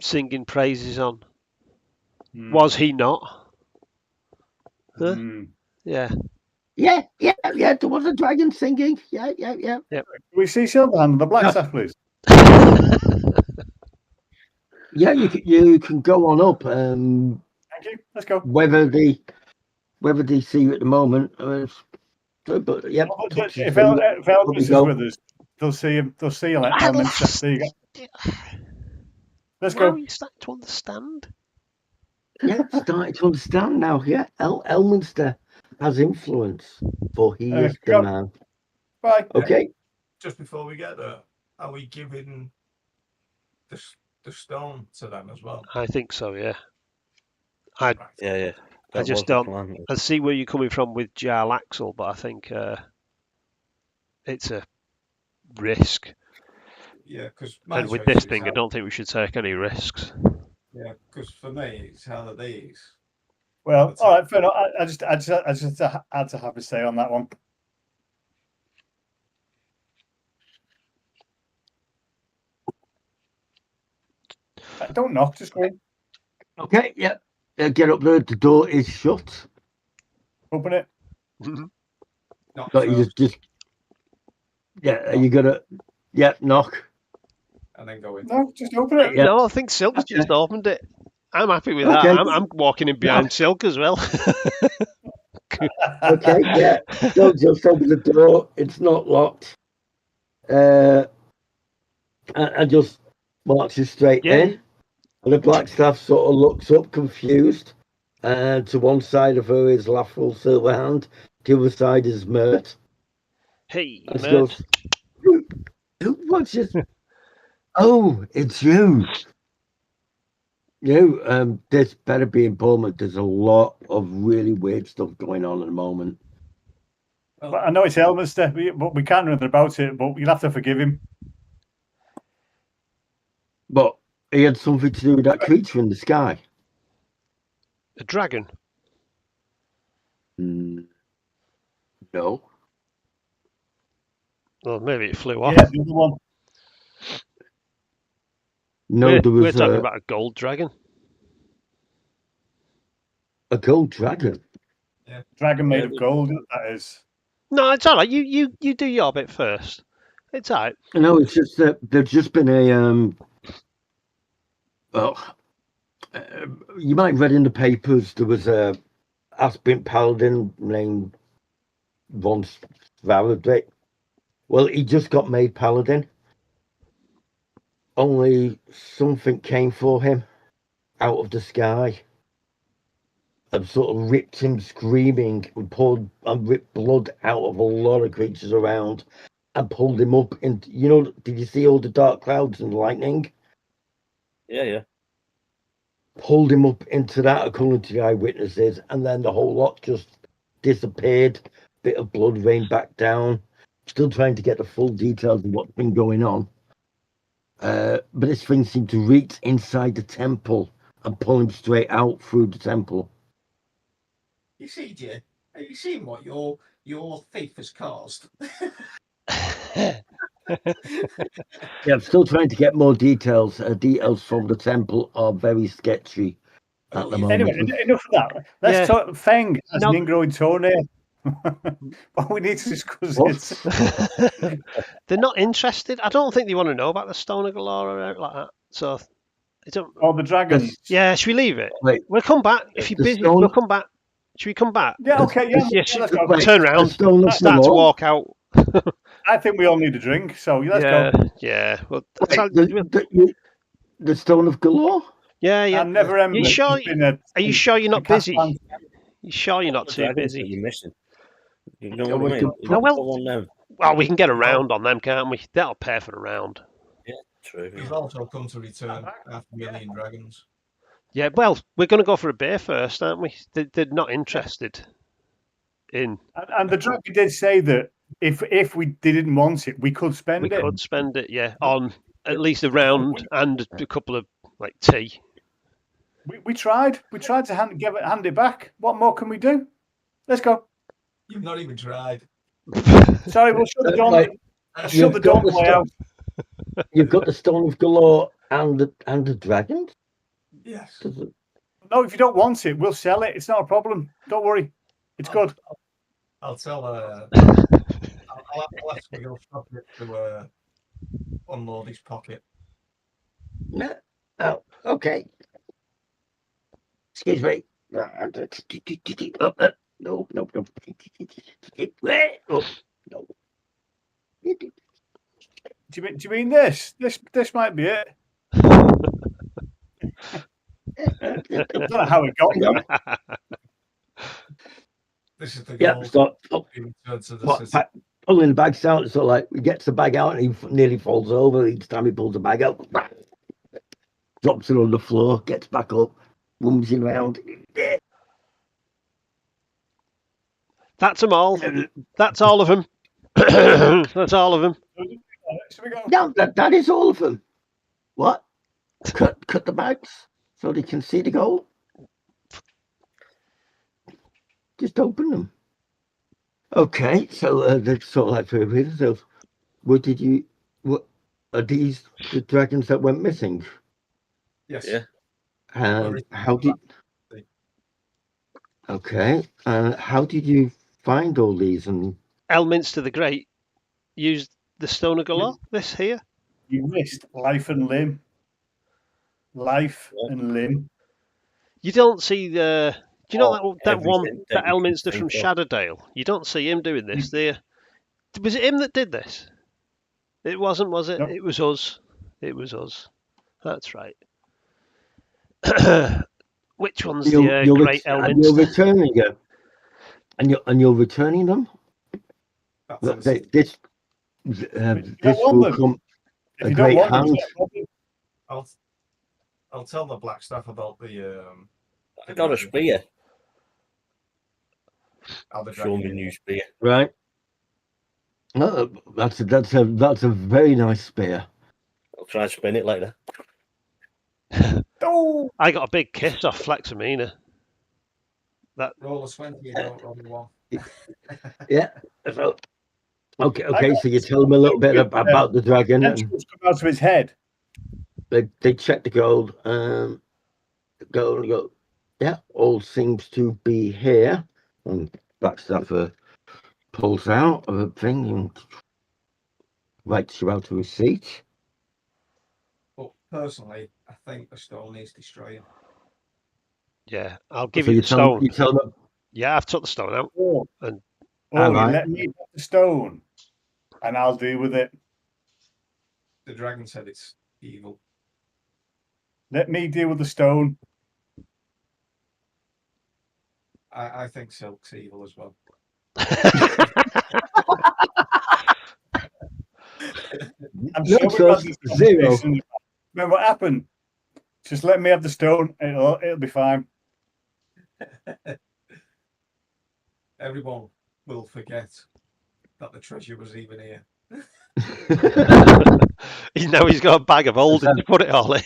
singing praises on. Hmm. Was he not? Huh? Mm. Yeah. Yeah. There was a dragon singing. Yeah. Can we see Silverhand on the Blackstaff, please? Yeah, you can go on up. Thank you. Let's go. Whether they see you at the moment, but yeah. Oh, Tux is if ready. Elvis is go. with us, they'll see him. They'll see him at At Elminster. last. There you go. Let's Now go. you start to understand. Yeah, starting to understand now. Yeah, Elminster has influence, for he is the go. man. Bye. Okay. Just before we get there, are we giving the stone to them as well? I think so, yeah. Right. Yeah. I That just was the don't. plan. I see where you're coming from with Jarl Axel, but I think it's a risk. Yeah, because And with this thing, I don't think we should take any risks. Yeah, because for me, it's how are these. Well, all right, fair enough. I just had to have a say on that one. Don't knock, just go in. Okay. Yeah. Get up there. The door is shut. Open it. Not But you just yeah. You gotta knock. and then go in. No, just open it. Yeah. No, I think Silk's just opened it. I'm happy with Okay. that. I'm walking in behind Silk as well. Okay. Yeah. So just open the door. It's not locked. And just marches straight in. And the Blackstaff sort of looks up, confused. And to one side of her is Laughful Silverhand. The other side is Mert. Hey, And she Mert. goes, Who watches? Oh, it's you. This better be important. There's a lot of really weird stuff going on at the moment. But I know it's Elminster, but we can't do anything about it. But you'll have to forgive him. But he had something to do with that creature in the sky. A dragon. No. Well, maybe it flew off. Yeah, the other one. No, there We're was talking about a gold dragon. a gold dragon. Dragon made of gold. That is. No, it's all right. You do your bit first. It's all right. No, it's just that there's just been a you might have read in the papers there was a aspirant paladin named Von Svaradrik. Well, he just got made paladin. Only something came for him out of the sky and sort of ripped him screaming and ripped blood out of a lot of creatures around and pulled him up into, did you see all the dark clouds and lightning? Yeah. Pulled him up into that according to the eyewitnesses, and then the whole lot just disappeared. Bit of blood rained back down. Still trying to get the full details of what's been going on. But this thing seemed to reach inside the temple and pull him straight out through the temple. You see, dear, have you seen what your thief has caused? Yeah, I'm still trying to get more details. Details from the temple are very sketchy at the moment. Anyway, enough of that. Let's talk. Feng has an ingrowing toenail. But we need to discuss it. They're not interested. I don't think they want to know about the Stone of Galore or anything like that. So, I don't. Oh, the dragons. Yeah, should we leave it? Wait, We'll come back if you're busy. We'll come back. Should we come back? Yeah, okay, yeah. Let's go. Turn around. Start to walk out. I think we all need a drink, so let's go. Yeah. Well, the Stone of Galore? Yeah. And Never Ember. Are you sure you're not busy? You sure you're not too Dragons busy? that you're missing. You know what I mean? No, Well, well, we can get a round on them, can't we? That'll pay for the round. Yeah, true. He's also come to return 500,000 dragons. Yeah, well, we're going to go for a beer first, aren't we? They're not interested in. And the dragon did say that if we didn't want it, we could spend it. We could spend it, yeah, on at least a round and a couple of tea. We tried. We tried to hand it back. What more can we do? Let's go. You've not even tried. Sorry, we'll shut the door. Shut the door way out. You've got the Stone of Galore and the dragons? Yes. No, if you don't want it, we'll sell it. It's not a problem. Don't worry. It's good. I'll tell. I'll ask Miguel stop it to unload his pocket. No. Oh, okay. Excuse me. No, no. Oh, no. Do you mean this? This might be it. I don't know how it got there. This is the Yeah, gold. so He returned to the city. pulling the bags out. So like, he gets the bag out and he nearly falls over each time he pulls the bag out. Drops it on the floor, gets back up, whimsing around. That's them all. That's all of them. That's all of them. So we go. No, that is all of them. What? Cut the bags so they can see the gold. Just open them. Okay, so that's sort of like for everything. So, what are these the dragons that went missing? Yes. Yeah. How did? Okay, how did you find all these? And Elminster the Great used the Stone of Galore. This here. You risked life and limb. Life and limb. You don't see the. Do you know that one Everything that you can Elminster from think of. Shadowdale? You don't see him doing this. Was it him that did this? It wasn't, was it? Nope. It was us. It was us. That's right. Which one's the Great and you're Elminster? returning it, and you're returning them. That's This will them. come If a you don't great want them, hand. it's not a problem. I'll tell the black staff about the. I got a spear. How the Show me dragon. new spear. Right. No, that's a very nice spear. I'll try and spin it later. Oh, I got a big kiss off Flexamina. Roll a 20, you don't roll a 1. Yeah. So, okay. So you tell them a little bit about the dragon, and tentacles come out of his head. they check the gold. Go. Yeah, all seems to be here. And Blackstaffer pulls out of a thing and writes you out a receipt. But personally, I think the stone needs destroying. Yeah, I'll give So you you the tell stone. you tell them. Yeah, I've took the stone out. Oh, And you right. let me have the stone, and I'll deal with it. The dragon said it's evil. Let me deal with the stone. I think Silk's evil as well. I'm No sure we've trust, had this zero. conversation. Remember what happened? Just let me have the stone. It'll be fine. Everyone will forget that the treasure was even here. Now he's got a bag of holding to put it all in.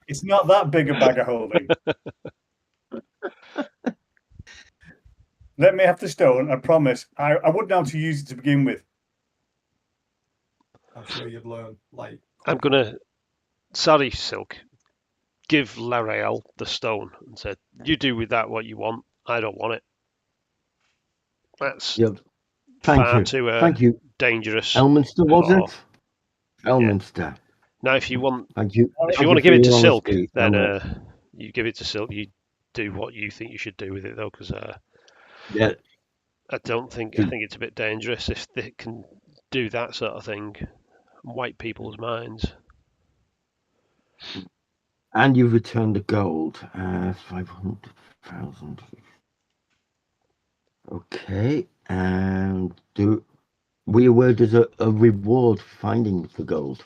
It's not that big a bag of holding. Let me have the stone. I promise. I wouldn't know how to use it to begin with. I'm sure you'd learn. Like, I'm gonna. Sorry, Silk. Give L'Oreal the stone and said, "You do with that what you want. I don't want it." That's Yep. Thank you. Dangerous. Elminster, was Oh, it? Elminster. Now, if you want, Thank you. if Thank you want to for give it to your Silk, honesty, then Elminster. you give it to Silk. You do what you think you should do with it, though, because Yeah. I think it's a bit dangerous if they can do that sort of thing, and wipe people's minds. And you've returned the gold. 500,000. Okay. And we aware there's a reward for finding the gold?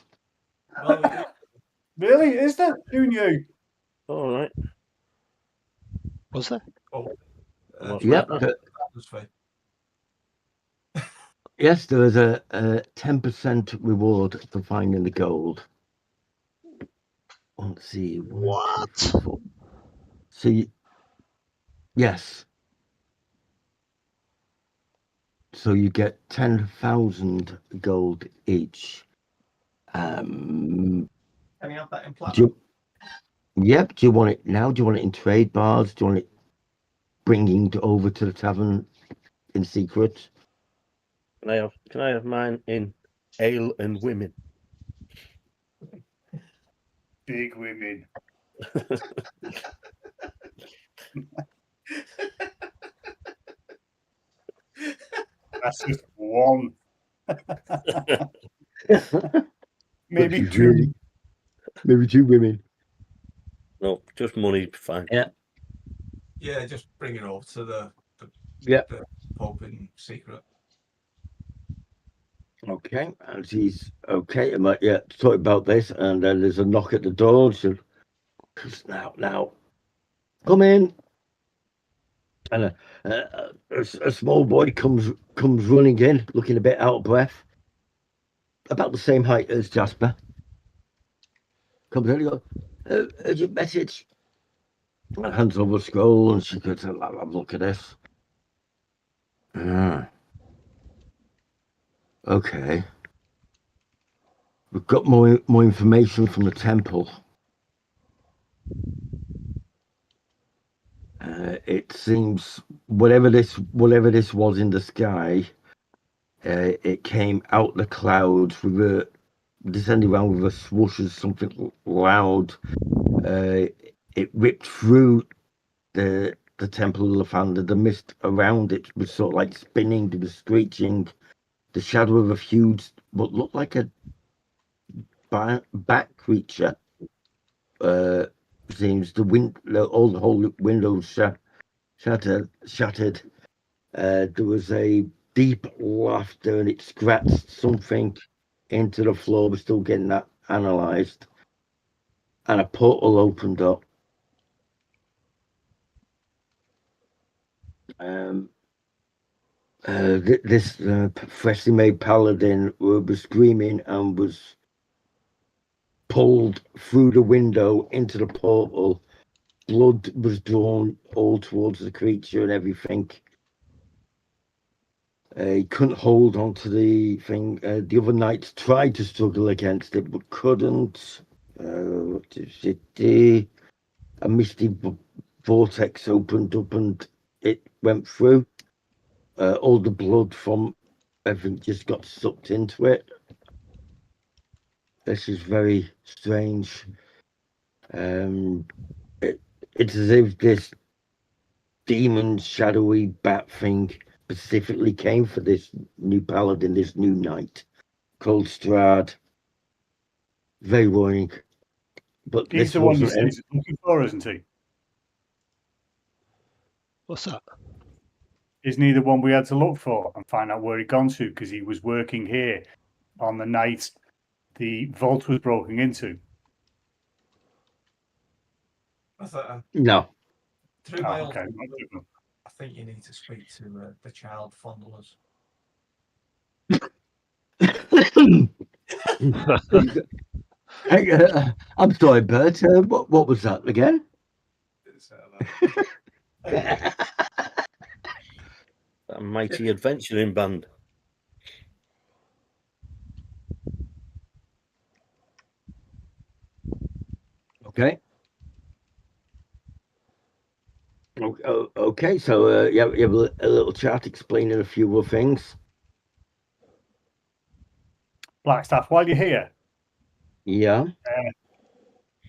well, Really? Is there? Who knew? All right. Was there? Yep. Yes, there is a 10% reward for finding the gold. Let's see. What? 1, 2, 3, 4. So, yes. So you get 10,000 gold each. Can you have that in platinum? Yep. Do you want it now? Do you want it in trade bars? Do you want it bringing over to the tavern in secret. Can I have mine in ale and women? Big women. That's just one. Maybe She's two. maybe 2 women. No, just money, fine. Yeah, just bring it over to the pub in secret. Okay, and she's okay. I'm like, yeah, talk about this, and then there's a knock at the door. So, now, come in. And a small boy comes running in, looking a bit out of breath, about the same height as Jasper. Comes in and goes, "Here's your message." And hands over a scroll, and she goes, "Have a look at this." Okay. We've got more information from the temple. It seems whatever this was in the sky, it came out the clouds with descending around with a swoosh of something loud. It ripped through the temple of Lathander. The mist around it was sort of like spinning. It was screeching. The shadow of a huge, what looked like a bat creature. Seems all the whole windows shattered. There was a deep laughter, and it scratched something into the floor. We're still getting that analysed. And a portal opened up. This freshly made paladin was screaming and was pulled through the window into the portal. Blood was drawn all towards the creature and everything. He couldn't hold onto the thing. The other knights tried to struggle against it, but couldn't. What did it do? A misty vortex opened up and it went through. All the blood from everything just got sucked into it. This is very strange. It's as if this demon, shadowy bat thing specifically came for this new paladin, this new knight called Strahd. Very worrying. But He's this the one you wasn't said he's looking for, isn't he? What's that? Isn't he the one we had to look for and find out where he'd gone to? Because he was working here on the night the vault was broken into. I thought, no. through my old, Okay. I think you need to speak to the child fondlers. Hey, I'm sorry, Bert. What was that again? That mighty adventuring band. Okay. Okay, so you have a little chat explaining a few more things. Blackstaff, while you're here, Yeah.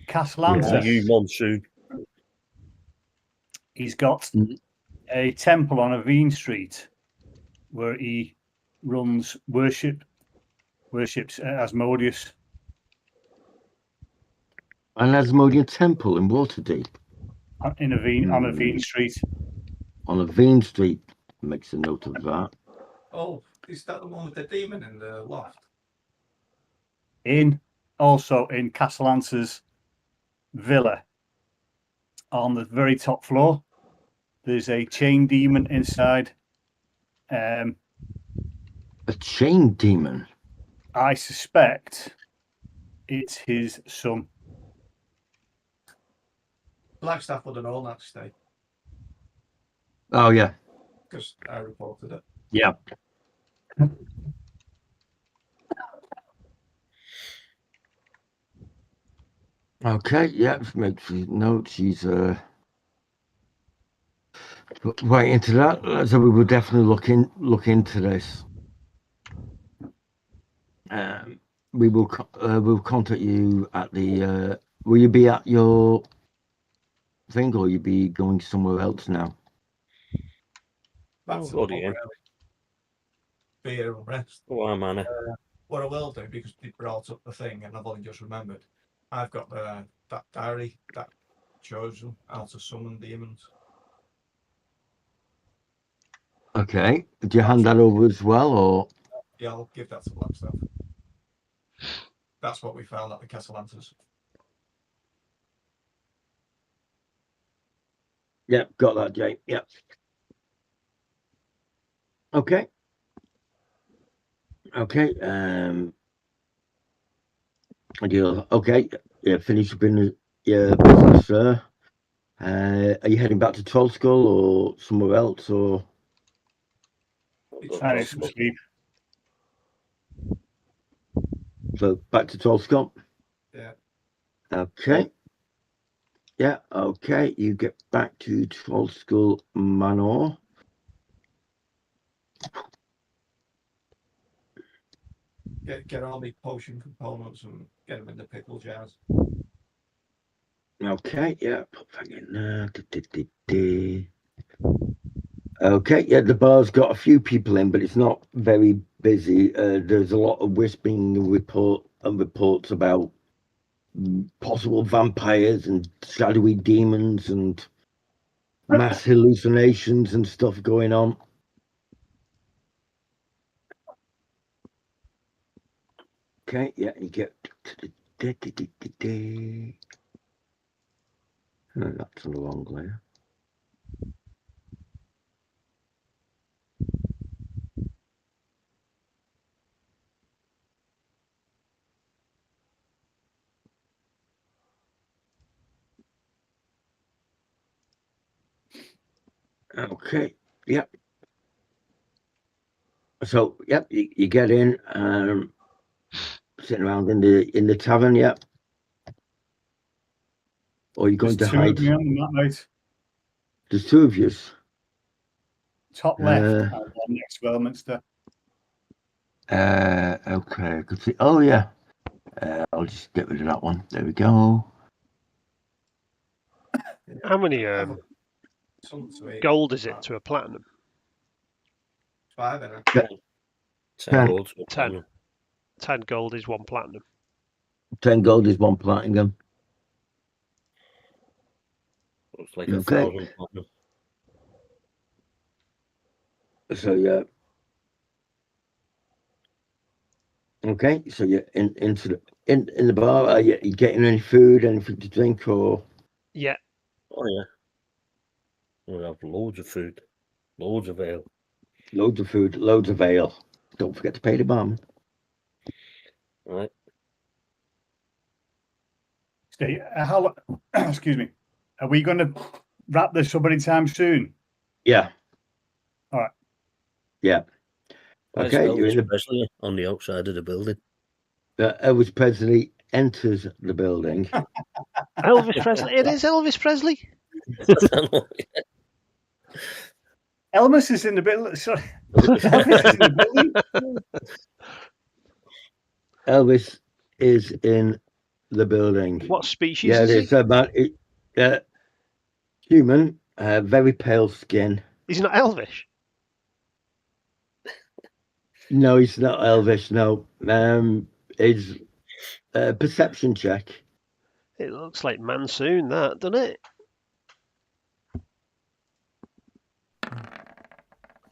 Castellantis, Are you monsoon? he's got a temple on Aveen Street where he runs worships Asmodeus. An Asmodean temple in Waterdeep. On Aveen Street. On Aveen Street. Makes a note of that. Oh, is that the one with the demon in the loft? Also in Castellantis' villa. On the very top floor, there's a chain demon inside. A chain demon? I suspect it's his son. Blackstaff would have known that state Oh, yeah. because I reported it. Yeah. Okay, yeah, make notes. She's Right into that. So we will definitely look into this. We will we'll contact you at the. Will you be at your thing, or will you be going somewhere else now? That's the Oh, one, yeah. really. Fear and rest. Oh, I'm Anna. What I will do, because they brought up the thing and I've only just remembered, I've got that diary that shows them how to summon demons. Okay. Do you hand that over as well, or? Yeah, I'll give that to Blackstaff. That's what we found at the Castellantas. Yeah, got that, Jay. Yeah. Okay. Okay. Ideal. Okay. Yeah, finish up in your business, sir. Are you heading back to Trollskull or somewhere else, or? I need some sleep. So back to Trollskull? Yeah. Okay. Yeah, okay. You get back to Trollskull Manor. Get all the potion components and get them in the pickle jars. Okay, yeah, put that in there. Okay, yeah, the bar's got a few people in, but it's not very busy. There's a lot of whispering and reports about possible vampires and shadowy demons and mass hallucinations and stuff going on. Okay, yeah, you get to the no, that's on the wrong layer. Okay, yep. So, yep, you get in, sitting around in the tavern, yep. Or you're going There's to two hide. of me on the map, mate. There's two of you. Top left, and one next to Elminster. Okay, I could see. Oh, yeah. I'll just get rid of that one. There we go. How many Something to eat. gold is it to a platinum? 5 in it. 10 gold. 10. 10 gold is 1 platinum. 10 gold is 1 platinum. Looks like Okay. 1,000 platinum. So, yeah. Okay, so you're in the bar. Are you getting any food, anything to drink, or? Yeah. Oh, yeah. We'll have loads of food. Loads of ale. Loads of food, loads of ale. Don't forget to pay the barman. Right. Steve, excuse me. Are we going to wrap this up anytime soon? Yeah. All right. Yeah. There's Okay, you're in Elvis the. Presley on the outside of the building. Elvis Presley enters the building. Elvis Presley. It is Elvis Presley. Elvis is in the building. Sorry. Elvis is in the building. Elvis is in the building. What species Yeah, is he? it's about human, very pale skin. He's not Elvish. No, he's not Elvis. No, it's a perception check. It looks like Monsoon, that, doesn't it?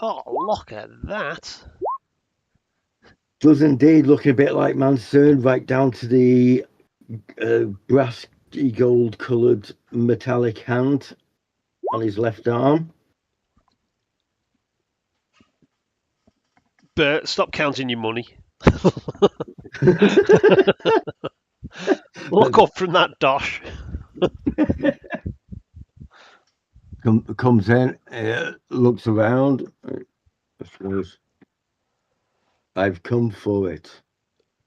Oh, look at that. Does indeed look a bit like Monsoon, right down to the brass gold coloured metallic hand on his left arm. Bert, stop counting your money. Look up from that dosh. Comes in, looks around. I've come for it.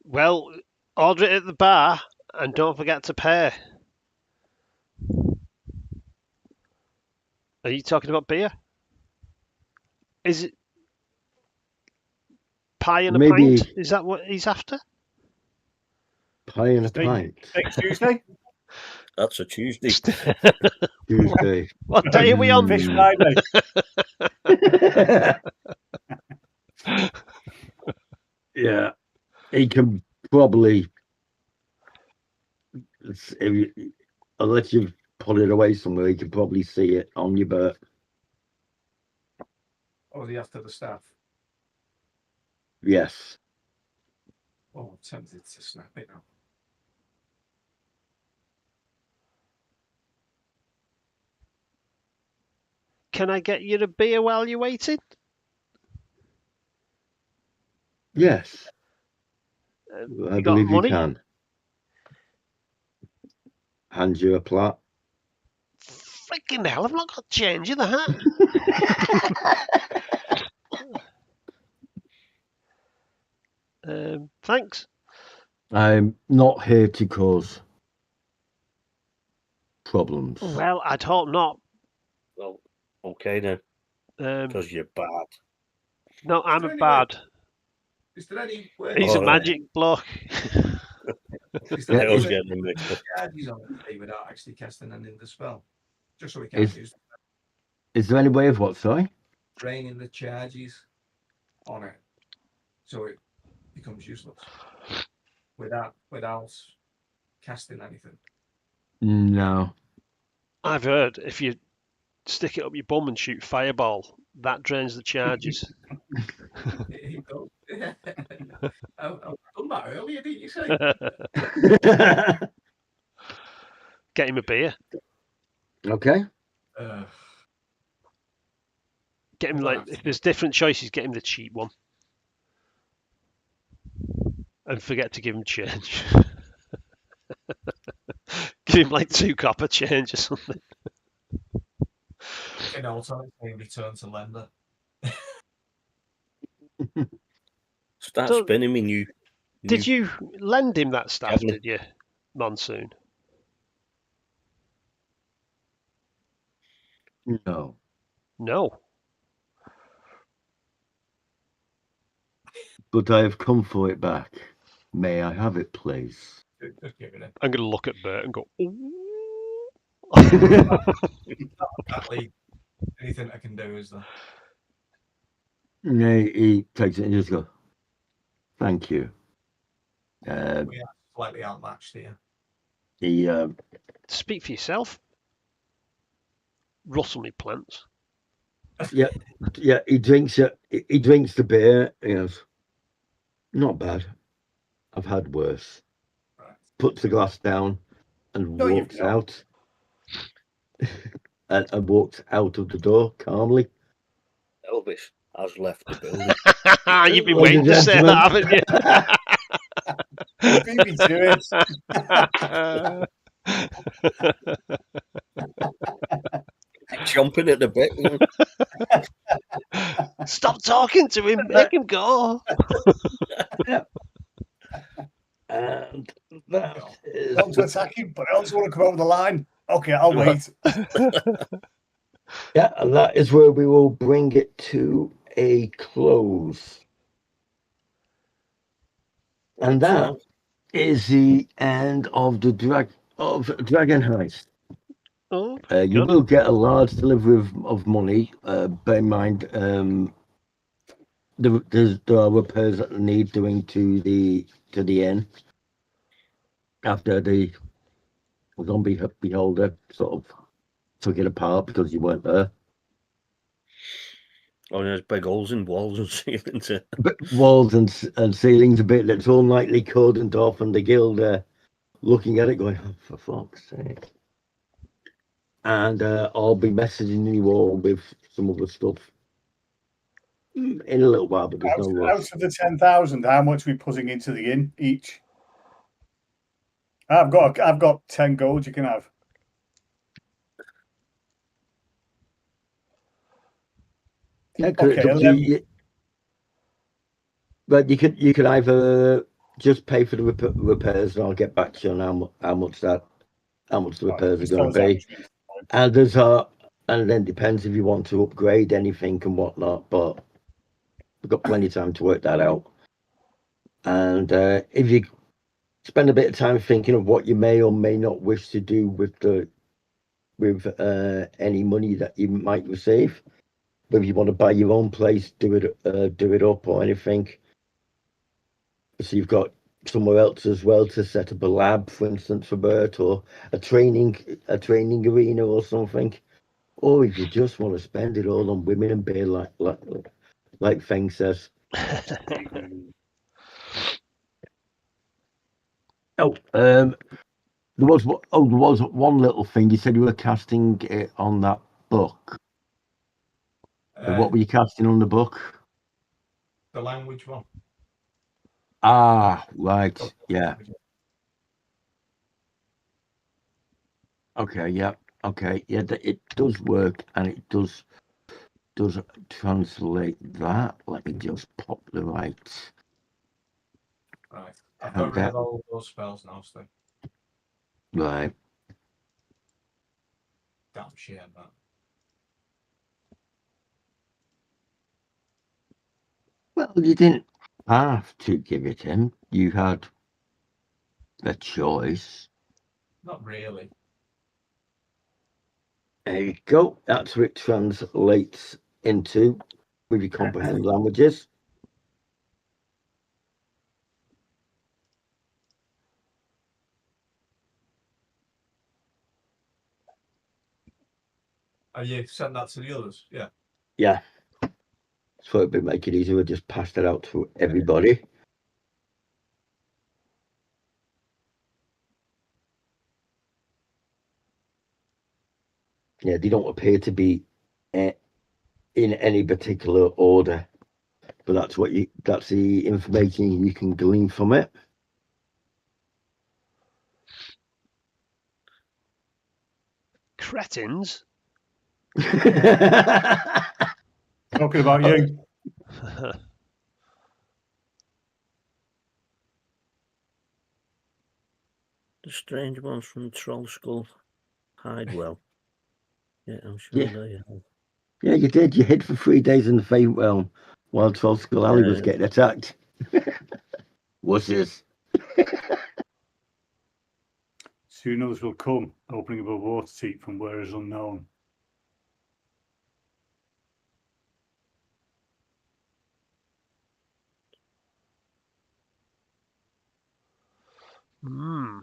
Well, order it at the bar and don't forget to pay. Are you talking about beer? Is it pie and a Maybe- pint? Is that what he's after? Pie and a Stay- pint. Next Tuesday? That's a Tuesday. Tuesday. What day are we on? Fish Friday. Yeah, he can probably, unless you've put it away somewhere, he can probably see it on your bird. Or the after the staff. Yes. Oh, I'm tempted to snap it now. Can I get you a beer while you're waiting? Yes. I You got believe you money? can. Hand you a plat. Freaking hell! I've not got change in the hat. Thanks. I'm not here to cause problems. Well, I'd hope not. Well, okay then, Um, because you're bad. no, I'm a Anyway. bad. Is there any way? He's a Alright. magic bloke. Is Yeah, there I any was way getting them mixed up. charges on it without actually casting any of the spell? Just so we can't Is- use Is there any way of what, sorry? draining the charges on it, so it becomes useless without casting anything. No. I've heard if you stick it up your bum and shoot fireball, that drains the charges. It does. I've done that earlier, didn't you say? Get him a beer. Okay. Get him Well, like that's- if there's different choices, get him the cheap one. And forget to give him change. Give him like 2 copper change or something. In also saying return to lender. Start So, spinning me new. Did you lend him that staff, Haven't. did you, Monsoon? No. No. But I have come for it back. May I have it, please? Just give it a I'm going to look at Bert and go, ooh. Exactly. Anything I can do is that. He takes it and just goes, thank you. We are slightly outmatched here. He Speak for yourself. Rustle me plants. yeah, he drinks it. He drinks the beer. He goes, not bad. I've had worse. Right. Puts the glass down and No, you've walks not. out. and walks out of the door calmly. Elvis has left the building. You've been Ladies waiting and to say gentlemen. that, haven't you? Beat me to it. Jumping at the bit. Stop talking to him. Make him go. And that is I want to attack him, but I also want to come over the line. Okay, I'll wait. yeah, and that is where we will bring it to a close. And that is the end of the Dragonheist. Oh, You good. will get a large delivery of money. Bear in mind, there are repairs that need doing to the inn after the zombie beholder sort of took it apart because you weren't there. Oh, there's big holes in walls and ceilings. But walls and ceilings a bit that's unlikely cordoned off, and the guild looking at it going, oh, for fuck's sake. And I'll be messaging you all with some other stuff in a little while, but there's no rush. Out of the 10,000, how much are we putting into the inn each? I've got 10 gold. You can have. Yeah, 'cause it's Okay, up to you. But you could either just pay for the repairs, and I'll get back to you on how much the repairs are going to be. And there's And then depends if you want to upgrade anything and whatnot, but we've got plenty of time to work that out. And if you spend a bit of time thinking of what you may or may not wish to do with any money that you might receive, whether you want to buy your own place, do it up or anything. So you've got somewhere else as well to set up a lab, for instance, for Bert, or a training arena or something. Or if you just want to spend it all on women and beer, like Feng says. There was one little thing. You said you were casting it on that book. What were you casting on the book? The language one. Ah, right. Yeah. Okay. Yeah. Okay. Yeah. It does work, and it does translate that. Let me just pop the right. Right. I've got rid of all those spells now, Steve. Right. Damn shame, that. Well, you didn't have to give it him. You had a choice. Not really. There you go. That's what it translates into with your comprehend languages. And you send that to the others? Yeah. Yeah. So it'd make it easier. We just passed it out to everybody. Yeah, they don't appear to be in any particular order, but that's the information you can glean from it. Cretins. Talking about you. The strange ones from Troll Skull hide well. Yeah, I'm sure Yeah. they have. Yeah, you did. You hid for 3 days in the Fate Realm while Troll Skull Alley was getting attacked. Wusses. Soon others will come, opening up a water seat from where is unknown. Hmm.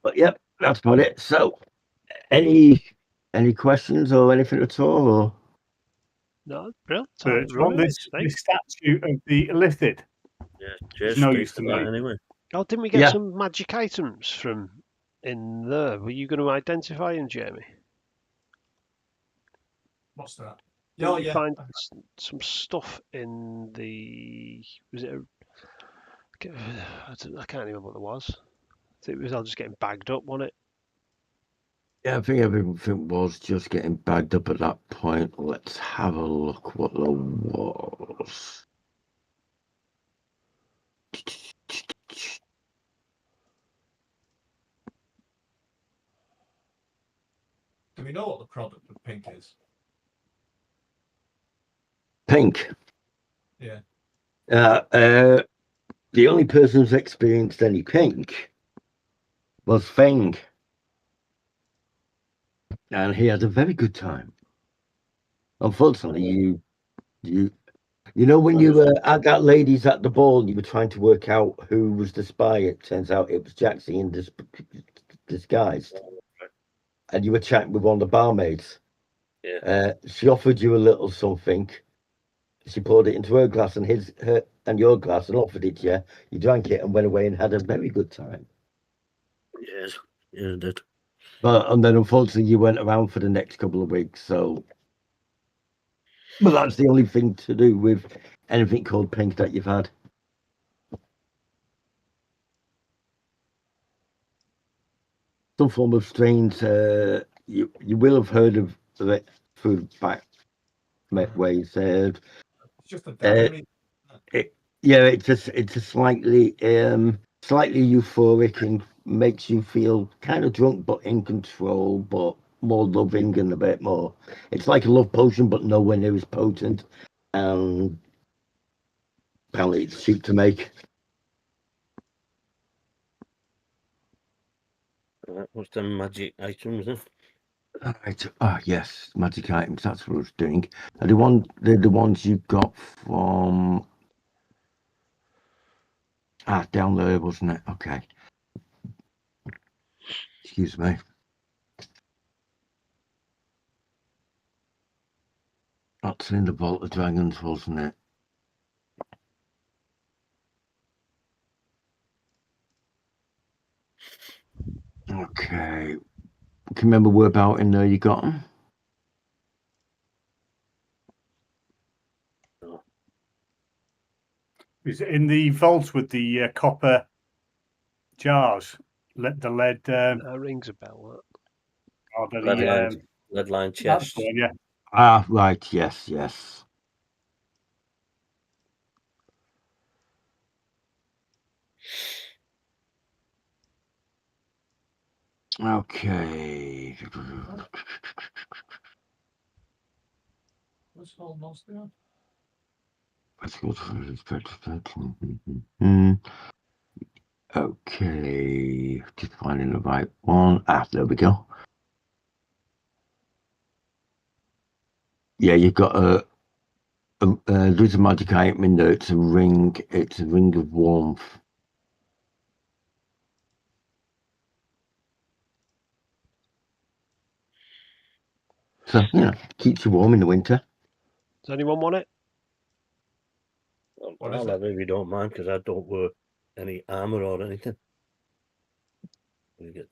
But yep, that's about it. So, any questions or anything at all? Or? No, brilliant. But do you want this statue of the Illithid? Yeah, It's just no stay use for to that me. anyway. Oh, didn't we get Yeah. some magic items from in there? Were you going to identify him, Jamie? What's that? Didn't Oh, you yeah. find some stuff in the? Was it? I can't remember what it was. It was all just getting bagged up, wasn't it? Yeah, I think everything was just getting bagged up at that point. Let's have a look what there was. Do we know what the product of pink is? Pink. Yeah. The only person who's experienced any pink was Feng. And he had a very good time. Unfortunately, you know when you had that ladies at the ball, you were trying to work out who was the spy. It turns out it was Jaxie in disguised, and you were chatting with one of the barmaids. Yeah. She offered you a little something. She poured it into her glass and her and your glass and offered it to you. You drank it and went away and had a very good time. Yes, yeah, it did. And then unfortunately you went around for the next couple of weeks. So, but that's the only thing to do with anything called pink that you've had. Some form of strange. You will have heard of it through back ways. It's just a diary. Yeah, it's a slightly euphoric and makes you feel kind of drunk but in control, but more loving and a bit more. It's like a love potion, but nowhere near as potent. And apparently, it's cheap to make. What's the magic items then? Right. Ah, yes, magic items. That's what I was doing. They're the ones you got from down there, wasn't it? Okay. Excuse me. That's in the Vault of Dragons, wasn't it? Okay. Can you remember where about in there you got them? Is it in the vault with the copper jars? The lead. Rings a bell. Or the, Lead line that's chest. the one, yeah. Ah, right. Yes, yes. Okay. What's holding us down? Let's go to okay. Just finding the right one. There we go. Yeah, you've got there's a magic item in there. It's a ring. It's a ring of warmth. So, keeps you warm in the winter. Does anyone want it? What is I'll have it if you don't mind, because I don't wear any armor or anything. You get,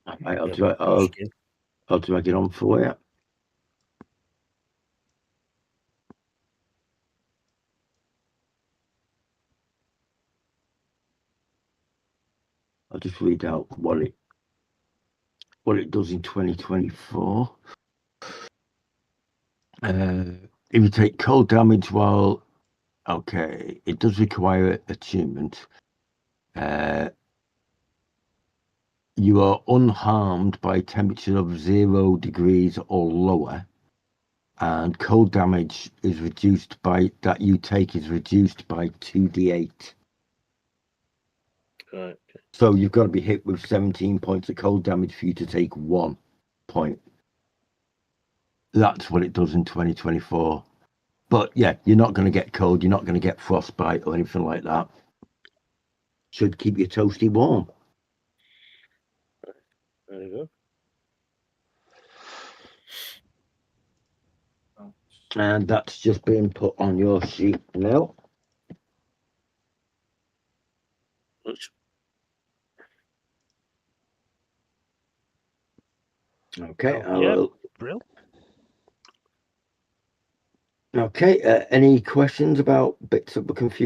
Right, I'll get drag skin. it on for you. I'll just read out what it does in 2024. If you take cold damage while it does require attunement. You are unharmed by a temperature of 0 degrees or lower, and cold damage is reduced by 2d8. Right. So you've got to be hit with 17 points of cold damage for you to take 1 point. That's what it does in 2024. But yeah, you're not going to get cold. You're not going to get frostbite or anything like that. Should keep you toasty warm. There you Oh, And that's just been put on your sheet now. go. Okay. Yeah, Brill. Okay. Any questions about bits that were confused?